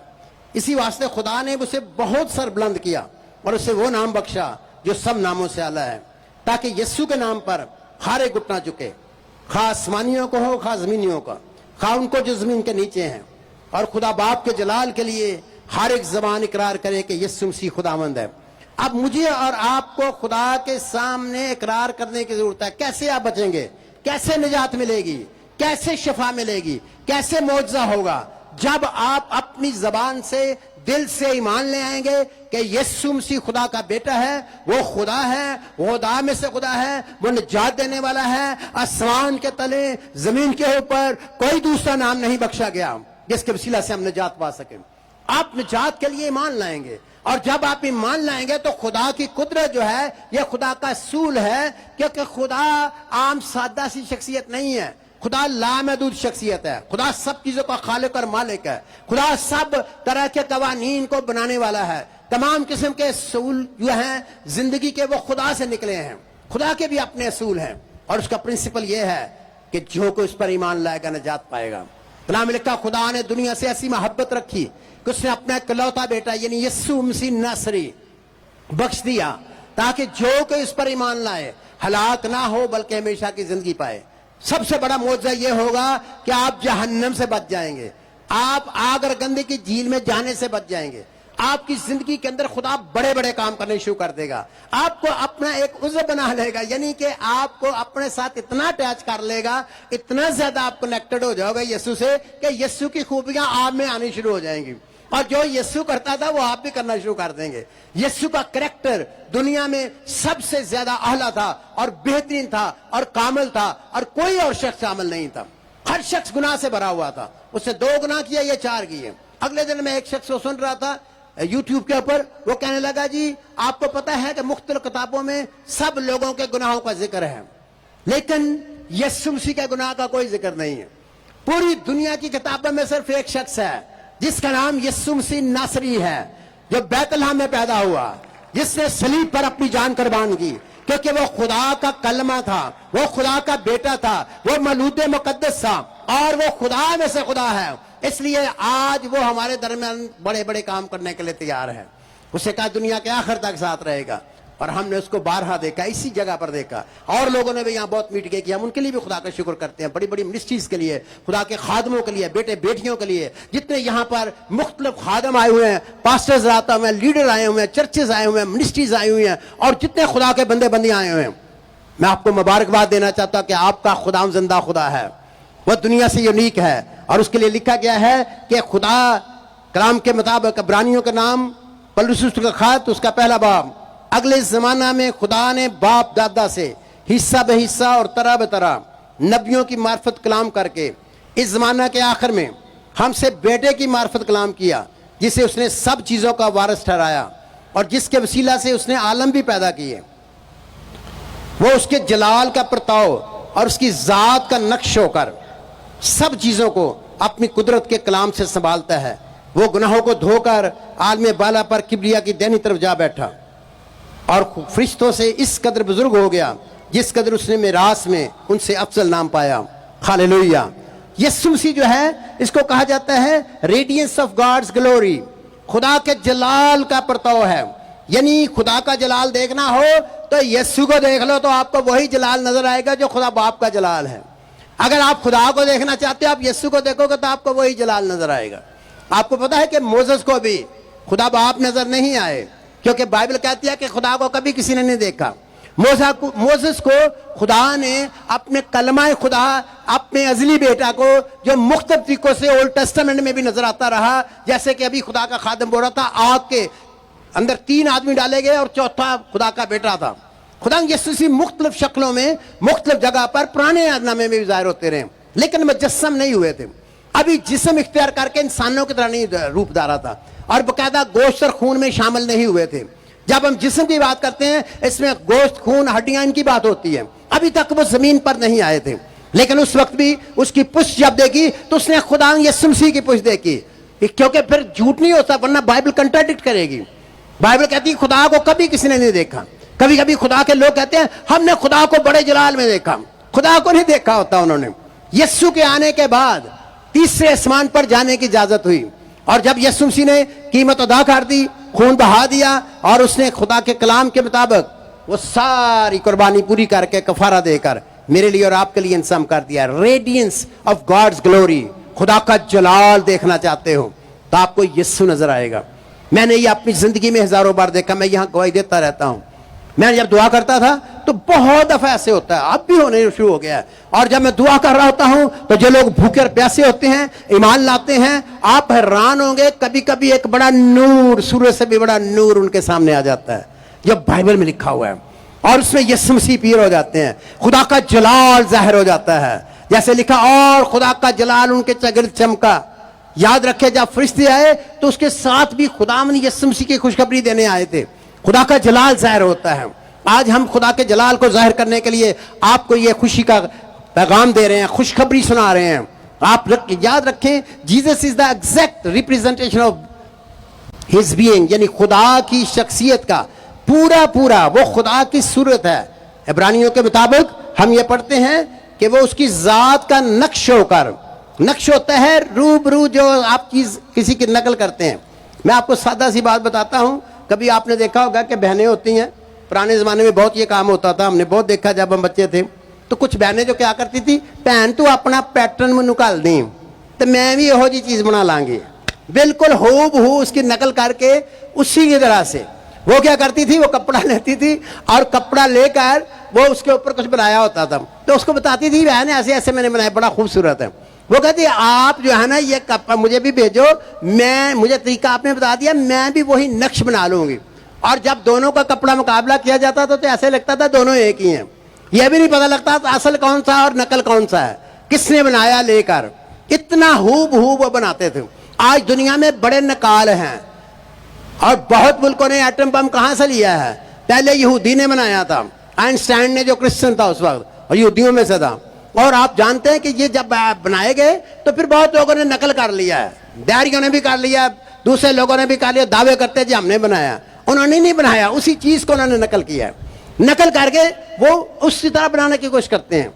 اسی واسطے خدا نے اسے بہت سر بلند کیا اور اسے وہ نام بخشا جو سب ناموں سے اعلیٰ ہے, تاکہ یسوع کے نام پر ہر ایک گھٹنا چکے, خواہ آسمانیوں کو ہو خواہ زمینیوں کا, خواہ ان کو جو زمین کے نیچے ہیں, اور خدا باپ کے جلال کے لیے ہر ایک زبان اقرار کرے کہ یسوع مسیح خداوند ہے. اب مجھے اور آپ کو خدا کے سامنے اقرار کرنے کی ضرورت ہے. کیسے آپ بچیں گے؟ کیسے نجات ملے گی؟ کیسے شفا ملے گی؟ کیسے معجزہ ہوگا؟ جب آپ اپنی زبان سے دل سے ایمان لے آئیں گے کہ یسوع مسیح خدا کا بیٹا ہے, وہ خدا ہے, وہ خدا میں سے خدا ہے, وہ نجات دینے والا ہے. آسمان کے تلے زمین کے اوپر کوئی دوسرا نام نہیں بخشا گیا جس کے وسیلہ سے ہم نجات پا سکیں. آپ نجات کے لیے ایمان لائیں گے, اور جب آپ ایمان لائیں گے تو خدا کی قدرت جو ہے یہ خدا کا اصول ہے, کیونکہ خدا عام سادہ سی شخصیت نہیں ہے, خدا لامحدود شخصیت ہے. خدا سب چیزوں کا خالق اور مالک ہے. خدا سب طرح کے قوانین کو بنانے والا ہے. تمام قسم کے اصول جو ہیں زندگی کے وہ خدا سے نکلے ہیں. خدا کے بھی اپنے اصول ہیں, اور اس کا پرنسپل یہ ہے کہ جو کوئی اس پر ایمان لائے گا نجات پائے گا. کلام میں لکھا خدا نے دنیا سے ایسی محبت رکھی کہ اس نے اپنا اکلوتا بیٹا یعنی یسوع مسیح ناصری بخش دیا تاکہ جو کوئی اس پر ایمان لائے ہلاک نہ ہو بلکہ ہمیشہ کی زندگی پائے. سب سے بڑا معجزہ یہ ہوگا کہ آپ جہنم سے بچ جائیں گے, آپ آگ اور گندے کی جھیل میں جانے سے بچ جائیں گے, آپ کی زندگی کے اندر خدا بڑے بڑے کام کرنے شروع کر دے گا. آپ کو اپنا ایک عضو بنا لے گا, یعنی کہ آپ کو اپنے ساتھ اتنا اٹیچ کر لے گا, اتنا زیادہ آپ کنیکٹڈ ہو جاؤ گے یسوع سے کہ یسوع کی خوبیاں آپ میں آنی شروع ہو جائیں گی, اور جو یسوع کرتا تھا وہ آپ بھی کرنا شروع کر دیں گے. یسوع کا کریکٹر دنیا میں سب سے زیادہ اعلیٰ تھا اور بہترین تھا اور کامل تھا, اور کوئی اور شخص شامل نہیں تھا. ہر شخص گناہ سے بھرا ہوا تھا. اس نے 2 گناہ کیا, یہ 4 کیے. اگلے دن میں ایک شخص کو سن رہا تھا یوٹیوب کے اوپر, وہ کہنے لگا جی آپ کو پتا ہے کہ مختلف کتابوں میں سب لوگوں کے گناہوں کا ذکر ہے, لیکن یسوع مسیح کے گناہ کا کوئی ذکر نہیں ہے. پوری دنیا کی کتابوں میں صرف ایک شخص ہے جس کا نام یسوع مسیح ناصری ہے, جو بیت لحم میں پیدا ہوا, جس نے صلیب پر اپنی جان قربان کی, کیونکہ وہ خدا کا کلمہ تھا, وہ خدا کا بیٹا تھا, وہ مولود مقدس تھا, اور وہ خدا میں سے خدا ہے. اس لیے آج وہ ہمارے درمیان بڑے بڑے کام کرنے کے لیے تیار ہے. اسے کہا دنیا کے آخر تک ساتھ رہے گا, اور ہم نے اس کو بارہا دیکھا, اسی جگہ پر دیکھا. اور لوگوں نے بھی یہاں بہت میٹنگیں کی, ہم ان کے لیے بھی خدا کا شکر کرتے ہیں, بڑی بڑی منسٹریز کے لیے, خدا کے خادموں کے لیے, بیٹے بیٹیوں کے لیے, جتنے یہاں پر مختلف خادم آئے ہوئے ہیں, پاسٹرز آتے ہوئے ہیں, لیڈر آئے ہوئے ہیں, چرچز آئے ہوئے ہیں, منسٹریز آئی ہوئی ہیں, اور جتنے خدا کے بندے بندیاں آئے ہوئے ہیں. میں آپ کو مبارکباد دینا چاہتا ہوں کہ آپ کا خدا زندہ خدا ہے, وہ دنیا سے یونیک ہے, اور اس کے لیے لکھا گیا ہے کہ خدا کلام کے مطابق عبرانیوں کا نام پولس کا خط اس کا 1 باب, اگلے زمانہ میں خدا نے باپ دادا سے حصہ بہ حصہ اور طرح بطرح نبیوں کی معرفت کلام کر کے اس زمانہ کے آخر میں ہم سے بیٹے کی معرفت کلام کیا, جسے اس نے سب چیزوں کا وارث ٹھہرایا, اور جس کے وسیلہ سے اس نے عالم بھی پیدا کیے. وہ اس کے جلال کا پرتاؤ اور اس کی ذات کا نقش ہو کر سب چیزوں کو اپنی قدرت کے کلام سے سنبھالتا ہے. وہ گناہوں کو دھو کر عالم بالا پر کبریا کی دہنی طرف جا بیٹھا, اور فرشتوں سے اس قدر بزرگ ہو گیا جس قدر اس نے میراث میں ان سے افضل نام پایا. ہاللیلویہ. یسوع مسیح جو ہے اس کو کہا جاتا ہے ریڈینس آف گاڈز گلوری, خدا کے جلال کا پرتاؤ ہے. یعنی خدا کا جلال دیکھنا ہو تو یسوع کو دیکھ لو, تو آپ کو وہی جلال نظر آئے گا جو خدا باپ کا جلال ہے. اگر آپ خدا کو دیکھنا چاہتے ہو, آپ یسوع کو دیکھو گے تو آپ کو وہی جلال نظر آئے گا. آپ کو پتا ہے کہ موسیس کو بھی خدا باپ نظر نہیں آئے, کیونکہ بائبل کہتی ہے کہ خدا کو کبھی کسی نے نہیں دیکھا. موسیس کو خدا نے اپنے کلمہ خدا, اپنے ازلی بیٹا کو, جو مختلف طریقوں سے اولڈ ٹیسٹمنٹ میں بھی نظر آتا رہا, جیسے کہ ابھی خدا کا خادم بول رہا تھا, آگ کے اندر 3 آدمی ڈالے گئے اور چوتھا خدا کا بیٹا تھا. خدا یسوع مسیح مختلف شکلوں میں مختلف جگہ پر پرانے نامے میں بھی ظاہر ہوتے رہے, لیکن مجسم نہیں ہوئے تھے. ابھی جسم اختیار کر کے انسانوں کی طرح نہیں روپ دھارا تھا, اور باقاعدہ گوشت اور خون میں شامل نہیں ہوئے تھے. جب ہم جسم کی بات کرتے ہیں, اس میں گوشت خون ہڈیاں ان کی بات ہوتی ہے. ابھی تک وہ زمین پر نہیں آئے تھے, لیکن اس وقت بھی اس کی پشت جب دیکھی تو اس نے خدا یسوع مسیح کی پشت دیکھی, کیونکہ پھر جھوٹ نہیں ہوتا, ورنہ بائبل کنٹراڈکٹ کرے گی. بائبل کہتی ہے خدا کو کبھی کسی نے نہیں دیکھا. کبھی کبھی خدا کے لوگ کہتے ہیں ہم نے خدا کو بڑے جلال میں دیکھا, خدا کو نہیں دیکھا ہوتا انہوں نے. یسوع کے آنے کے بعد تیسرے آسمان پر جانے کی اجازت ہوئی, اور جب یسوع مسیح نے قیمت ادا کر دی, خون بہا دیا, اور اس نے خدا کے کلام کے مطابق وہ ساری قربانی پوری کر کے کفارہ دے کر میرے لیے اور آپ کے لیے انتظام کر دیا. ریڈینس آف گاڈز گلوری, خدا کا جلال دیکھنا چاہتے ہو تو آپ کو یسوع نظر آئے گا. میں نے یہ اپنی زندگی میں ہزاروں بار دیکھا, میں یہاں گواہی دیتا رہتا ہوں. میں جب دعا کرتا تھا تو بہت دفعہ ایسے ہوتا ہے, اب بھی ہونے شروع ہو گیا ہے. اور جب میں دعا کر رہا ہوتا ہوں تو جو لوگ بھوکے اور پیاسے ہوتے ہیں, ایمان لاتے ہیں, آپ حیران ہوں گے, کبھی کبھی ایک بڑا نور, سورج سے بھی بڑا نور ان کے سامنے آ جاتا ہے جو بائبل میں لکھا ہوا ہے, اور اس میں یسوع مسیح پیر ہو جاتے ہیں. خدا کا جلال ظاہر ہو جاتا ہے, جیسے لکھا اور خدا کا جلال ان کے چگرد چمکا. یاد رکھے جب فرشتے آئے تو اس کے ساتھ بھی خدا نے یسوع مسیح کی خوشخبری دینے آئے تھے. خدا کا جلال ظاہر ہوتا ہے. آج ہم خدا کے جلال کو ظاہر کرنے کے لیے آپ کو یہ خوشی کا پیغام دے رہے ہیں, خوشخبری سنا رہے ہیں. آپ یاد رکھیں, Jesus is the exact representation of his being, یعنی خدا کی شخصیت کا پورا وہ خدا کی صورت ہے. عبرانیوں کے مطابق ہم یہ پڑھتے ہیں کہ وہ اس کی ذات کا نقش ہو کر, نقش ہوتا ہے روبرو, جو آپ چیز کسی کی نقل کرتے ہیں. میں آپ کو سادہ سی بات بتاتا ہوں. کبھی آپ نے دیکھا ہوگا کہ بہنیں ہوتی ہیں, پرانے زمانے میں بہت یہ کام ہوتا تھا, ہم نے بہت دیکھا جب ہم بچے تھے. تو کچھ بہنیں جو کیا کرتی تھی, بہن تو اپنا پیٹرن میں نکال دیں تو میں بھی یہو جی چیز بنا لیں گی. بالکل ہو بہو اس کی نقل کر کے اسی کی طرح سے وہ کیا کرتی تھی, وہ کپڑا لیتی تھی اور کپڑا لے کر وہ اس کے اوپر کچھ بنایا ہوتا تھا تو اس کو بتاتی تھی بہن ایسے ایسے میں نے بنایا, بڑا خوبصورت ہے. وہ کہتی آپ جو ہے نا یہ کپڑا مجھے بھی بھیجو, مجھے طریقہ آپ نے بتا دیا, میں بھی وہی نقش بنا لوں گی. اور جب دونوں کا کپڑا مقابلہ کیا جاتا تھا تو ایسے لگتا تھا دونوں ایک ہی ہیں, یہ بھی نہیں پتہ لگتا اصل کون سا اور نقل کون سا ہے, کس نے بنایا لے کر. اتنا ہو بہو وہ بناتے تھے. آج دنیا میں بڑے نقال ہیں اور بہت ملکوں نے ایٹم بم کہاں سے لیا ہے, پہلے یہودی نے بنایا تھا, آئنسٹائن نے جو کرسچن تھا اس وقت اور یہودیوں میں سے تھا. اور آپ جانتے ہیں کہ یہ جب بنائے گئے تو پھر بہت لوگوں نے نقل کر لیا ہے, دیاریوں نے بھی کر لیا, دوسرے لوگوں نے بھی کر لیا, دعوے کرتے جی ہم نے بنایا. انہوں نے نہیں بنایا, اسی چیز کو انہوں نے نقل کیا ہے, نقل کر کے وہ اسی طرح بنانے کی کوشش کرتے ہیں.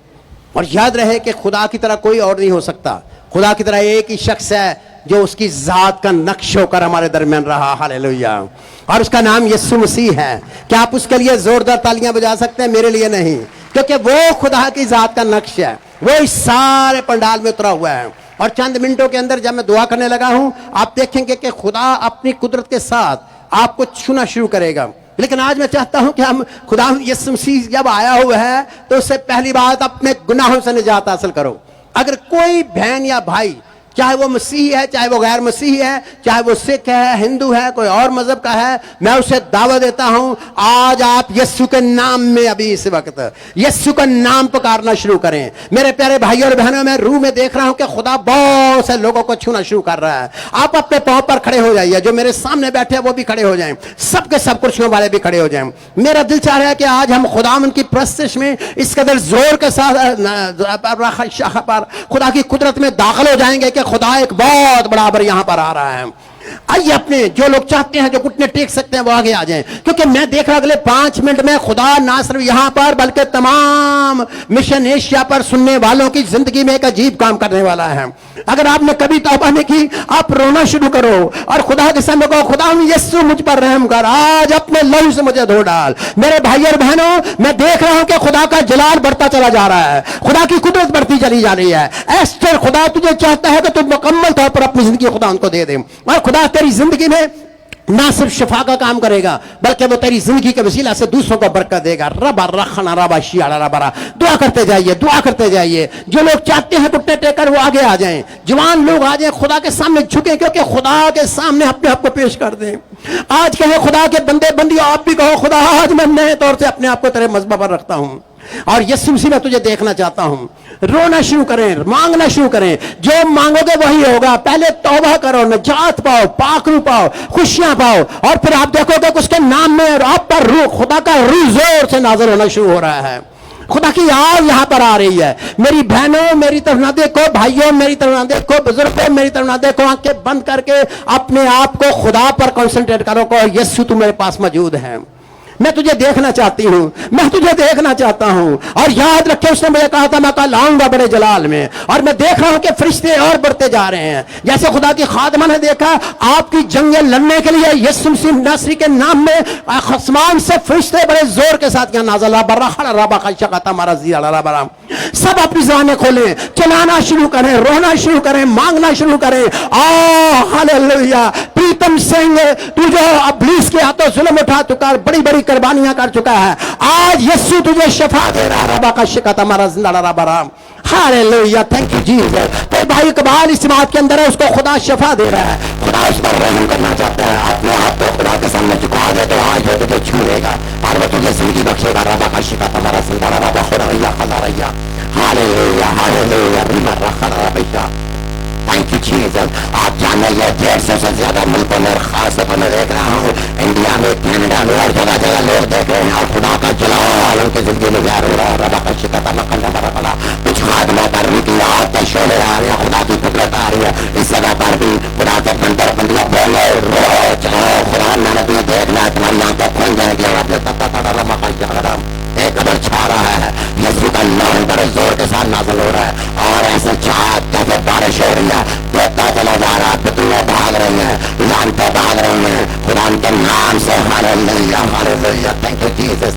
اور یاد رہے کہ خدا کی طرح کوئی اور نہیں ہو سکتا, خدا کی طرح ایک ہی شخص ہے جو اس کی ذات کا نقش ہو کر ہمارے درمیان رہا, ہاللیلویا, اور اس کا نام یسوع مسیح ہے. کیا آپ اس کے لیے زوردار تالیاں بجا سکتے ہیں؟ میرے لیے نہیں, کیونکہ وہ خدا کی ذات کا نقش ہے, وہ اس سارے پنڈال میں اترا ہوا ہے. اور چند منٹوں کے اندر جب میں دعا کرنے لگا ہوں آپ دیکھیں گے کہ خدا اپنی قدرت کے ساتھ آپ کو چھونا شروع کرے گا. لیکن آج میں چاہتا ہوں کہ ہم خدا یسوع مسیح جب آیا ہوا ہے تو اس سے پہلی بات اپنے گناہوں سے نجات حاصل کرو. اگر کوئی بہن یا بھائی چاہے وہ مسیحی ہے چاہے وہ غیر مسیحی ہے, چاہے وہ سکھ ہے, ہندو ہے, کوئی اور مذہب کا ہے, میں اسے دعوت دیتا ہوں آج آپ یسوع کے نام میں ابھی اس وقت یسوع کا نام پکارنا شروع کریں. میرے پیارے بھائی اور بہنوں, میں روح میں دیکھ رہا ہوں کہ خدا بہت سے لوگوں کو چھونا شروع کر رہا ہے. آپ اپنے پاؤں پر کھڑے ہو جائیے, جو میرے سامنے بیٹھے ہیں وہ بھی کھڑے ہو جائیں, سب کے سب کرسیوں والے بھی کھڑے ہو جائیں. میرا دل چاہ رہا ہے کہ آج ہم خداوند کی پرستش میں اس قدر زور کے ساتھ خدا کی قدرت میں داخل ہو جائیں گے کہ خدا ایک بہت بڑا امر یہاں پر آ رہا ہے. آئیے اپنے جو لوگ چاہتے ہیں, جو گھٹنے ٹیک سکتے ہیں, وہ آگے آ جائیں, کیونکہ میں دیکھ رہا اگلے 5 منٹ میں خدا نہ صرف یہاں پر بلکہ تمام مشن ایشیا پر سننے والوں کی زندگی میں ایک عجیب کام کرنے والا ہے. اگر آپ نے کبھی توبہ نہیں کی, آپ رونا شروع کرو اور خدا کے سامنے کہو خدا یسوع مجھ پر رحم کر, آج اپنے لہو سے مجھے دھو ڈال. میرے بھائی اور بہنوں, میں دیکھ رہا ہوں کہ خدا کا جلال بڑھتا چلا جا رہا ہے, خدا کی قدرت بڑھتی چلی جا رہی ہے. ایسٹر, خدا تجھے چاہتا ہے کہ تم مکمل طور پر اپنی زندگی خدا ان کو دے دے, اور خدا تیری زندگی میں نہ صرف شفا کا کام کرے گا بلکہ وہ تیری زندگی کے وسیلہ سے دوسروں کو برکت دے گا. ربا رخنا ربا شیاڑا ربا, دعا کرتے جائیے, دعا کرتے جائیے. جو لوگ چاہتے ہیں گھٹنے ٹیک کر وہ آگے آ جائیں, جوان لوگ آ جائیں, خدا کے سامنے جھکیں, کیونکہ خدا کے سامنے اپنے آپ کو پیش کر دیں. آج کہیں خدا کے بندے بندی, آپ بھی کہو خدا آج میں نئے طور سے اپنے آپ کو تیرے مذہب پر رکھتا ہوں اور یسوع مسیح میں تجھے دیکھنا چاہتا ہوں. رونا شروع کریں, مانگنا شروع کریں, جو مانگو گے وہی ہوگا. پہلے توبہ کرو, نجات پاؤ, پاکرو پاؤ, خوشیاں پاؤ, اور پھر آپ دیکھو گے کہ اس کے نام میں آپ پر روح, خدا کا روح زور سے نازل ہونا شروع ہو رہا ہے. خدا کی آواز یہاں پر آ رہی ہے. میری بہنوں میری طرف نہ دیکھو, بھائیوں میری طرف نہ دیکھو, بزرگوں میری طرف نہ دیکھو, آنکھیں بند کر کے اپنے آپ کو خدا پر کنسنٹریٹ کرو, کہ یسوع تو میرے پاس موجود ہے, میں تجھے دیکھنا چاہتی ہوں, میں تجھے دیکھنا چاہتا ہوں. اور یاد رکھے اس نے مجھے کہا تھا میں کل آؤں گا بڑے جلال میں, اور میں دیکھ رہا ہوں کہ فرشتے اور بڑھتے جا رہے ہیں. جیسے خدا کی خادمہ نے دیکھا آپ کی جنگیں لڑنے کے لیے یسوع مسیح ناصری کے نام میں آسمان سے فرشتے بڑے زور کے ساتھ یہاں نازل. سب اپنی زبانیں کھولیں, چلانا شروع کریں, رونا شروع کریں, مانگنا شروع کریں. ہاللیلویا. پریتم سنگھ, تو جو ابلیس کے ہاتھوں ظلم اٹھا چکا, بڑی بڑی قربانیاں کر چکا ہے, آج یسوع تجھے شفا دے رہا. ربا کا شکا ہمارا زندہ ربا. ہاللیلویا, تھینک یو جیسس. تو بھائی اقبال اس بات کے اندر ہے, اس کو خدا شفا دے رہا ہے, خدا اس پر رحم کرنا چاہتا ہے. اپنے آپ کو خدا کے سامنے جھکا دے تو آج وہ تجھے چھو لے گا اور وہ تجھے زندگی بخشے گا. ربا کا شکا ہمارا زندہ ربا خدا خدا ریا. ہاللیلویا, ہاللیلویا, ربا رخا ربا. Thank you Jesus. آپ جانے یہ 150 سے زیادہ ملکوں میں, خاص طور پر میں دیکھ رہا ہوں انڈیا میں, کینیڈا میں, اور جگہ جگہ لوگ دیکھ رہے ہیں, اور خدا کا جلال ان کی زندگی میں ظاہر ہو رہا ہے. ربا کا شکا مکھنا کچھ خادموں پر بھی کی آگ کے شعلے آ رہے ہیں, خدا کی قدرت آ رہی ہے. اس جگہ پر بھی خدا کے بندر بندیاں بولے, رو, چلو خدا میں تمہیں دیکھنا ہے, تمہاری آنکھیں کھل جائیں گی. اور اپنے ربا کا شکا ایک قدر چھا رہا ہے. یسوع کا نام بڑے زور کے ساتھ نازل ہو رہا ہے, اور ایسے چھات جیسے بارش ہو رہی ہے, دیکھتا چلا جا رہا ہے. بتیاں بھاگ رہی ہیں, لانتیں بھاگ رہی ہیں خدا کے نام سے. ہاللیلویا, ہاللیلویا, تھینک یو جیسس.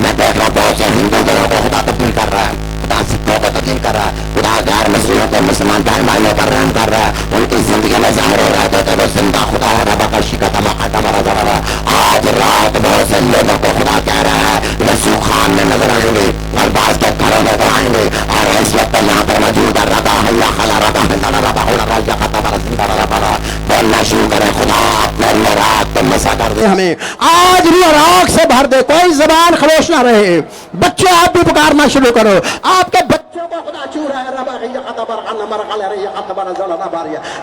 میں دیکھ رہا ہوں بہت سے ہندو دلوں کو خدا تبدیل کر رہا ہے, خدا سکھوں کو تبدیل کر رہا ہے, خدا غیر مسیحیوں کو مسلمان بہن بھائیوں پر رحم کر رہا ہے، ان کی زندگی میں ظاہر ہو رہا ہے کہ وہ زندہ خدا ہے. ربا کا شکتا مقدم رہا. آج رات بہت سے لوگوں کو خدا کہہ رہا ہے یسوع خان میں نظر آئیں گے اور بعض کے گھروں میں آئیں گے. اور اس وقت یہاں پر موجود ہے ربا اللہ خلا ربا ربا راجا خطا زندہ ربا. بولنا شروع کریں خدا اپنے رات کو مسا کر دے ہمیں آج بھی اور آگ سے بھر دے. کوئی زبان خاموش نہ رہے. بچے آپ بھی پکارنا شروع کرو. آپ کے بچوں کو خدا چھو رہا ہے. ربا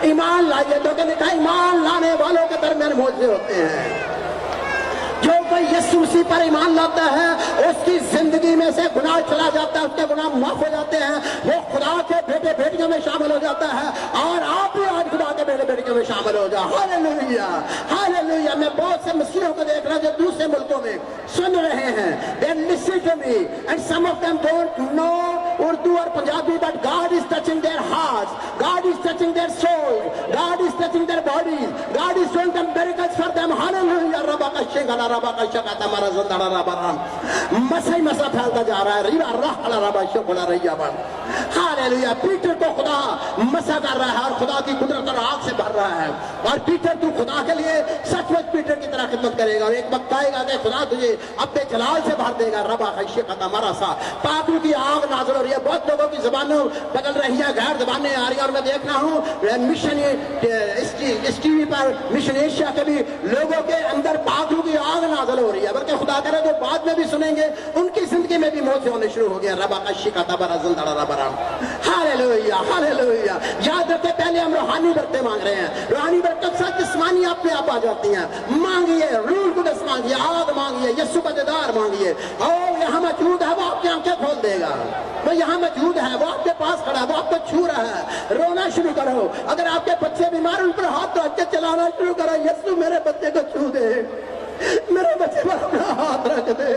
ایمان لائیے تو کہ لکھا ایمان لانے والوں کے درمیان معجزے ہوتے ہیں. جو کوئی یسوع مسیح پر ایمان لاتا ہے اس کی زندگی میں سے گناہ چلا جاتا ہے، اس کے گناہ معاف ہو جاتے ہیں، وہ خدا کے بیٹے بیٹیوں میں شامل ہو جاتا ہے. اور آپ بھی آج خدا کے بیٹے بیٹیوں میں شامل ہو جاؤ. ہاللیلویہ ہاللیلویہ. میں بہت سے مسیحوں کو دیکھ رہا ہوں جو دوسرے ملکوں میں سن رہے ہیں. They listen to me and some of them don't know Urdu or Punjabi, but God is touching their hearts, God is touching their souls, God is touching their bodies, God is doing them miracles for them. Hallelujah. ربا کا شکل ربا کا شکل ہمارا زندہ ربا مسیح مسا پھیلتا جا رہا ہے. ریوا راہ ربا شکل رہی بن. ہاللیلویہ. پیٹر کو خدا مسا کر رہا ہے اور خدا کی قدرت اور آگ سے بھر رہا ہے. اور پیٹر تو خدا کے لیے سچ مچ پیٹر کی طرح خدمت کرے گا اور ایک وقت آئے گا کہ خدا تجھے اپنے جلال سے بھر دے گا. ربا خشی قدم مراسا. پاکوں کی آگ نازل ہو رہی ہے. بہت لوگوں کی زبانوں بدل رہی ہے، غیر زبانیں آ رہی ہیں. اور میں دیکھ رہا ہوں مشن اس ٹی وی پر مشن ایشیا کے بھی لوگوں کے اندر پاکوں کی آگ نازل ہو رہی ہے. بلکہ خدا کرے جو بعد میں بھی سنیں گے ان کی زندگی میں بھی موت سے ہونے شروع ہو گیا. ربا خشی قدم زندہ ربا. ہاللیلویہ ہاللیلویہ. یاد رکھیں پہلے ہم روحانی برکتیں مانگ رہے ہیں. روحانی برکت سے جسمانی اپنے آپ آ جاتی ہیں. مانگیے روح القدس مانگیے، آگ مانگیے، یسوع کا دیدار مانگیے. اور یہاں موجود ہے وہ آپ کی آنکھیں کھول دے گا. وہ یہاں موجود ہے، وہ آپ کے پاس کھڑا ہے، وہ آپ کو چھو رہا ہے. رونا شروع کرو. اگر آپ کے بچے بیمار ان پر ہاتھ رکھ کے چلانا شروع کرو. یسوع میرے بچے کو چھو دے، میرے بچے پر اپنا ہاتھ رکھ دے.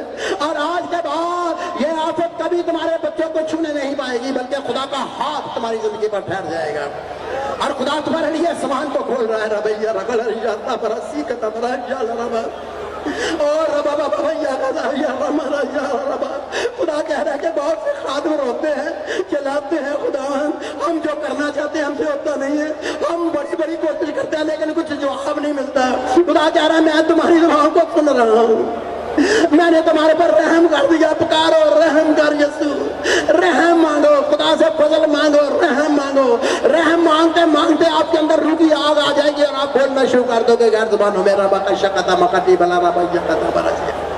اور آج کے بعد یہ آفت کبھی تمہارے بچوں کو چھونے نہیں پائے گی، بلکہ خدا کا ہاتھ تمہاری زندگی پر ٹھہر جائے گا. اور خدا تمہارے لیے سامان کو کھول رہا ہے. ربیہ رگل جاتا پر سیکھ تمہارا جال ربا اور ربا بابا بھیا ربا. خدا کہہ رہا ہے کہ بہت سے خادم روتے ہیں، چلاتے ہیں. خدا ہم جو کرنا چاہتے ہیں ہم سے ہوتا نہیں ہے. ہم بڑی بڑی کوشش کرتے ہیں لیکن کچھ جواب نہیں ملتا. خدا کہہ رہا ہے میں تمہاری دعاؤں کو سن رہا ہوں، میں نے تمہارے پر رحم کر دیا. پکارو رحم کر یسوع. رحم مانگو، خدا سے فضل مانگو، رحم مانگو. رحم مانگتے مانگتے آپ کے اندر روح کی آگ آ جائے گی اور آپ بولنا شروع کر دو گے غیر زبانوں میں. ربا کا شکتا مقدی بلا ربا یقتا برس.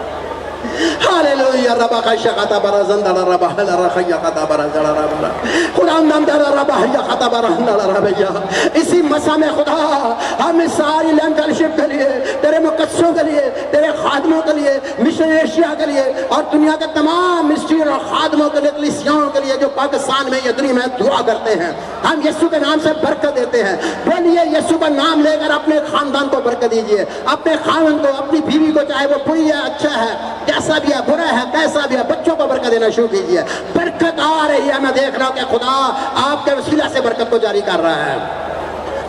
ہاللیلویہ. ربا کا شکتا برا زندہ ربا ہلا رخیا قتا برا زڑا ربا. خدا نام دار ربا یا قتا برا ہلا ربا. اسی مسا میں خدا ہم ساری لینڈ فیلوشپ کے لیے، تیرے مقدسوں کے لیے، تیرے خادموں کے لیے، مشن ایشیا کے لیے اور دنیا کے تمام مسٹر اور خادموں کے لیے، کلیسیاؤں کے لیے جو پاکستان میں یا دنیا میں دعا کرتے ہیں. ہم یسوع کے نام سے برکت دیتے ہیں. بولیے یسوع کا نام لے کر اپنے خاندان کو برکت دیجیے. اپنے خاوند کو، اپنی بیوی کو، چاہے وہ بری ہے اچھا ہے، کیسا بھی ہے برا ہے کیسا بھی ہے، بچوں کو برکت دینا شروع کیجیے. برکت آ رہی ہے. میں دیکھ رہا ہوں کہ خدا آپ کے وسیلہ سے برکت کو جاری کر رہا ہے.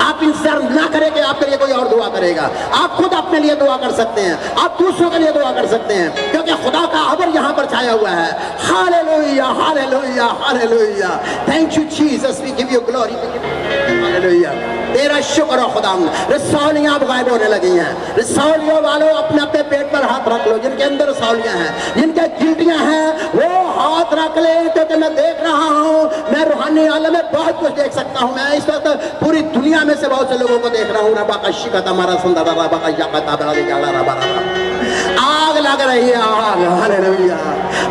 آپ انتظار نہ کریں کہ آپ کے لیے کوئی اور دعا کرے گا. آپ خود اپنے لیے دعا کر سکتے ہیں، آپ دوسروں کے لیے دعا کر سکتے ہیں، کیونکہ خدا کا عبر یہاں پر چھایا ہوا ہے. Hallelujah hallelujah hallelujah. Thank you Jesus, we give you glory. Hallelujah. تیرا شکر ہو خدا. رسولیاں اب غائب ہونے لگی ہیں. رسولیوں والوں اپنے اپنے پیٹ پر ہاتھ رکھ لو. جن کے اندر رسولیاں ہیں، جن کے گلٹیاں ہیں، وہ ہاتھ رکھ لیں. کیونکہ میں دیکھ رہا ہوں، میں روحانی عالم میں بہت کچھ دیکھ سکتا ہوں. میں اس وقت پوری دنیا میں سے بہت سے لوگوں کو دیکھ رہا ہوں. ربا کا شکتا ہمارا سندر ربا کا یقتا برا جالا ربا. آگ لگ رہی ہے. آگ. ہاللیلویہ.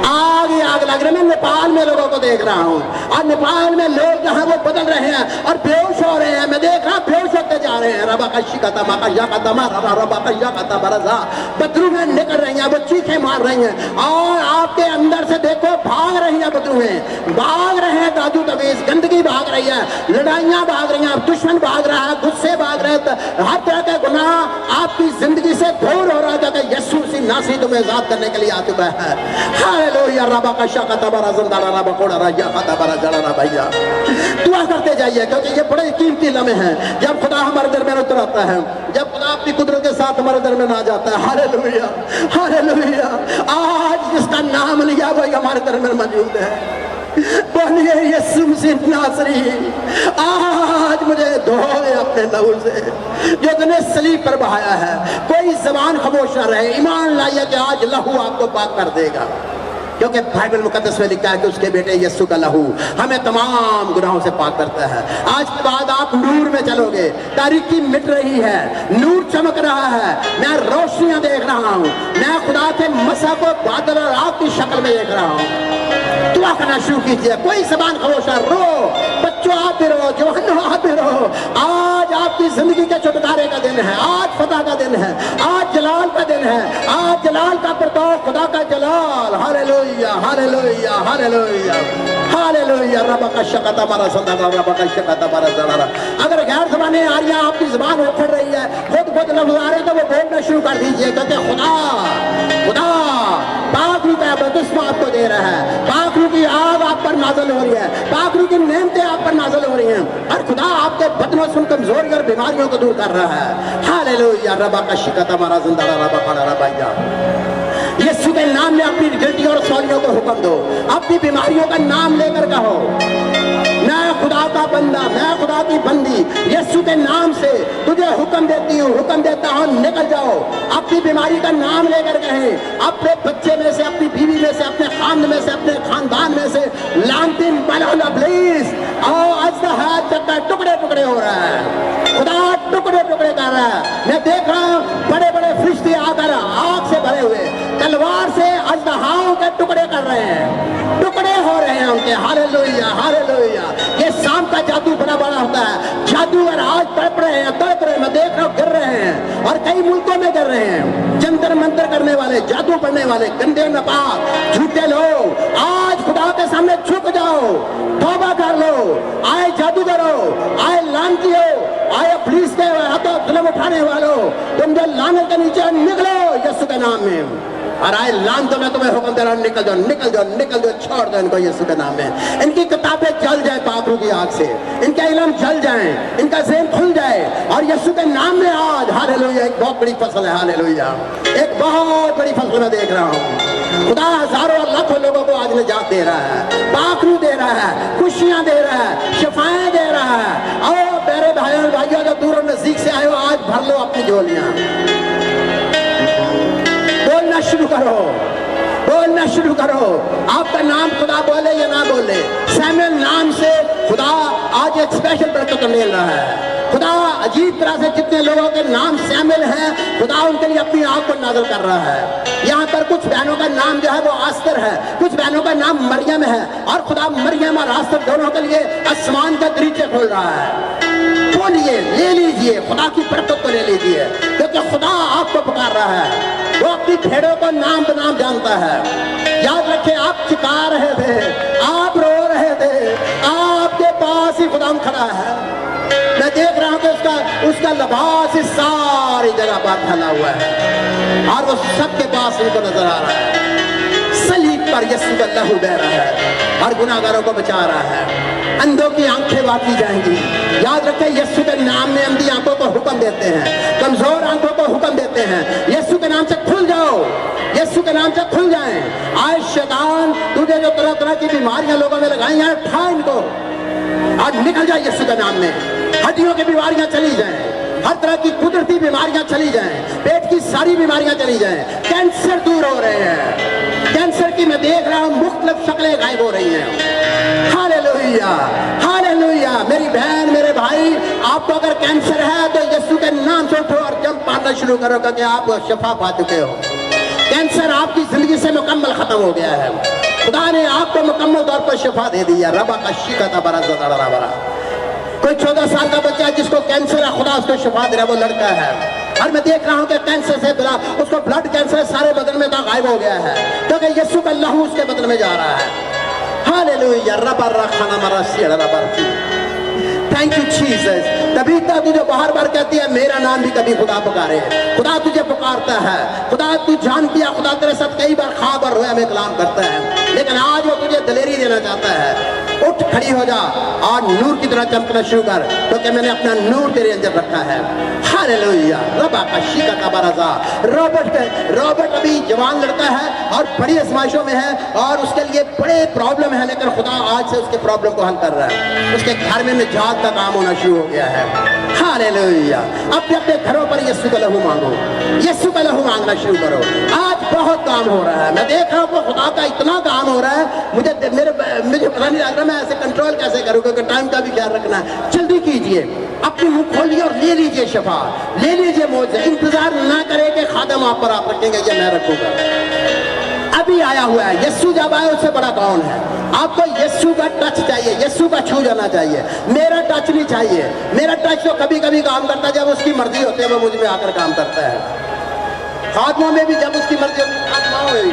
آگ ہی آگ لگ رہی ہے. میں نیپال میں لوگوں کو دیکھ رہا ہوں اور نیپال میں لوگ جہاں وہ بدل رہے ہیں اور بیہوش ہو رہے ہیں. میں دیکھ رہا بیہوش ہوتے جا رہے ہیں. ربا کا شکتا مکا یقتا مارا ربا کا یقتا برا. بدروہیں نکل رہی ہیں، وہ چیخیں مار رہی ہیں اور آپ کے اندر سے دیکھو بھاگ رہی ہیں. بدروہیں بھاگ رہے ہیں. دادو تویز گندگی بھاگ رہی ہے، لڑائیاں بھاگ رہی ہیں، دشمن بھاگ رہا ہے، غصے بھاگ رہے ہیں. ہر طرح کے گناہ آپ کی زندگی سے دور ہو رہا ہے کہ یسوع سی ناسی تمہیں آزاد کرنے کے لیے آ چکا ہے. ہاللیلویہ. ربا کا شکتا برا زندہ ربا کوڑا راجا خطا برا جڑا بھیا. دعا کرتے جائیے کیونکہ یہ بڑے قیمتی لمحے ہیں جب خدا ہمارے درمیان اتر آتا ہے، جب خدا اپنی قدرت کے ساتھ ہمارے درمیان آ جاتا ہے. ہاللیلویہ ہاللیلویہ. آج جس کا نام لیا وہی ہمارے درمیان موجود ہے. बोलिए यीशु मसीह नासरी, आज मुझे धो दे अपने लहू से जो तूने सलीब पर बहाया है। कोई जबान खामोश न रहे, ईमान लाइए कि आज लहू आपको पाक कर देगा, क्योंकि बाइबल मुकद्दस में लिखा है कि उसके बेटे यीशु का लहू हमें तमाम गुनाहों से पाक करता है। आज के बाद आप नूर में चलोगे, तारीकी मिट रही है, नूर चमक रहा है, मैं रोशनियां देख रहा हूं, मैं खुदा के मसा को बादल और आग की शक्ल में देख रहा हूं। दुआ करना शुरू कीजिए, कोई जबान खामोश न रो, बच्चों आप भी रहो, जवानों आप भी रहो। आज आपकी जिंदगी के छुटकारे का दिन है, आज फतह का दिन है, आज जलाल का दिन है, आज जलाल का प्रताप, खुदा का जलाल। Hallelujah hallelujah hallelujah hallelujah. रब का शकत हमारा सदा, रब का शकत हमारा जड़ा। अगर गैर ज़बानें आ रही हैं, आपकी ज़बान उखड़ रही है, खुद खुद लफ्ज़ आ रहे हैं, तो वो बोलना शुरू कर दीजिए, क्योंकि खुदा खुदा पाक रूह का बपतिस्मा आपको दे रहा है, पाक रूह की आग आप पर नाज़िल हो रही है, पाक रूह की नेमतें आप पर नाज़िल हो रही हैं, और खुदा आपके बदनों से कमजोरी और बीमारियों को दूर कर रहा है। हालेलुया। रब का शकत हमारा जिंदा, रब का रबाइया। यीशु के नाम में अपनी गिल्टी और सौलियों को हुक्म दो, अपनी बीमारियों का नाम लेकर कहो, मैं खुदा का बंदा, मैं खुदा की बंदी, यीशु के नाम से तुझे हुक्म देती हूँ, हुक्म देता हूँ, निकल जाओ। अपनी बीमारी का नाम लेकर कहे, अपने बच्चे में से, अपनी बीवी में से, अपने खानदान में से, अपने खानदान में से लानतीन बलौला प्लीज आओ। अजदहा चक्कर टुकड़े टुकड़े हो रहा है, खुदा टुकड़े टुकड़े कर रहा है। मैं देख रहा हूँ बड़े बड़े फरिश्ते आकर आग से भरे हुए तलवार से अजदहाओं के टुकड़े कर रहे हैं, टुकड़े हो रहे हैं उनके। Hallelujah hallelujah. ये शाम का जादू बड़ा बड़ा होता है, जादूगर आज तड़प रहे हैं, तड़प रहे हैं, मैं देख रहा हूँ गिर रहे हैं, और कई मुल्कों में गिर रहे हैं। जंतर मंतर करने वाले, जादू पढ़ने वाले, गंदे नपाक झूठे लोग, आज खुदा के सामने झुक जाओ, तौबा कर लो। आए जादूगरो, आए लानतियों, आए पुलिस के हाथों जुल्म उठाने वालों, तुम जो लानत के नीचे निकलो यीशु के नाम में। और आए लान तो मैं तुम्हें हुक्म दे रहा हूं, निकल जाओ निकल जाओ निकल जाओ, छोड़ दो इनको यीशु के नाम में। इनकी किताबें जल जाए पाक रूह की आग से, इनके इल्म जल जाएं, इनका ज़हन खुल जाए, और यीशु के नाम में आज हालेलुया एक बहुत बड़ी फसल है। हालेलुया एक बहुत बड़ी फसल मैं देख रहा हूँ। खुदा हजारों और लाखों लोगों को आज निजात दे रहा है, पाक रूह दे रहा है, खुशियां दे रहा है, शिफाएं दे रहा है। और मेरे भाइयों भाइयों जो दूर और नजदीक से आए हो, आज भर लो अपनी झोलियां, बोलना शुरू करो, बोलना शुरू करो। आपका नाम खुदा बोले या ना बोले, सैमुअल नाम से खुदा आज एक स्पेशल बरकत मिल रहा है। खुदा अजीब तरह से जितने लोगों के नाम सैमुअल हैं, खुदा उनके लिए अपनी आंख को नाज़िल कर रहा है। यहाँ पर कुछ बहनों का नाम जो है वो आस्तर है, कुछ बहनों का नाम मरियम है, और खुदा मरियम और आस्तर दोनों के लिए आसमान का दरीचे खोल रहा है। बोलिए, ले लीजिए, खुदा की बरकत को ले लीजिए, क्योंकि खुदा आपको पुकार रहा है। वो अपनी भेड़ों को नाम बनाम जानता है। याद रखें, आप चिल्ला रहे थे, आप रो रहे थे, आपके पास ही खुदा खड़ा है। मैं देख रहा हूं कि उसका लिबास इस सारी जगह पर फैला हुआ है, और वो सबके पास उनको नजर आ रहा है। सलीब पर यीशु का लहू बह रहा है और गुनाहगारों को बचा रहा है। अंधों की आंखें बांटी जाएंगी। याद रखें, यीशु के नाम में अंधी आंखों को हुक्म देते हैं, कमजोर आंखों को हुक्म देते हैं, यीशु के नाम से खुल जाओ, यीशु के नाम से खुल जाएं। आज शैतान तुझे जो तरह तरह की बीमारियां लोगों में लगाई हैं, उठा इनको आज निकल जाए यीशु के नाम में। हड्डियों की बीमारियां चली जाएं, हर तरह की कुदरती बीमारियां चली जाएं, पेट की सारी बीमारियां चली जाएं, कैंसर दूर हो रहे हैं। कैंसर की मैं देख रहा हूं मुख्तलिफ शक्लें गायब हो रही हैं। Hallelujah hallelujah. मेरी बहन, मेरे भाई, आपको अगर कैंसर है तो यीशु के नाम से उठो और जंप मारना शुरू करो, क्योंकि आप शफा पा चुके हो। कैंसर आपकी जिंदगी से मुकम्मल खत्म हो गया है। खुदा ने आपको मुकम्मल तौर पर शिफा दे दी है। रबा का शिकता बरा ज़रा बरा। कोई 14 साल का बच्चा है जिसको कैंसर है, खुदा उसको शिफा दे रहा है, वो लड़का है। और मैं देख रहा हूं कि कैंसर से उसको ब्लड कैंसर सारे बदन में गायब हो गया है, क्योंकि यीशु का लहू उसके बदन में जा रहा है। हालेलुया। रबा रखाना मरा सिया रबा। Thank you Jesus. तभी तो तुझे बार बार कहती है मेरा नाम भी कभी खुदा पुकारे। खुदा तुझे पुकारता है, खुदा तू जानती है, खुदा तेरे साथ कई बार ख्वाब और रोया में कलाम करता है, लेकिन आज वो तुझे दलेरी देना चाहता है। उठ खड़ी हो जा और नूर की तरह चमकना शुरू कर, क्योंकि मैंने अपना नूर तेरे अंदर रखा है। हालेलुया। रबा का शीका का बराजा। रॉबर्ट अभी जवान लड़का है और बड़ी आजमाइशों में है और उसके लिए बड़े प्रॉब्लम है, लेकिन खुदा आज से उसके प्रॉब्लम को हल कर रहा है। उसके घर में निजात का काम होना शुरू हो गया है। हालेलुया। अपने अपने घरों पर यीशु का लहू मांगो, यीशु का लहू मांगना शुरू करो। आज बहुत काम हो रहा है, मैं देख रहा हूँ कि खुदा का इतना काम हो रहा है, मुझे पता नहीं लग रहा मैं ऐसे कंट्रोल कैसे करूँ, क्योंकि टाइम का भी ख्याल रखना है। जल्दी कीजिए, अपनी मुंह खोलिए और ले लीजिए शफा, ले लीजिए मौज। इंतजार ना करें कि खादम आप पर आप रखेंगे या मैं रखूंगा। अभी आया हुआ है यीशु, जब आया उससे बड़ा कौन है। आपको यीशु का टच चाहिए, यीशु का छू जाना चाहिए। मेरा टच नहीं चाहिए। मेरा टच तो कभी कभी काम करता है, जब उसकी मर्जी होती है वो मुझ में आकर काम करता है। खादमों में भी जब उसकी मर्जी होती है, खादमाओं में भी।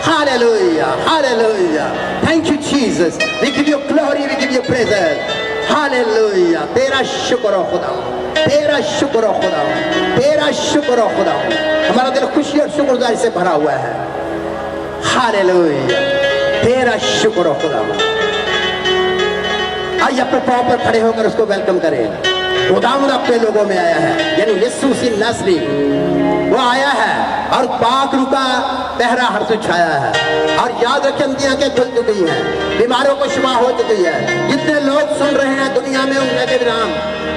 Hallelujah, hallelujah. Thank you Jesus, we give you glory, we give you presence. Hallelujah. तेरा शुक्र हो खुदा, तेरा शुक्र हो खुदा, तेरा शुक्र हो खुदा। हमारा दिल खुशी और शुक्रगुजारी से भरा हुआ है। हालेलुया। तेरा शुक्र हो खुदा। आइए अपने पांव पर खड़े होकर उसको वेलकम करें। खुदावंद अपने लोगों में आया है, यानी यीशु सी नस्ली वो आया है और पाक रूह का पहरा हर से छाया है। और याद रखें, उनकी आंखें खुल चुकी हैं, बीमारों को शिफा हो चुकी है। जितने लोग सुन रहे हैं दुनिया में, उनके भी नाम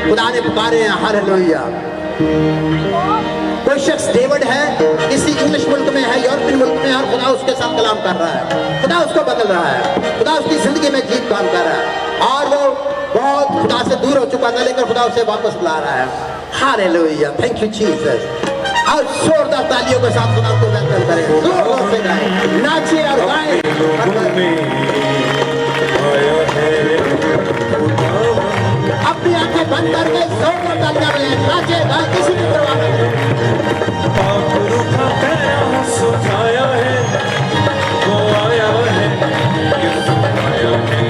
खुदा ने पुकारे हैं। हालेलुया। कोई शख्स डेविड है, किसी इंग्लिश मुल्क में है, यूरोपियन मुल्क में है, और खुदा उसके साथ कलाम कर रहा है। खुदा उसको बदल रहा है, खुदा उसकी जिंदगी में जीत काम कर रहा है। और वो बहुत खुदा से दूर हो चुका था, लेकिन खुदा उसे वापस ला रहा है। हालेलुया। Thank you Jesus. और जोरदार तालियों के साथ खुदा को वेलकम करें, जोर से गाएं, नाचे और गाएं। अपनी आंखें बंद करके जोरदार तालियां बजाएं, नाचे गाएं, किसी की परवाह न करें। पाक रूह का पहरा सुझाया है, वो आया है, यीशु आया है।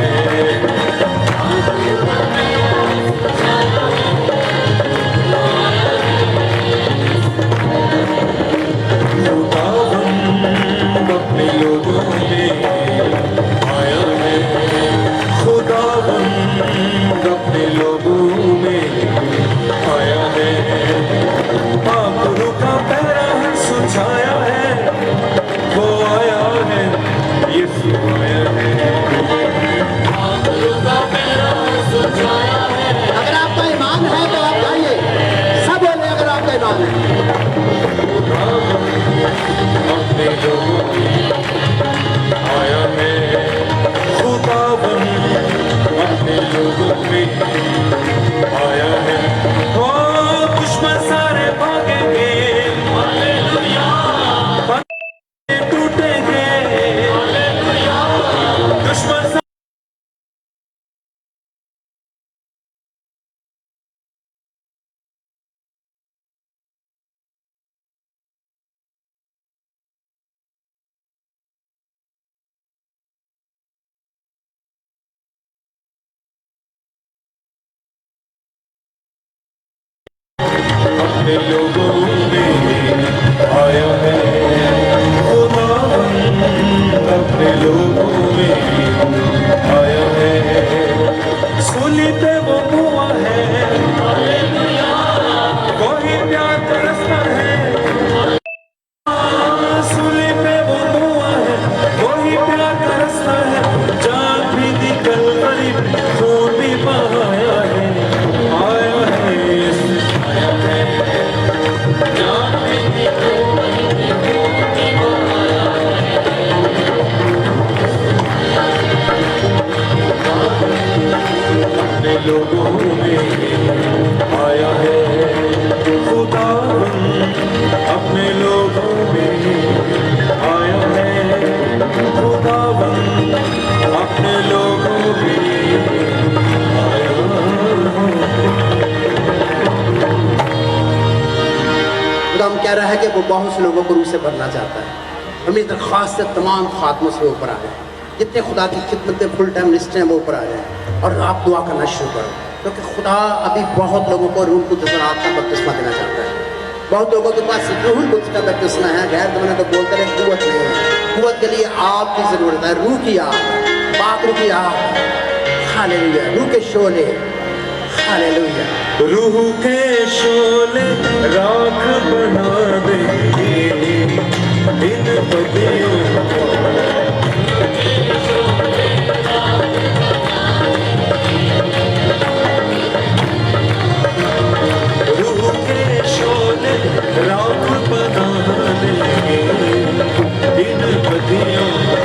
खुदावंद अपने लोगों में आया है, खुदावंद अपने लोगों में आया है। पाक रूह का पहरा सुझाया है, वो आया है, यीशु आया है। पाक रूह का पहरा सुझाया है। अगर आपका ईमान है तो आप गाइए, सब बोले अगर आपका ईमान है। अपने लोगों में आया है, खुदावंद अपने लोगों में आया है। ओ दुश्मन सारे भागेंगे, हालेलुया, बंधन टूटेंगे, हालेलुया, दुश्मन अपने लोगों में आया है, खुदावंद अपने लोगों में आया है। सूली पे वो हुआ है, हालेलुया, वही प्यार तरसता है। सूली पे वो हुआ है, वही प्यार तरसता है। जान भी निकल गई, खून भी बहाया है, आया है, आया है। जान भी निकल गई, खून भी बहाया है। अपने लोगों में आया है, खुदावंद अपने लोगों में आया है, खुदावंद अपने लोगों में आया है। खुदा हम कह रहा है कि वो बहुत से लोगों को रूह से भरना चाहता है। हमें दरख्वास्त है तमाम खात्मों से ऊपर आ जाए, जितने खुदा की खिदमत में फुल टाइम लिस्ट हैं वो ऊपर आ जाए और आप दुआ करना शुरू करो, क्योंकि खुदा अभी बहुत लोगों को रूह कुद्दूस और आत्मा का बपतिस्मा देना चाहता है। बहुत लोगों के पास रूह कुद्दूस का बपतिस्मा है, गैर तो मैंने तो बोलते रहे कुव्वत नहीं है। कुव्वत के के लिए आग की जरूरत है, रूह की आग, पाक रूह की आग। हालेलुया, रूह के शोले। हालेलुया। रूह के शोले राख बना देंगे इन बदियों को। रूह के शोले राख बना देंगे इन बदियों को।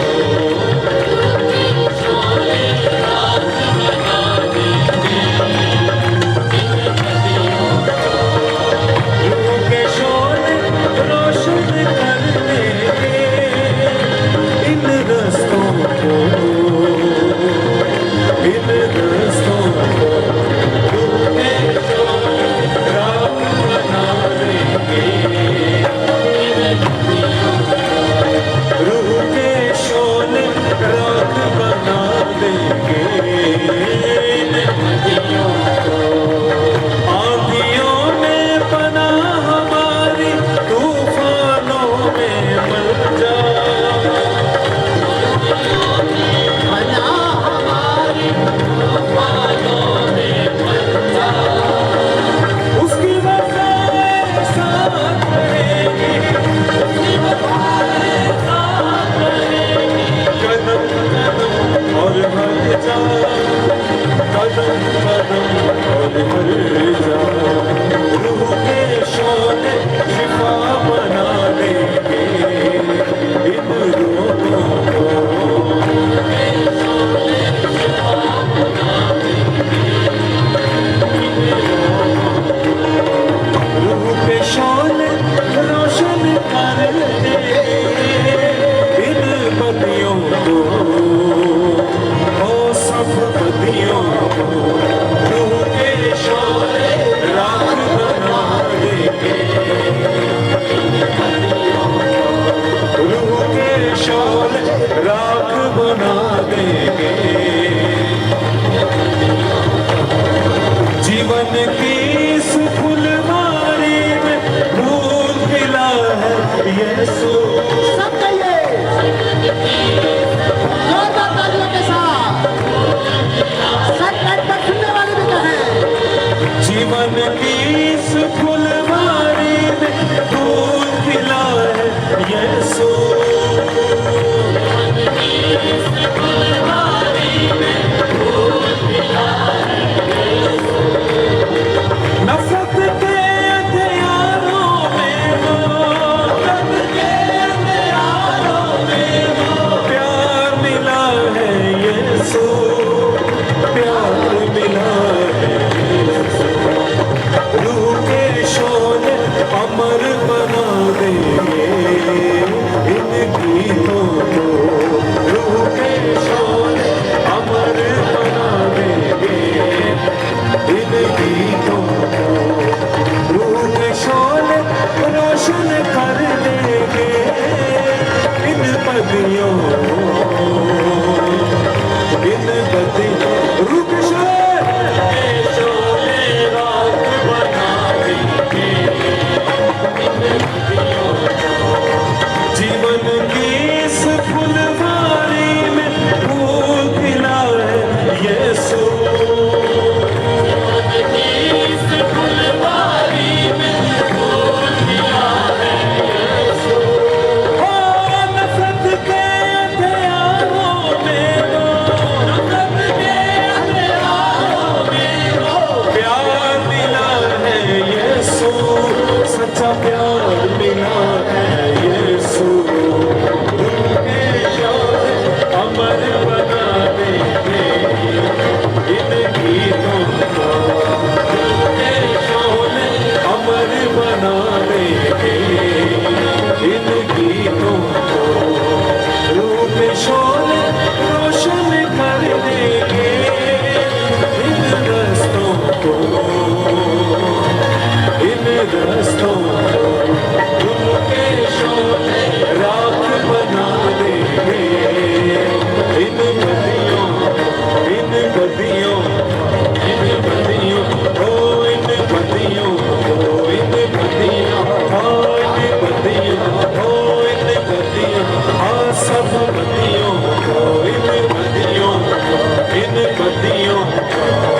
सब बदियों को इन बदियों को इन बदियों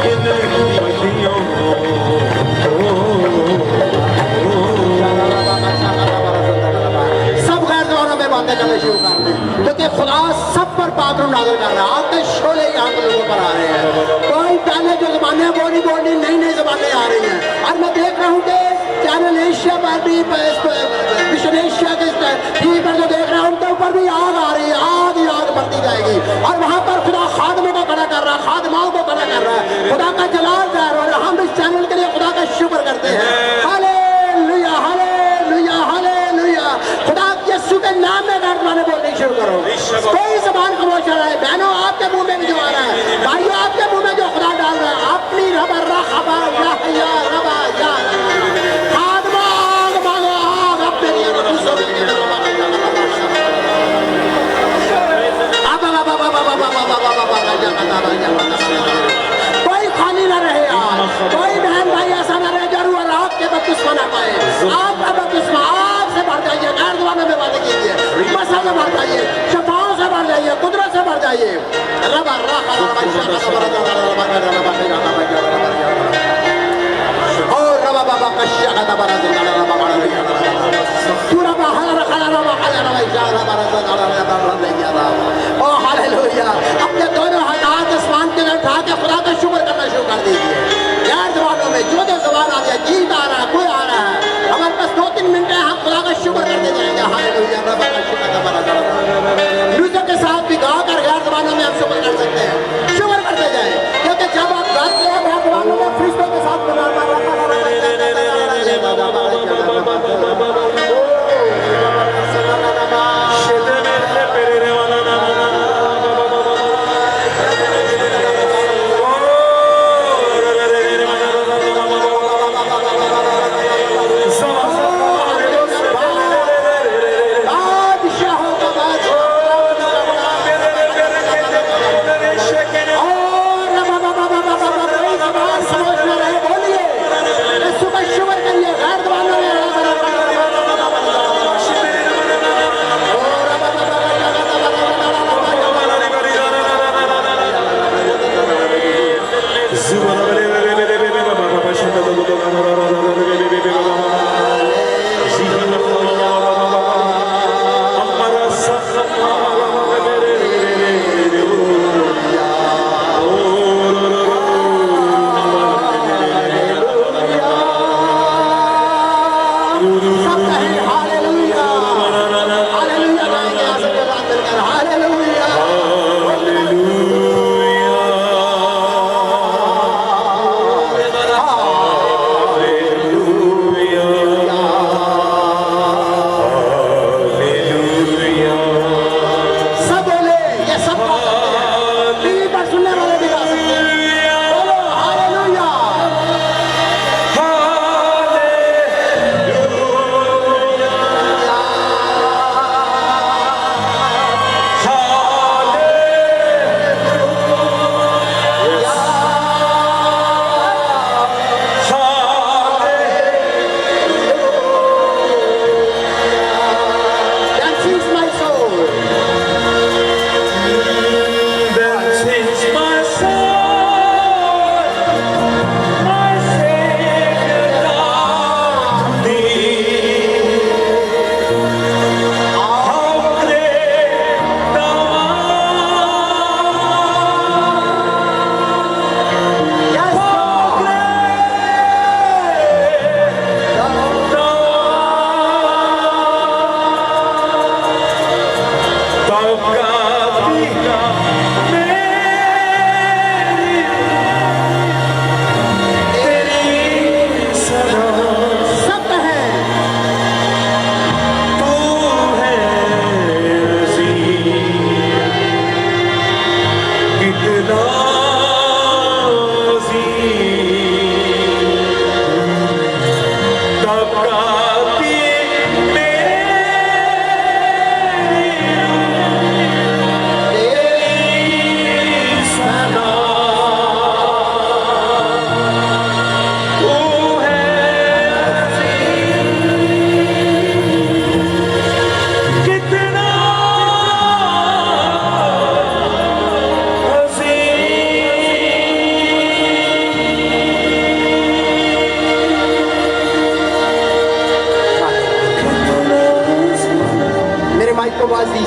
इन बदियों सब गैर जवानों में बातें करने शुरू कर दें क्योंकि खुदा सब पर बादल नाज़िल कर रहा है। आग के शोले यहाँ के लोगों पर आ रहे हैं। कोई पहले जो जमाने बोली नई नई जबानें आ रही हैं और मैं देख रहा हूँ कि चैनल एशिया पर भी मिशन एशिया के टीवी पर जो देख रहा हूँ उनके ऊपर भी आग आ रही है। आग ही आग बढ़ती जाएगी और वहाँ पर खुदा खादमों को खड़ा कर रहा है, खादमाओं को खड़ा कर रहा है। खुदा का जलाल ज़ाहिर हो रहा है। हम इस चैनल के लिए खुदा का शुक्र करते हैं। Hallelujah hallelujah hallelujah. खुदा यीशु के नाम में गाने बोलने शुरू करो। कोई ज़बान खामोश रहा है। बहनों आपके मुंह में भी जो आ रहा है, भाइयों आपके मुंह में जो खुदा डाल रहा है अपनी रबा रखबा या रबा या खादमा आग मांगो आग अपने लिए कोई खाली ना रहे यार। कोई बहन भाई ऐसा ना रहे जरूर और आग के बपतिस्मा ना पाए। आग का बपतिस्मा आग से भर जाइए। गैर ज़बानों में बातें कीजिए, मसा से भर जाइए, शफाओं से भर जाइए, कुदरत से भर जाइए। रबा रखा और रबा बाबा कश्या का दबरा पूरा बाहर रखा रबा खाया रबा जा रबा रबा ओ हालेलुया। अपने दोनों हाथ आसमान के लिए उठा के खुदा का शुक्र करना शुरू कर दीजिए। गैर ज़बानों में जो ज़बान आ गया, गीत आ रहा है, कोई आ रहा है, हमारे पास 2-3 मिनट है, हम खुदा का शुक्र करते जाएंगे। हालेलुया रबा का शुक्र म्यूजिक के साथ भी गा कर गैर ज़बानों में हम शुक्र कर सकते हैं। शुक्र करते जाए क्योंकि जब आप गाते हैं गैर ज़बानों में फरिश्तों के साथ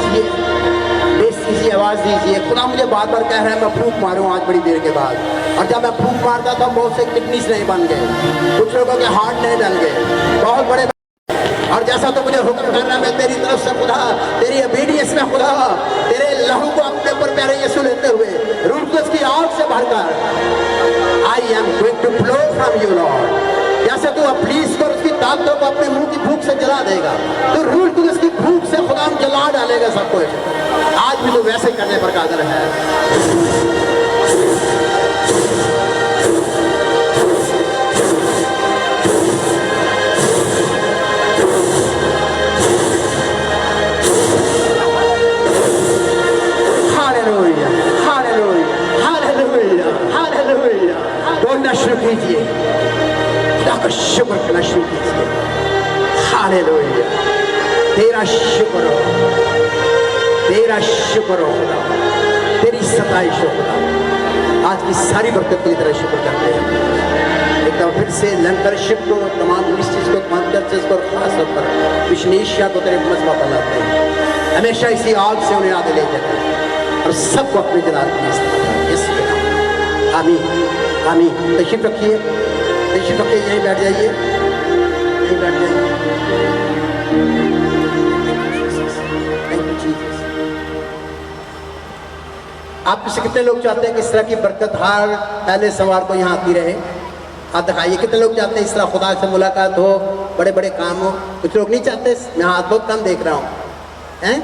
कीजिए, बेइज्जती सी आवाज़ दीजिए। खुदा मुझे बार बार कह रहा है मैं फूंक मारूं आज बड़ी देर के बाद, और जब मैं फूंक मारता था बहुत से किडनीज नहीं बन गए, कुछ लोगों के हार्ट नहीं डल गए, बहुत बड़े। और जैसा तो मुझे हुक्म कर रहा है मैं तेरी तरफ से खुदा, तेरी ओबीडियंस में खुदा, तेरे लहू को अपने ऊपर प्यारे यीशु लेते हुए रूह कुदस की आग से भरकर I am going to flow from you Lord. जैसे तू अब्लीस को उसकी ताकतों को अपने मुंह की भूख से जला देगा, तो रूह कुदस की भूख से खुदा हम जला डालेगा सब कुछ। आज भी तो वैसे करने पर कादर है। Hallelujah, hallelujah, hallelujah, hallelujah. बोलना शुरू कीजिए, खुदा का शुक्र करना शुरू कीजिए। हालेलुया, तेरा शुक्र हो, तेरा शुक्र हो खुदा, तेरी सताइश हो खुदा। आज की सारी बरकत की तरह शुक्र करते हैं। एक बार फिर से लंकरशिप को, तमाम मिनिस्ट्रीज को, तमाम चर्चेस को, खास तौर पर मिशनेशिया को तेरे मजमा पर लाते हैं। हमेशा इसी आग से उन्हें आगे ले जाते हैं और सबको अपने जलाल की इसके नाम। आमीन, आमीन। तशरीफ रखिए, तशरीफ रखिए, यहीं बैठ जाइए, यहीं बैठ जाइए। Thank you Jesus. आप में से कितने लोग चाहते हैं कि इस तरह की बरकत हर पहले सवार को यहाँ आती रहे? हाथ दिखाइए। कितने लोग चाहते हैं इस तरह खुदा से मुलाकात हो, बड़े बड़े काम हो? कुछ लोग नहीं चाहते। मैं हाथ बहुत कम देख रहा हूँ, हैं?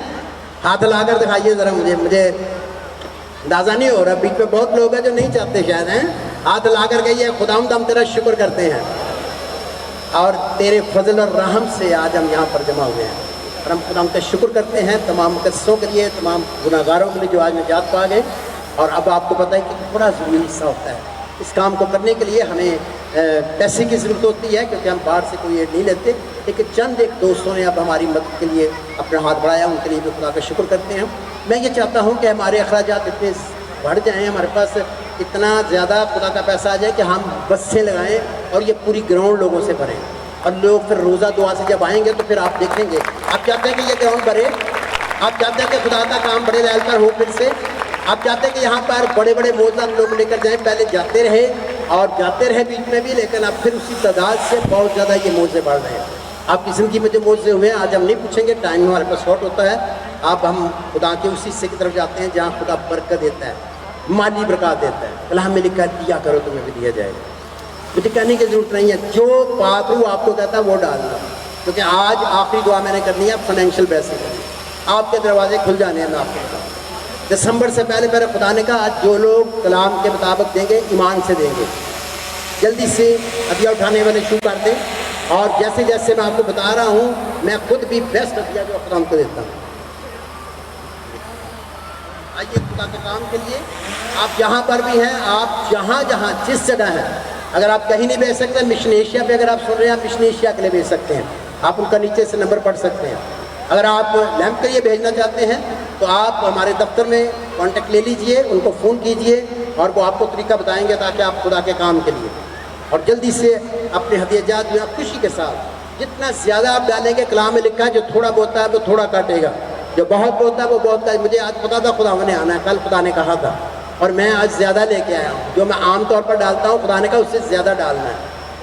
हाथ लाकर दिखाइए ज़रा, मुझे अंदाज़ा नहीं हो रहा। बीच में बहुत लोग हैं जो नहीं चाहते शायद, हैं? हाथ ला कर कहिए खुदावंद हम तेरा शुक्र करते हैं और तेरे फजल और रहम से आज हम यहाँ पर जमा हुए हैं, और हम खुदा का शुक्र करते हैं तमाम मुकद्दसों के लिए, तमाम गुनाहगारों के लिए जो आज निजात पा गए। और अब आपको पता है कि बड़ा ज़रूरी हिस्सा होता है इस काम को करने के लिए हमें पैसे की ज़रूरत होती है, क्योंकि हम बाहर से कोई एड नहीं लेते। लेकिन चंद एक दोस्तों ने अब हमारी मदद के लिए अपना हाथ बढ़ाया, उनके लिए भी खुदा का शुक्र करते हैं। मैं ये चाहता हूँ कि हमारे अखराजात इतने बढ़ जाएँ, हमारे पास इतना ज़्यादा खुदा का पैसा आ जाए कि हम बसें लगाएँ और ये पूरी ग्राउंड लोगों से भरें, और लोग फिर रोज़ा दुआ से जब आएंगे तो फिर आप देखेंगे। आप चाहते हैं कि ये ग्राउंड भरे, आप चाहते हैं कि खुदा का काम बड़े लेवल पर हो फिर से, आप चाहते हैं कि यहाँ पर बड़े बड़े मौजूद लोग लेकर जाएं। पहले जाते रहे और जाते रहे बीच में भी, लेकिन अब फिर उसी तादाद से बहुत ज़्यादा ये मौजे बढ़ रहे हैं। आपकी ज़िंदगी में जो मौजे हुए हैं आज हम नहीं पूछेंगे, टाइम हमारे पास शॉर्ट होता है। अब हम खुदा के उसी हिस्से की तरफ जाते हैं जहाँ खुदा बरकत देता है, माली बरकत देता है। कलाम में लिखा दिया करो तुम्हें भी दिया जाएगा। मुझे कहने की ज़रूरत नहीं है, जो पात्रू आपको कहता है वो डालना, क्योंकि आज आखिरी दुआ मैंने करनी है फाइनेंशियल बेसिस। आपके दरवाजे खुल जाने हैं। मैं आपको बताऊँ, दिसंबर से पहले मेरे खुदा ने कहा आज जो लोग कलाम के मुताबिक देंगे, ईमान से देंगे, जल्दी से हदिया उठाने वाले शुरू कर दें। और जैसे जैसे मैं आपको बता रहा हूँ, मैं खुद भी बेस्ट हदिया जो खुदा को देता हूँ। आइए खुदा के काम के लिए आप जहाँ पर भी हैं, आप जहाँ जहाँ जिस जगह हैं, अगर आप कहीं नहीं भेज सकते, मिशन एशिया पे अगर आप सुन रहे हैं, आप मिशन एशिया के लिए भेज सकते हैं। आप उनका नीचे से नंबर पढ़ सकते हैं। अगर आप लैंप के लिए भेजना चाहते हैं तो आप हमारे दफ्तर में कांटेक्ट ले लीजिए, उनको फ़ोन कीजिए और वो आपको तरीका बताएंगे, ताकि आप खुदा के काम के लिए और जल्दी से अपने हदियाजात में आप खुशी के साथ जितना ज़्यादा आप डालेंगे। कलाम में लिखा है जो थोड़ा बोता है वो थोड़ा काटेगा, जो बहुत बोता है वो बहुत का। मुझे आज पता था खुदा ने आना है, कल खुदा ने कहा था, और मैं आज ज़्यादा लेके आया हूँ। जो मैं आम तौर पर डालता हूँ, खुदा ने कहा उससे ज़्यादा डालना है,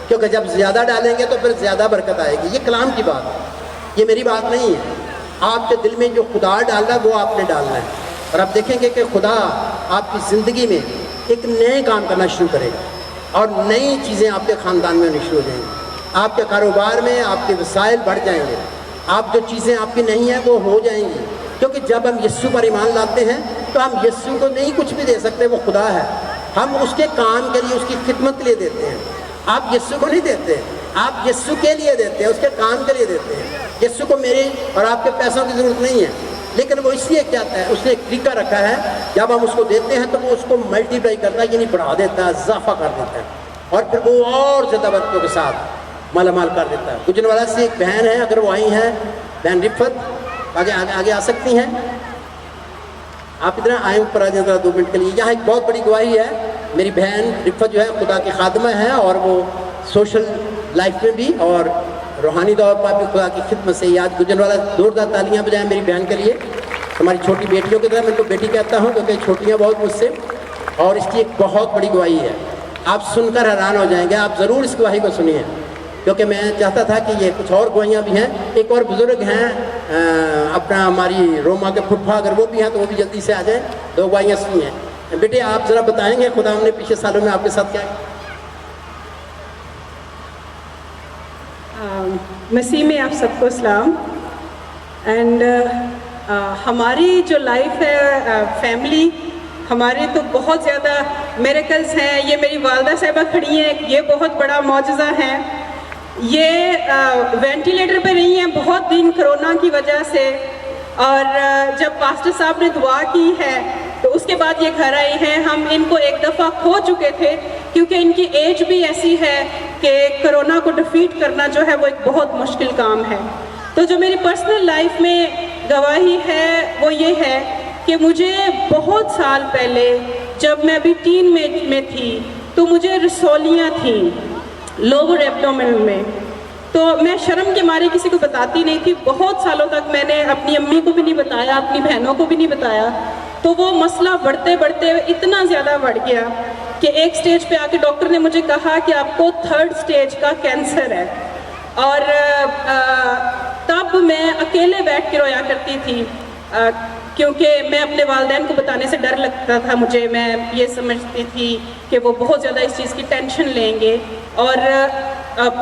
क्योंकि जब ज़्यादा डालेंगे तो फिर ज़्यादा बरकत आएगी। ये कलाम की बात है, ये मेरी बात नहीं है। आपके दिल में जो खुदा डालना है वो आपने डालना है, और आप देखेंगे कि खुदा आपकी ज़िंदगी में एक नए काम करना शुरू करेगा और नई चीज़ें आपके ख़ानदान में होनी शुरू हो जाएंगी। आपके कारोबार में आपके वसाइल बढ़ जाएंगे, आप जो चीज़ें आपकी नहीं हैं वो हो जाएंगी। क्योंकि जब हम यीशु पर ईमान लाते हैं तो हम यीशु को नहीं कुछ भी दे सकते, वो खुदा है। हम उसके काम के लिए, उसकी खिदमत के लिए देते हैं। आप यीशु को नहीं देते, आप यीशु के लिए देते हैं, उसके काम के लिए देते हैं। यीशु को मेरे और आपके पैसों की ज़रूरत नहीं है, लेकिन वो इसलिए कहता है, उसने एक तरीका रखा है, जब हम उसको देते हैं तो वो उसको मल्टीप्लाई करता है, यानी बढ़ा देता है, इजाफा कर देता है, और फिर वो और ज़्यादा बरकतों के साथ मालामाल कर देता है। गुजरवाला से एक बहन है, अगर वो आई हैं, बहन रिफत, आगे आ सकती हैं। आप इतना आए ऊपर आ जाए 2 मिनट के लिए। यहाँ एक बहुत बड़ी गवाही है, मेरी बहन रिफत जो है खुदा की खादमा है, और वो सोशल लाइफ में भी और रूहानी तौर पर भी खुदा की खिदमत से। आज गुजरवाला जोरदार तालियां बजाएं मेरी बहन के लिए। हमारी छोटी बेटियों की तरह मैं इनको बेटी कहता हूँ क्योंकि छोटियाँ बहुत मुझसे, और इसकी एक बहुत बड़ी गवाही है। आप सुनकर हैरान हो जाएंगे, आप ज़रूर इस गवाही को सुनिए, क्योंकि मैं चाहता था कि ये कुछ और गवाहियाँ भी हैं। एक और बुज़ुर्ग हैं अपना हमारी रोमा के फुफा, अगर वो भी हैं तो वो भी जल्दी से आ जाएं, 2 गवाहियाँ सुनिए। बेटे आप ज़रा बताएंगे खुदा हमने पिछले सालों में आपके साथ क्या किया? मसीह में आप सबको सलाम। एंड हमारी जो लाइफ है फैमिली, हमारे तो बहुत ज़्यादा मिरेकल्स हैं। ये मेरी वालदा साहिबा खड़ी हैं, ये बहुत बड़ा मौजज़ा है। ये वेंटिलेटर पे रही हैं बहुत दिन कोरोना की वजह से, और जब पास्टर साहब ने दुआ की है तो उसके बाद ये घर आई हैं। हम इनको एक दफ़ा खो चुके थे क्योंकि इनकी एज भी ऐसी है कि कोरोना को डिफीट करना जो है वो एक बहुत मुश्किल काम है। तो जो मेरी पर्सनल लाइफ में गवाही है वो ये है कि मुझे बहुत साल पहले जब मैं अभी टीन में थी तो मुझे रसौलियाँ थीं लोअर एब्डोमेन में, तो मैं शर्म के मारे किसी को बताती नहीं थी। बहुत सालों तक मैंने अपनी अम्मी को भी नहीं बताया, अपनी बहनों को भी नहीं बताया। तो वो मसला बढ़ते बढ़ते इतना ज़्यादा बढ़ गया कि एक स्टेज पे आके डॉक्टर ने मुझे कहा कि आपको 3rd स्टेज का कैंसर है। और तब मैं अकेले बैठ के रोया करती थी क्योंकि मैं अपने वालिदैन को बताने से डर लगता था मुझे। मैं ये समझती थी कि वो बहुत ज़्यादा इस चीज़ की टेंशन लेंगे, और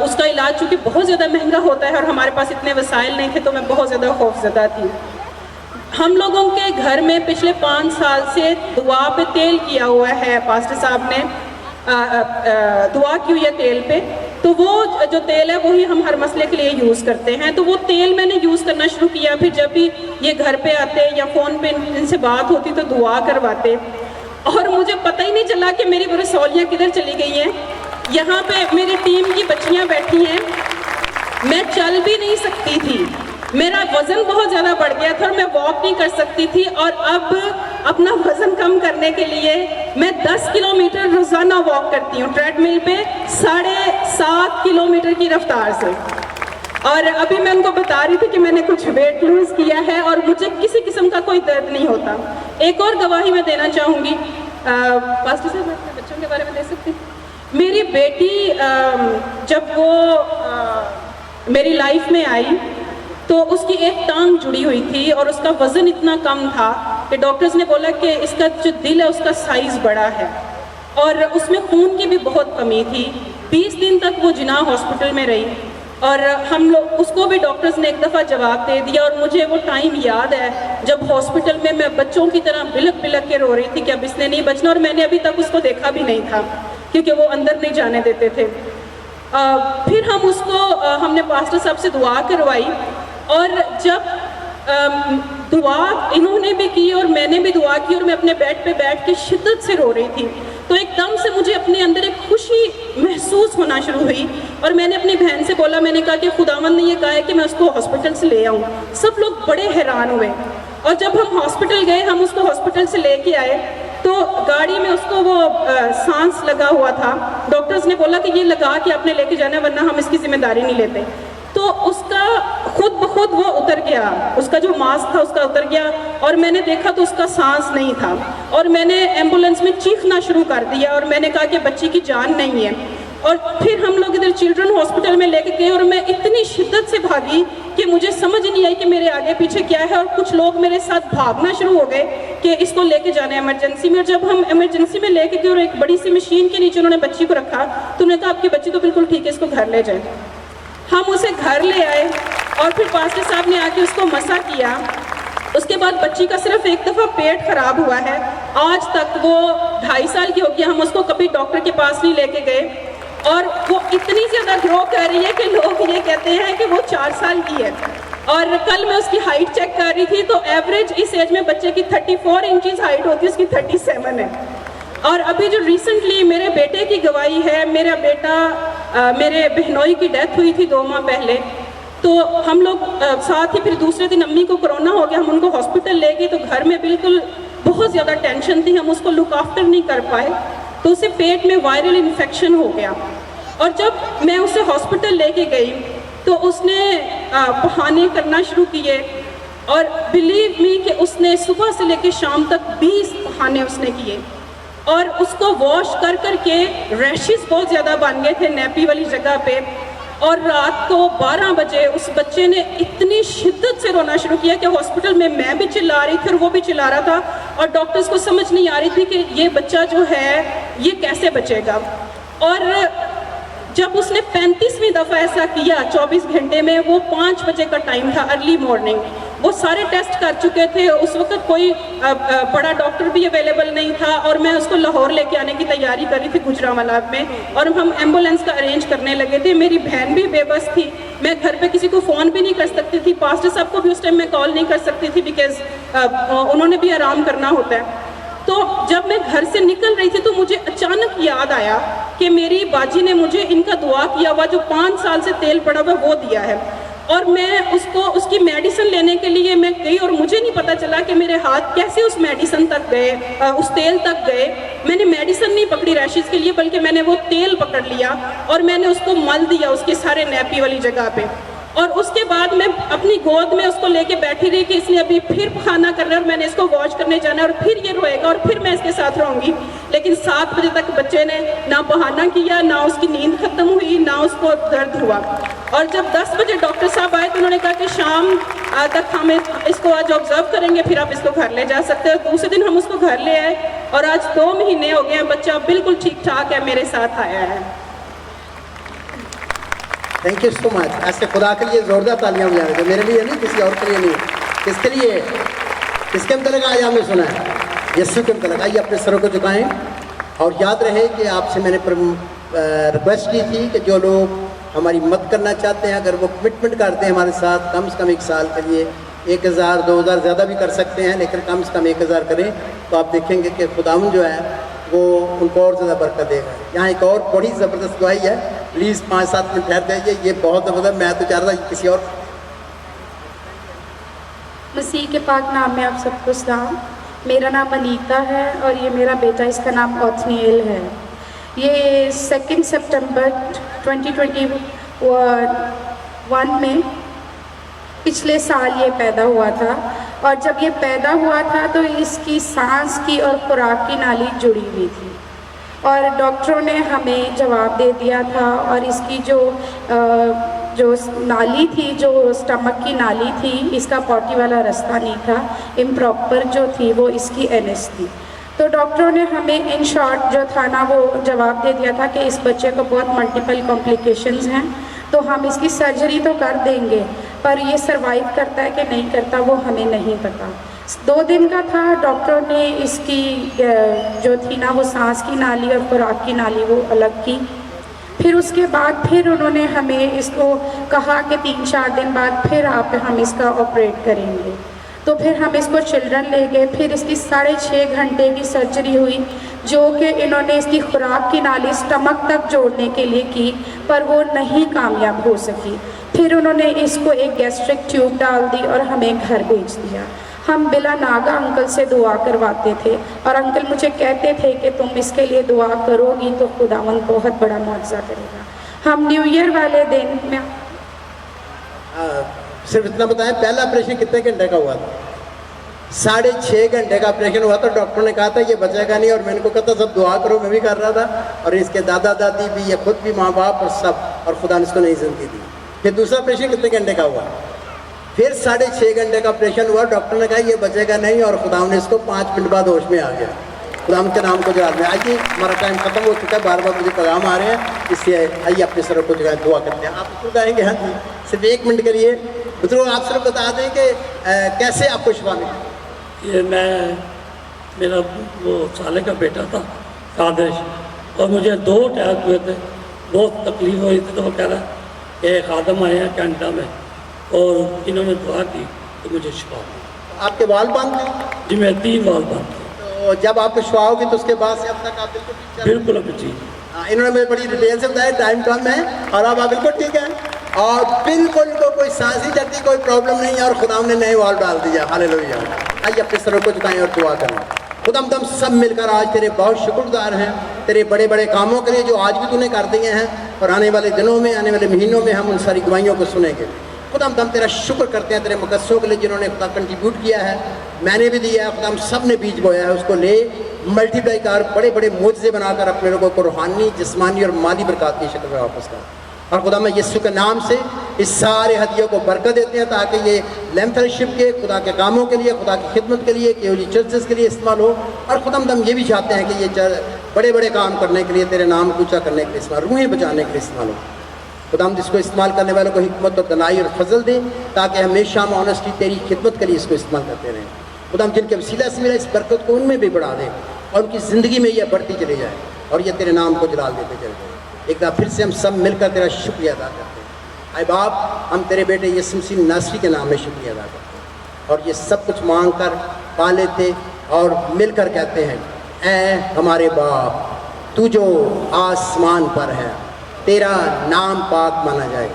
उसका इलाज चूँकि बहुत ज़्यादा महंगा होता है और हमारे पास इतने वसाइल नहीं थे, तो मैं बहुत ज़्यादा खौफज़दा थी। हम लोगों के घर में पिछले 5 साल से दुआ पे तेल किया हुआ है, पास्टर साहब ने दुआ की हुई है तेल पे। तो वो जो तेल है वही हम हर मसले के लिए यूज़ करते हैं। तो वो तेल मैंने यूज़ करना शुरू किया। फिर जब भी ये घर पे आते या फ़ोन पे इनसे बात होती तो दुआ करवाते, और मुझे पता ही नहीं चला कि मेरी वो रसौलियाँ किधर चली गई हैं। यहाँ पे मेरी टीम की बच्चियाँ बैठी हैं, मैं चल भी नहीं सकती थी, मेरा वज़न बहुत ज़्यादा बढ़ गया था और मैं वॉक नहीं कर सकती थी। और अब अपना वज़न कम करने के लिए मैं 10 किलोमीटर रोज़ाना वॉक करती हूँ ट्रेडमिल पे 7.5 किलोमीटर की रफ्तार से। और अभी मैं उनको बता रही थी कि मैंने कुछ वेट लूज़ किया है और मुझे किसी किस्म का कोई दर्द नहीं होता। एक और गवाही मैं देना चाहूँगी, पास्टर साहब मैं अपने बच्चों के बारे में दे सकती हूँ। मेरी बेटी जब वो मेरी लाइफ में आई तो उसकी एक टांग जुड़ी हुई थी और उसका वज़न इतना कम था कि डॉक्टर्स ने बोला कि इसका जो दिल है उसका साइज़ बड़ा है और उसमें खून की भी बहुत कमी थी। 20 दिन तक वो जिना हॉस्पिटल में रही और हम लोग उसको भी डॉक्टर्स ने एक दफ़ा जवाब दे दिया। और मुझे वो टाइम याद है जब हॉस्पिटल में मैं बच्चों की तरह बिलक बिलक के रो रही थी कि अब इसने नहीं बचना, और मैंने अभी तक उसको देखा भी नहीं था क्योंकि वो अंदर नहीं जाने देते थे। फिर हम उसको हमने पास्टर साहब से दुआ करवाई और जब दुआ इन्होंने भी की और मैंने भी दुआ की और मैं अपने बेड पे बैठ के शिद्दत से रो रही थी, तो एकदम से मुझे अपने अंदर एक खुशी महसूस होना शुरू हुई। और मैंने अपनी बहन से बोला, मैंने कहा कि खुदावंद ने ये कहा है कि मैं उसको हॉस्पिटल से ले आऊँ। सब लोग बड़े हैरान हुए और जब हम हॉस्पिटल गए, हम उसको हॉस्पिटल से लेके आए तो गाड़ी में उसको वो सांस लगा हुआ था। डॉक्टर्स ने बोला कि ये लगा के आपने लेके जाना है वरना हम इसकी जिम्मेदारी नहीं लेते। तो उसका खुद ब खुद वो उतर गया, उसका जो मास्क था उसका उतर गया और मैंने देखा तो उसका सांस नहीं था और मैंने एम्बुलेंस में चीखना शुरू कर दिया और मैंने कहा कि बच्ची की जान नहीं है। और फिर हम लोग इधर चिल्ड्रन हॉस्पिटल में लेके गए और मैं इतनी शिद्दत से भागी कि मुझे समझ नहीं आई कि मेरे आगे पीछे क्या है। और कुछ लोग मेरे साथ भागना शुरू हो गए कि इसको लेके जाना है इमरजेंसी में। और जब हम इमरजेंसी में लेके गए और एक बड़ी सी मशीन के नीचे उन्होंने बच्ची को रखा तो उन्होंने कहा आपकी बच्ची तो बिल्कुल ठीक है, इसको घर ले जाए। हम उसे घर ले आए और फिर पास्टर साहब ने आके उसको मसा किया। उसके बाद बच्ची का सिर्फ एक दफ़ा पेट खराब हुआ है। आज तक वो 2.5 साल की हो गई, हम उसको कभी डॉक्टर के पास नहीं लेके गए और वो इतनी ज़्यादा ग्रो कर रही है कि लोग ये कहते हैं कि वो 4 साल की है। और कल मैं उसकी हाइट चेक कर रही थी तो एवरेज इस एज में बच्चे की 34 इंचज़ हाइट होती है, उसकी 37 है। और अभी जो रिसेंटली मेरे बेटे की गवाही है, मेरा बेटा मेरे बहनोई की डेथ हुई थी 2 माह पहले, तो हम लोग साथ ही फिर दूसरे दिन अम्मी को कोरोना हो गया, हम उनको हॉस्पिटल ले गए तो घर में बिल्कुल बहुत ज़्यादा टेंशन थी, हम उसको लुक आफ्टर नहीं कर पाए तो उसे पेट में वायरल इन्फेक्शन हो गया। और जब मैं उसे हॉस्पिटल लेके गई तो उसने बहाने करना शुरू किए اور بلیو می کہ اس نے صبح سے لے کے شام تک 20 بہانے اس نے کیے اور اس کو واش کر کر کے ریشز بہت زیادہ بن گئے تھے نیپی والی جگہ پہ. اور رات کو 12 بجے اس بچے نے اتنی شدت سے رونا شروع کیا کہ ہاسپٹل میں بھی چلا رہی تھی اور وہ بھی چلا رہا تھا اور ڈاکٹرز کو سمجھ نہیں آ رہی تھی کہ یہ بچہ جو ہے یہ کیسے بچے گا. اور جب اس نے 35ویں دفعہ ایسا کیا 24 گھنٹے میں, وہ 5 بجے کا ٹائم تھا, ارلی مارننگ. وہ سارے ٹیسٹ کر چکے تھے, اس وقت کوئی بڑا ڈاکٹر بھی اویلیبل نہیں تھا اور میں اس کو لاہور لے کے آنے کی تیاری کر رہی تھی گجرانوالہ میں, اور ہم ایمبولینس کا ارینج کرنے لگے تھے. میری بہن بھی بے بس تھی, میں گھر پہ کسی کو فون بھی نہیں کر سکتی تھی, پاسٹر صاحب کو بھی اس ٹائم میں کال نہیں کر سکتی تھی بیکاز انہوں نے بھی آرام کرنا ہوتا ہے. تو جب میں گھر سے نکل رہی تھی تو مجھے اچانک یاد آیا کہ میری باجی نے مجھے ان کا دعا کیا ہوا جو 5 سال سے تیل پڑا ہوا وہ دیا ہے, اور میں اس کی میڈیسن لینے کے لیے میں گئی اور مجھے نہیں پتا چلا کہ میرے ہاتھ کیسے اس میڈیسن تک گئے, اس تیل تک گئے. میں نے میڈیسن نہیں پکڑی ریشز کے لیے بلکہ میں نے وہ تیل پکڑ لیا اور میں نے اس کو مل دیا اس کے سارے نیپی والی جگہ پہ. اور اس کے بعد میں اپنی گود میں اس کو لے کے بیٹھی رہی کہ اس نے ابھی پھر پخانا کرنا ہے اور میں نے اس کو واش کرنے جانا ہے اور پھر یہ روئے گا اور پھر میں اس کے ساتھ رہوں گی. لیکن 7 بجے تک بچے نے نہ بہانہ کیا, نہ اس کی نیند ختم ہوئی, نہ اس کو درد ہوا. اور جب 10 بجے ڈاکٹر صاحب آئے تو انہوں نے کہا کہ شام تک ہم اس کو آج آبزرو کریں گے, پھر آپ اس کو گھر لے جا سکتے ہیں. دوسرے دن ہم اس کو گھر لے آئے اور آج 2 مہینے ہو گئے ہیں, بچہ بالکل ٹھیک ٹھاک ہے, میرے ساتھ آیا ہے. تھینک یو سو مچ. ایسے خدا کے لیے زوردار تالیاں بجائیں گے, میرے لیے نہیں, کسی اور کے لیے نہیں. کس کے لیے, کس کے متعلق آج آپ نے سنا ہے؟ یسوع کے متعلق. آئیے اپنے سروں کو جھکائیں اور یاد رہے کہ آپ سے میں نے ریکویسٹ کی تھی کہ جو لوگ ہماری مدد کرنا چاہتے ہیں, اگر وہ کمٹمنٹ کرتے ہیں ہمارے ساتھ کم سے کم 1 سال کے لیے, 1000 2000 زیادہ بھی کر سکتے ہیں, لیکن کم سے کم 1000 کریں, تو آپ دیکھیں گے کہ خداوند جو ہے وہ ان کو اور زیادہ برکت دے گا. یہاں ایک اور بڑی زبردست دعائی ہے, پلیز 5-7 منٹ ٹھہر جائیے, یہ بہت زبردست. میں تو چاہ رہا تھا کسی اور. مسیح کے پاک نام میں آپ سب کو سلام. میرا نام انیتا ہے اور یہ میرا بیٹا, اس کا نام اوتھنیل ہے. یہ 2 سپٹمبر 2021 میں پچھلے سال یہ پیدا ہوا تھا, اور جب یہ پیدا ہوا تھا تو اس کی سانس کی اور خوراک کی نالی جڑی ہوئی تھی, اور ڈاکٹروں نے ہمیں جواب دے دیا تھا, اور اس کی جو نالی تھی, جو اسٹمک کی نالی تھی, اس کا پوٹی والا رستہ نہیں تھا, امپراپر جو تھی وہ اس کی NS تھی. تو ڈاکٹروں نے ہمیں ان شارٹ جو تھا نا وہ جواب دے دیا تھا کہ اس بچے کو بہت ملٹیپل کمپلیکیشنز ہیں, تو ہم اس کی سرجری تو کر دیں گے, پر یہ سروائیو کرتا ہے کہ نہیں کرتا وہ ہمیں نہیں پتا. 2 دن کا تھا, ڈاکٹروں نے اس کی جو تھی نا وہ سانس کی نالی اور خوراک کی نالی وہ الگ کی. پھر اس کے بعد پھر انہوں نے ہمیں اس کو کہا کہ 3-4 دن بعد پھر ہم اس کا آپریٹ کریں گے. تو پھر ہم اس کو چلڈرن لے گئے, پھر اس کی 6.5 گھنٹے کی سرجری ہوئی, جو کہ انہوں نے اس کی خوراک کی نالی اسٹمک تک جوڑنے کے لیے کی, پر وہ نہیں کامیاب ہو سکی. پھر انہوں نے اس کو ایک گیسٹرک ٹیوب ڈال دی اور ہمیں گھر بھیج دیا. ہم بلا ناگا انکل سے دعا کرواتے تھے, اور انکل مجھے کہتے تھے کہ تم اس کے لیے دعا کرو گی تو خداوند بہت بڑا معجزہ کرے گا. ہم نیو ایئر والے دن میں صرف اتنا بتائیں, پہلا آپریشن کتنے گھنٹے کا ہوا تھا؟ 6.5 گھنٹے کا آپریشن ہوا تھا. ڈاکٹر نے کہا تھا یہ بچے گا نہیں, اور میں نے کو کہا تھا سب دعا کرو, میں بھی کر رہا تھا, اور اس کے دادا دادی بھی, یہ خود بھی, ماں باپ اور سب, اور خدا نے اس کو نہیں زندگی دی. پھر دوسرا آپریشن کتنے گھنٹے کا ہوا؟ پھر 6.5 گھنٹے کا آپریشن ہوا. ڈاکٹر نے کہا یہ بچے گا نہیں, اور خدا نے اس کو 5 منٹ بعد ہوش میں آ گیا. خدا کے نام کو جواب میں. آئیے ہمارا ٹائم ختم ہو چکا ہے, بار بار مجھے پیغام آ رہے ہیں, اس لیے آئیے اپنے سر کو جو ہے دعا کرتے ہیں. آپ کو کہیں گے ہاں جی, صرف 1 منٹ کریے. بزرگ آپ صرف بتا دیں کہ کیسے آپ کو شفا ملی. یہ میرا وہ سالے کا بیٹا تھا قادش, اور مجھے 2 اٹیک ہوئے تھے, بہت تکلیف ہوئی تھی. تو وہ کہہ رہا کہ خادم آئے ہیں کینیڈا میں اور انہوں نے دعا کی تو مجھے شفا دی. آپ کے وال بند تھے؟ جی میں 3 وال بند تھے. تو جب آپ کو شفا ہوگی تو اس کے بعد سے اب تک آپ بالکل ابھی ٹھیک. انہوں نے مجھے بڑی ڈیٹیل سے بتایا, ٹائم کم ہے اور اب آپ بالکل ٹھیک ہیں, اور بالکل کو کوئی سانسی چلتی کوئی پرابلم نہیں ہے, اور خدا نے نئے وال ڈال دیا. ہاللیلویا. آئیے اپنے سروں کو جھکائیں اور دعا کریں. خدا ہم سب مل کر آج تیرے بہت شکر گزار ہیں, تیرے بڑے بڑے کاموں کے لیے جو آج بھی تو نے کر دیے ہیں, اور آنے والے دنوں میں, آنے والے مہینوں میں ہم ان ساری گواہیوں کو سنیں گے. खुदा हम तेरा शुक्र करते हैं तेरे मुकद्दसों के लिए जिन्होंने खुदा कंट्रीब्यूट किया है, मैंने भी दिया है खुदा, हम सब ने बीज बोया है, उसको ले मल्टीप्लाई कर, बड़े बड़े मोज़े बनाकर अपने लोगों को रूहानी, जिस्मानी और माली बरकत की शक्ल में वापस कर। और खुदा मैं यीशु के नाम से इस सारे हदियों को बरकत देते हैं ताकि ये लैम्प फेलोशिप के खुदा के कामों के लिए, खुदा की खिदमत के लिए, केवली चर्चेस के लिए इस्तेमाल हो। और खुदा हम ये भी चाहते हैं कि ये बड़े बड़े काम करने के लिए, तेरे नाम को ऊँचा करने के लिए इस्तेमाल, रूहें बचाने के लिए इस्तेमाल हो। खुदा हम जिसको इस्तेमाल करने वालों को हिकमत और दनाई और फजल दें ताकि हमेशा हम ऑनेस्टली तेरी खिदमत के लिए इसको इस्तेमाल करते रहें। खुदा हम जिनके वसीला से मिला इस बरकत को उनमें भी बढ़ा दें और उनकी ज़िंदगी में यह बढ़ती चली जाए और ये तेरे नाम को जलाल देते चले जाए। एक बार फिर से हम सब मिलकर तेरा शुक्रिया अदा करते हैं। आए बाप, हम तेरे बेटे यीशु मसीह नासरी के नाम में शुक्रिया अदा करते हैं और ये सब कुछ मांग कर पा लेते और मिलकर कहते हैं, ऐ हमारे बाप, तू जो आसमान पर है, तेरा नाम पाक माना जाए,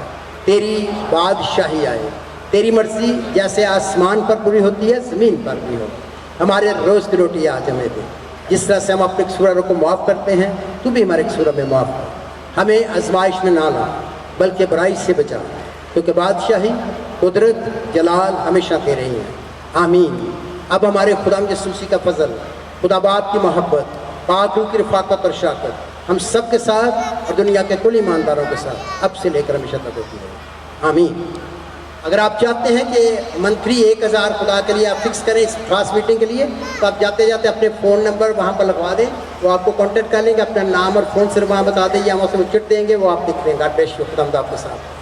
तेरी बादशाही आए, तेरी मर्जी जैसे आसमान पर पूरी होती है ज़मीन पर भी हो। हमारे रोज़ की रोटी आज हमें दे, जिस तरह से हम अपने कसूरों को माफ़ करते हैं, तू भी हमारे कसूरों में माफ़ कर। हमें आजमाइश में ना ला बल्कि बुराई से बचा, क्योंकि बादशाही, कुदरत, जलाल हमेशा तेरे ही हैं। आमीन। अब हमारे खुदा यीशु मसीह का फजल, खुदा बाप की मोहब्बत, पाक रूह की रफ़ाकत और शाकत हम सब के साथ और दुनिया के कुल ईमानदारों के साथ अब से लेकर हमेशा तक होती है। आमीन। अगर आप चाहते हैं कि मंथली 1000 खुदा के लिए आप फिक्स करें इस खास मीटिंग के लिए, तो आप जाते जाते अपने फ़ोन नंबर वहाँ पर लगवा दें, वो आपको कांटेक्ट कर लेंगे, अपना नाम और फ़ोन से वहाँ बता दें या हम उसे चिट देंगे, वो आप दिख देंगे। God bless you. खुदा आपके साथ।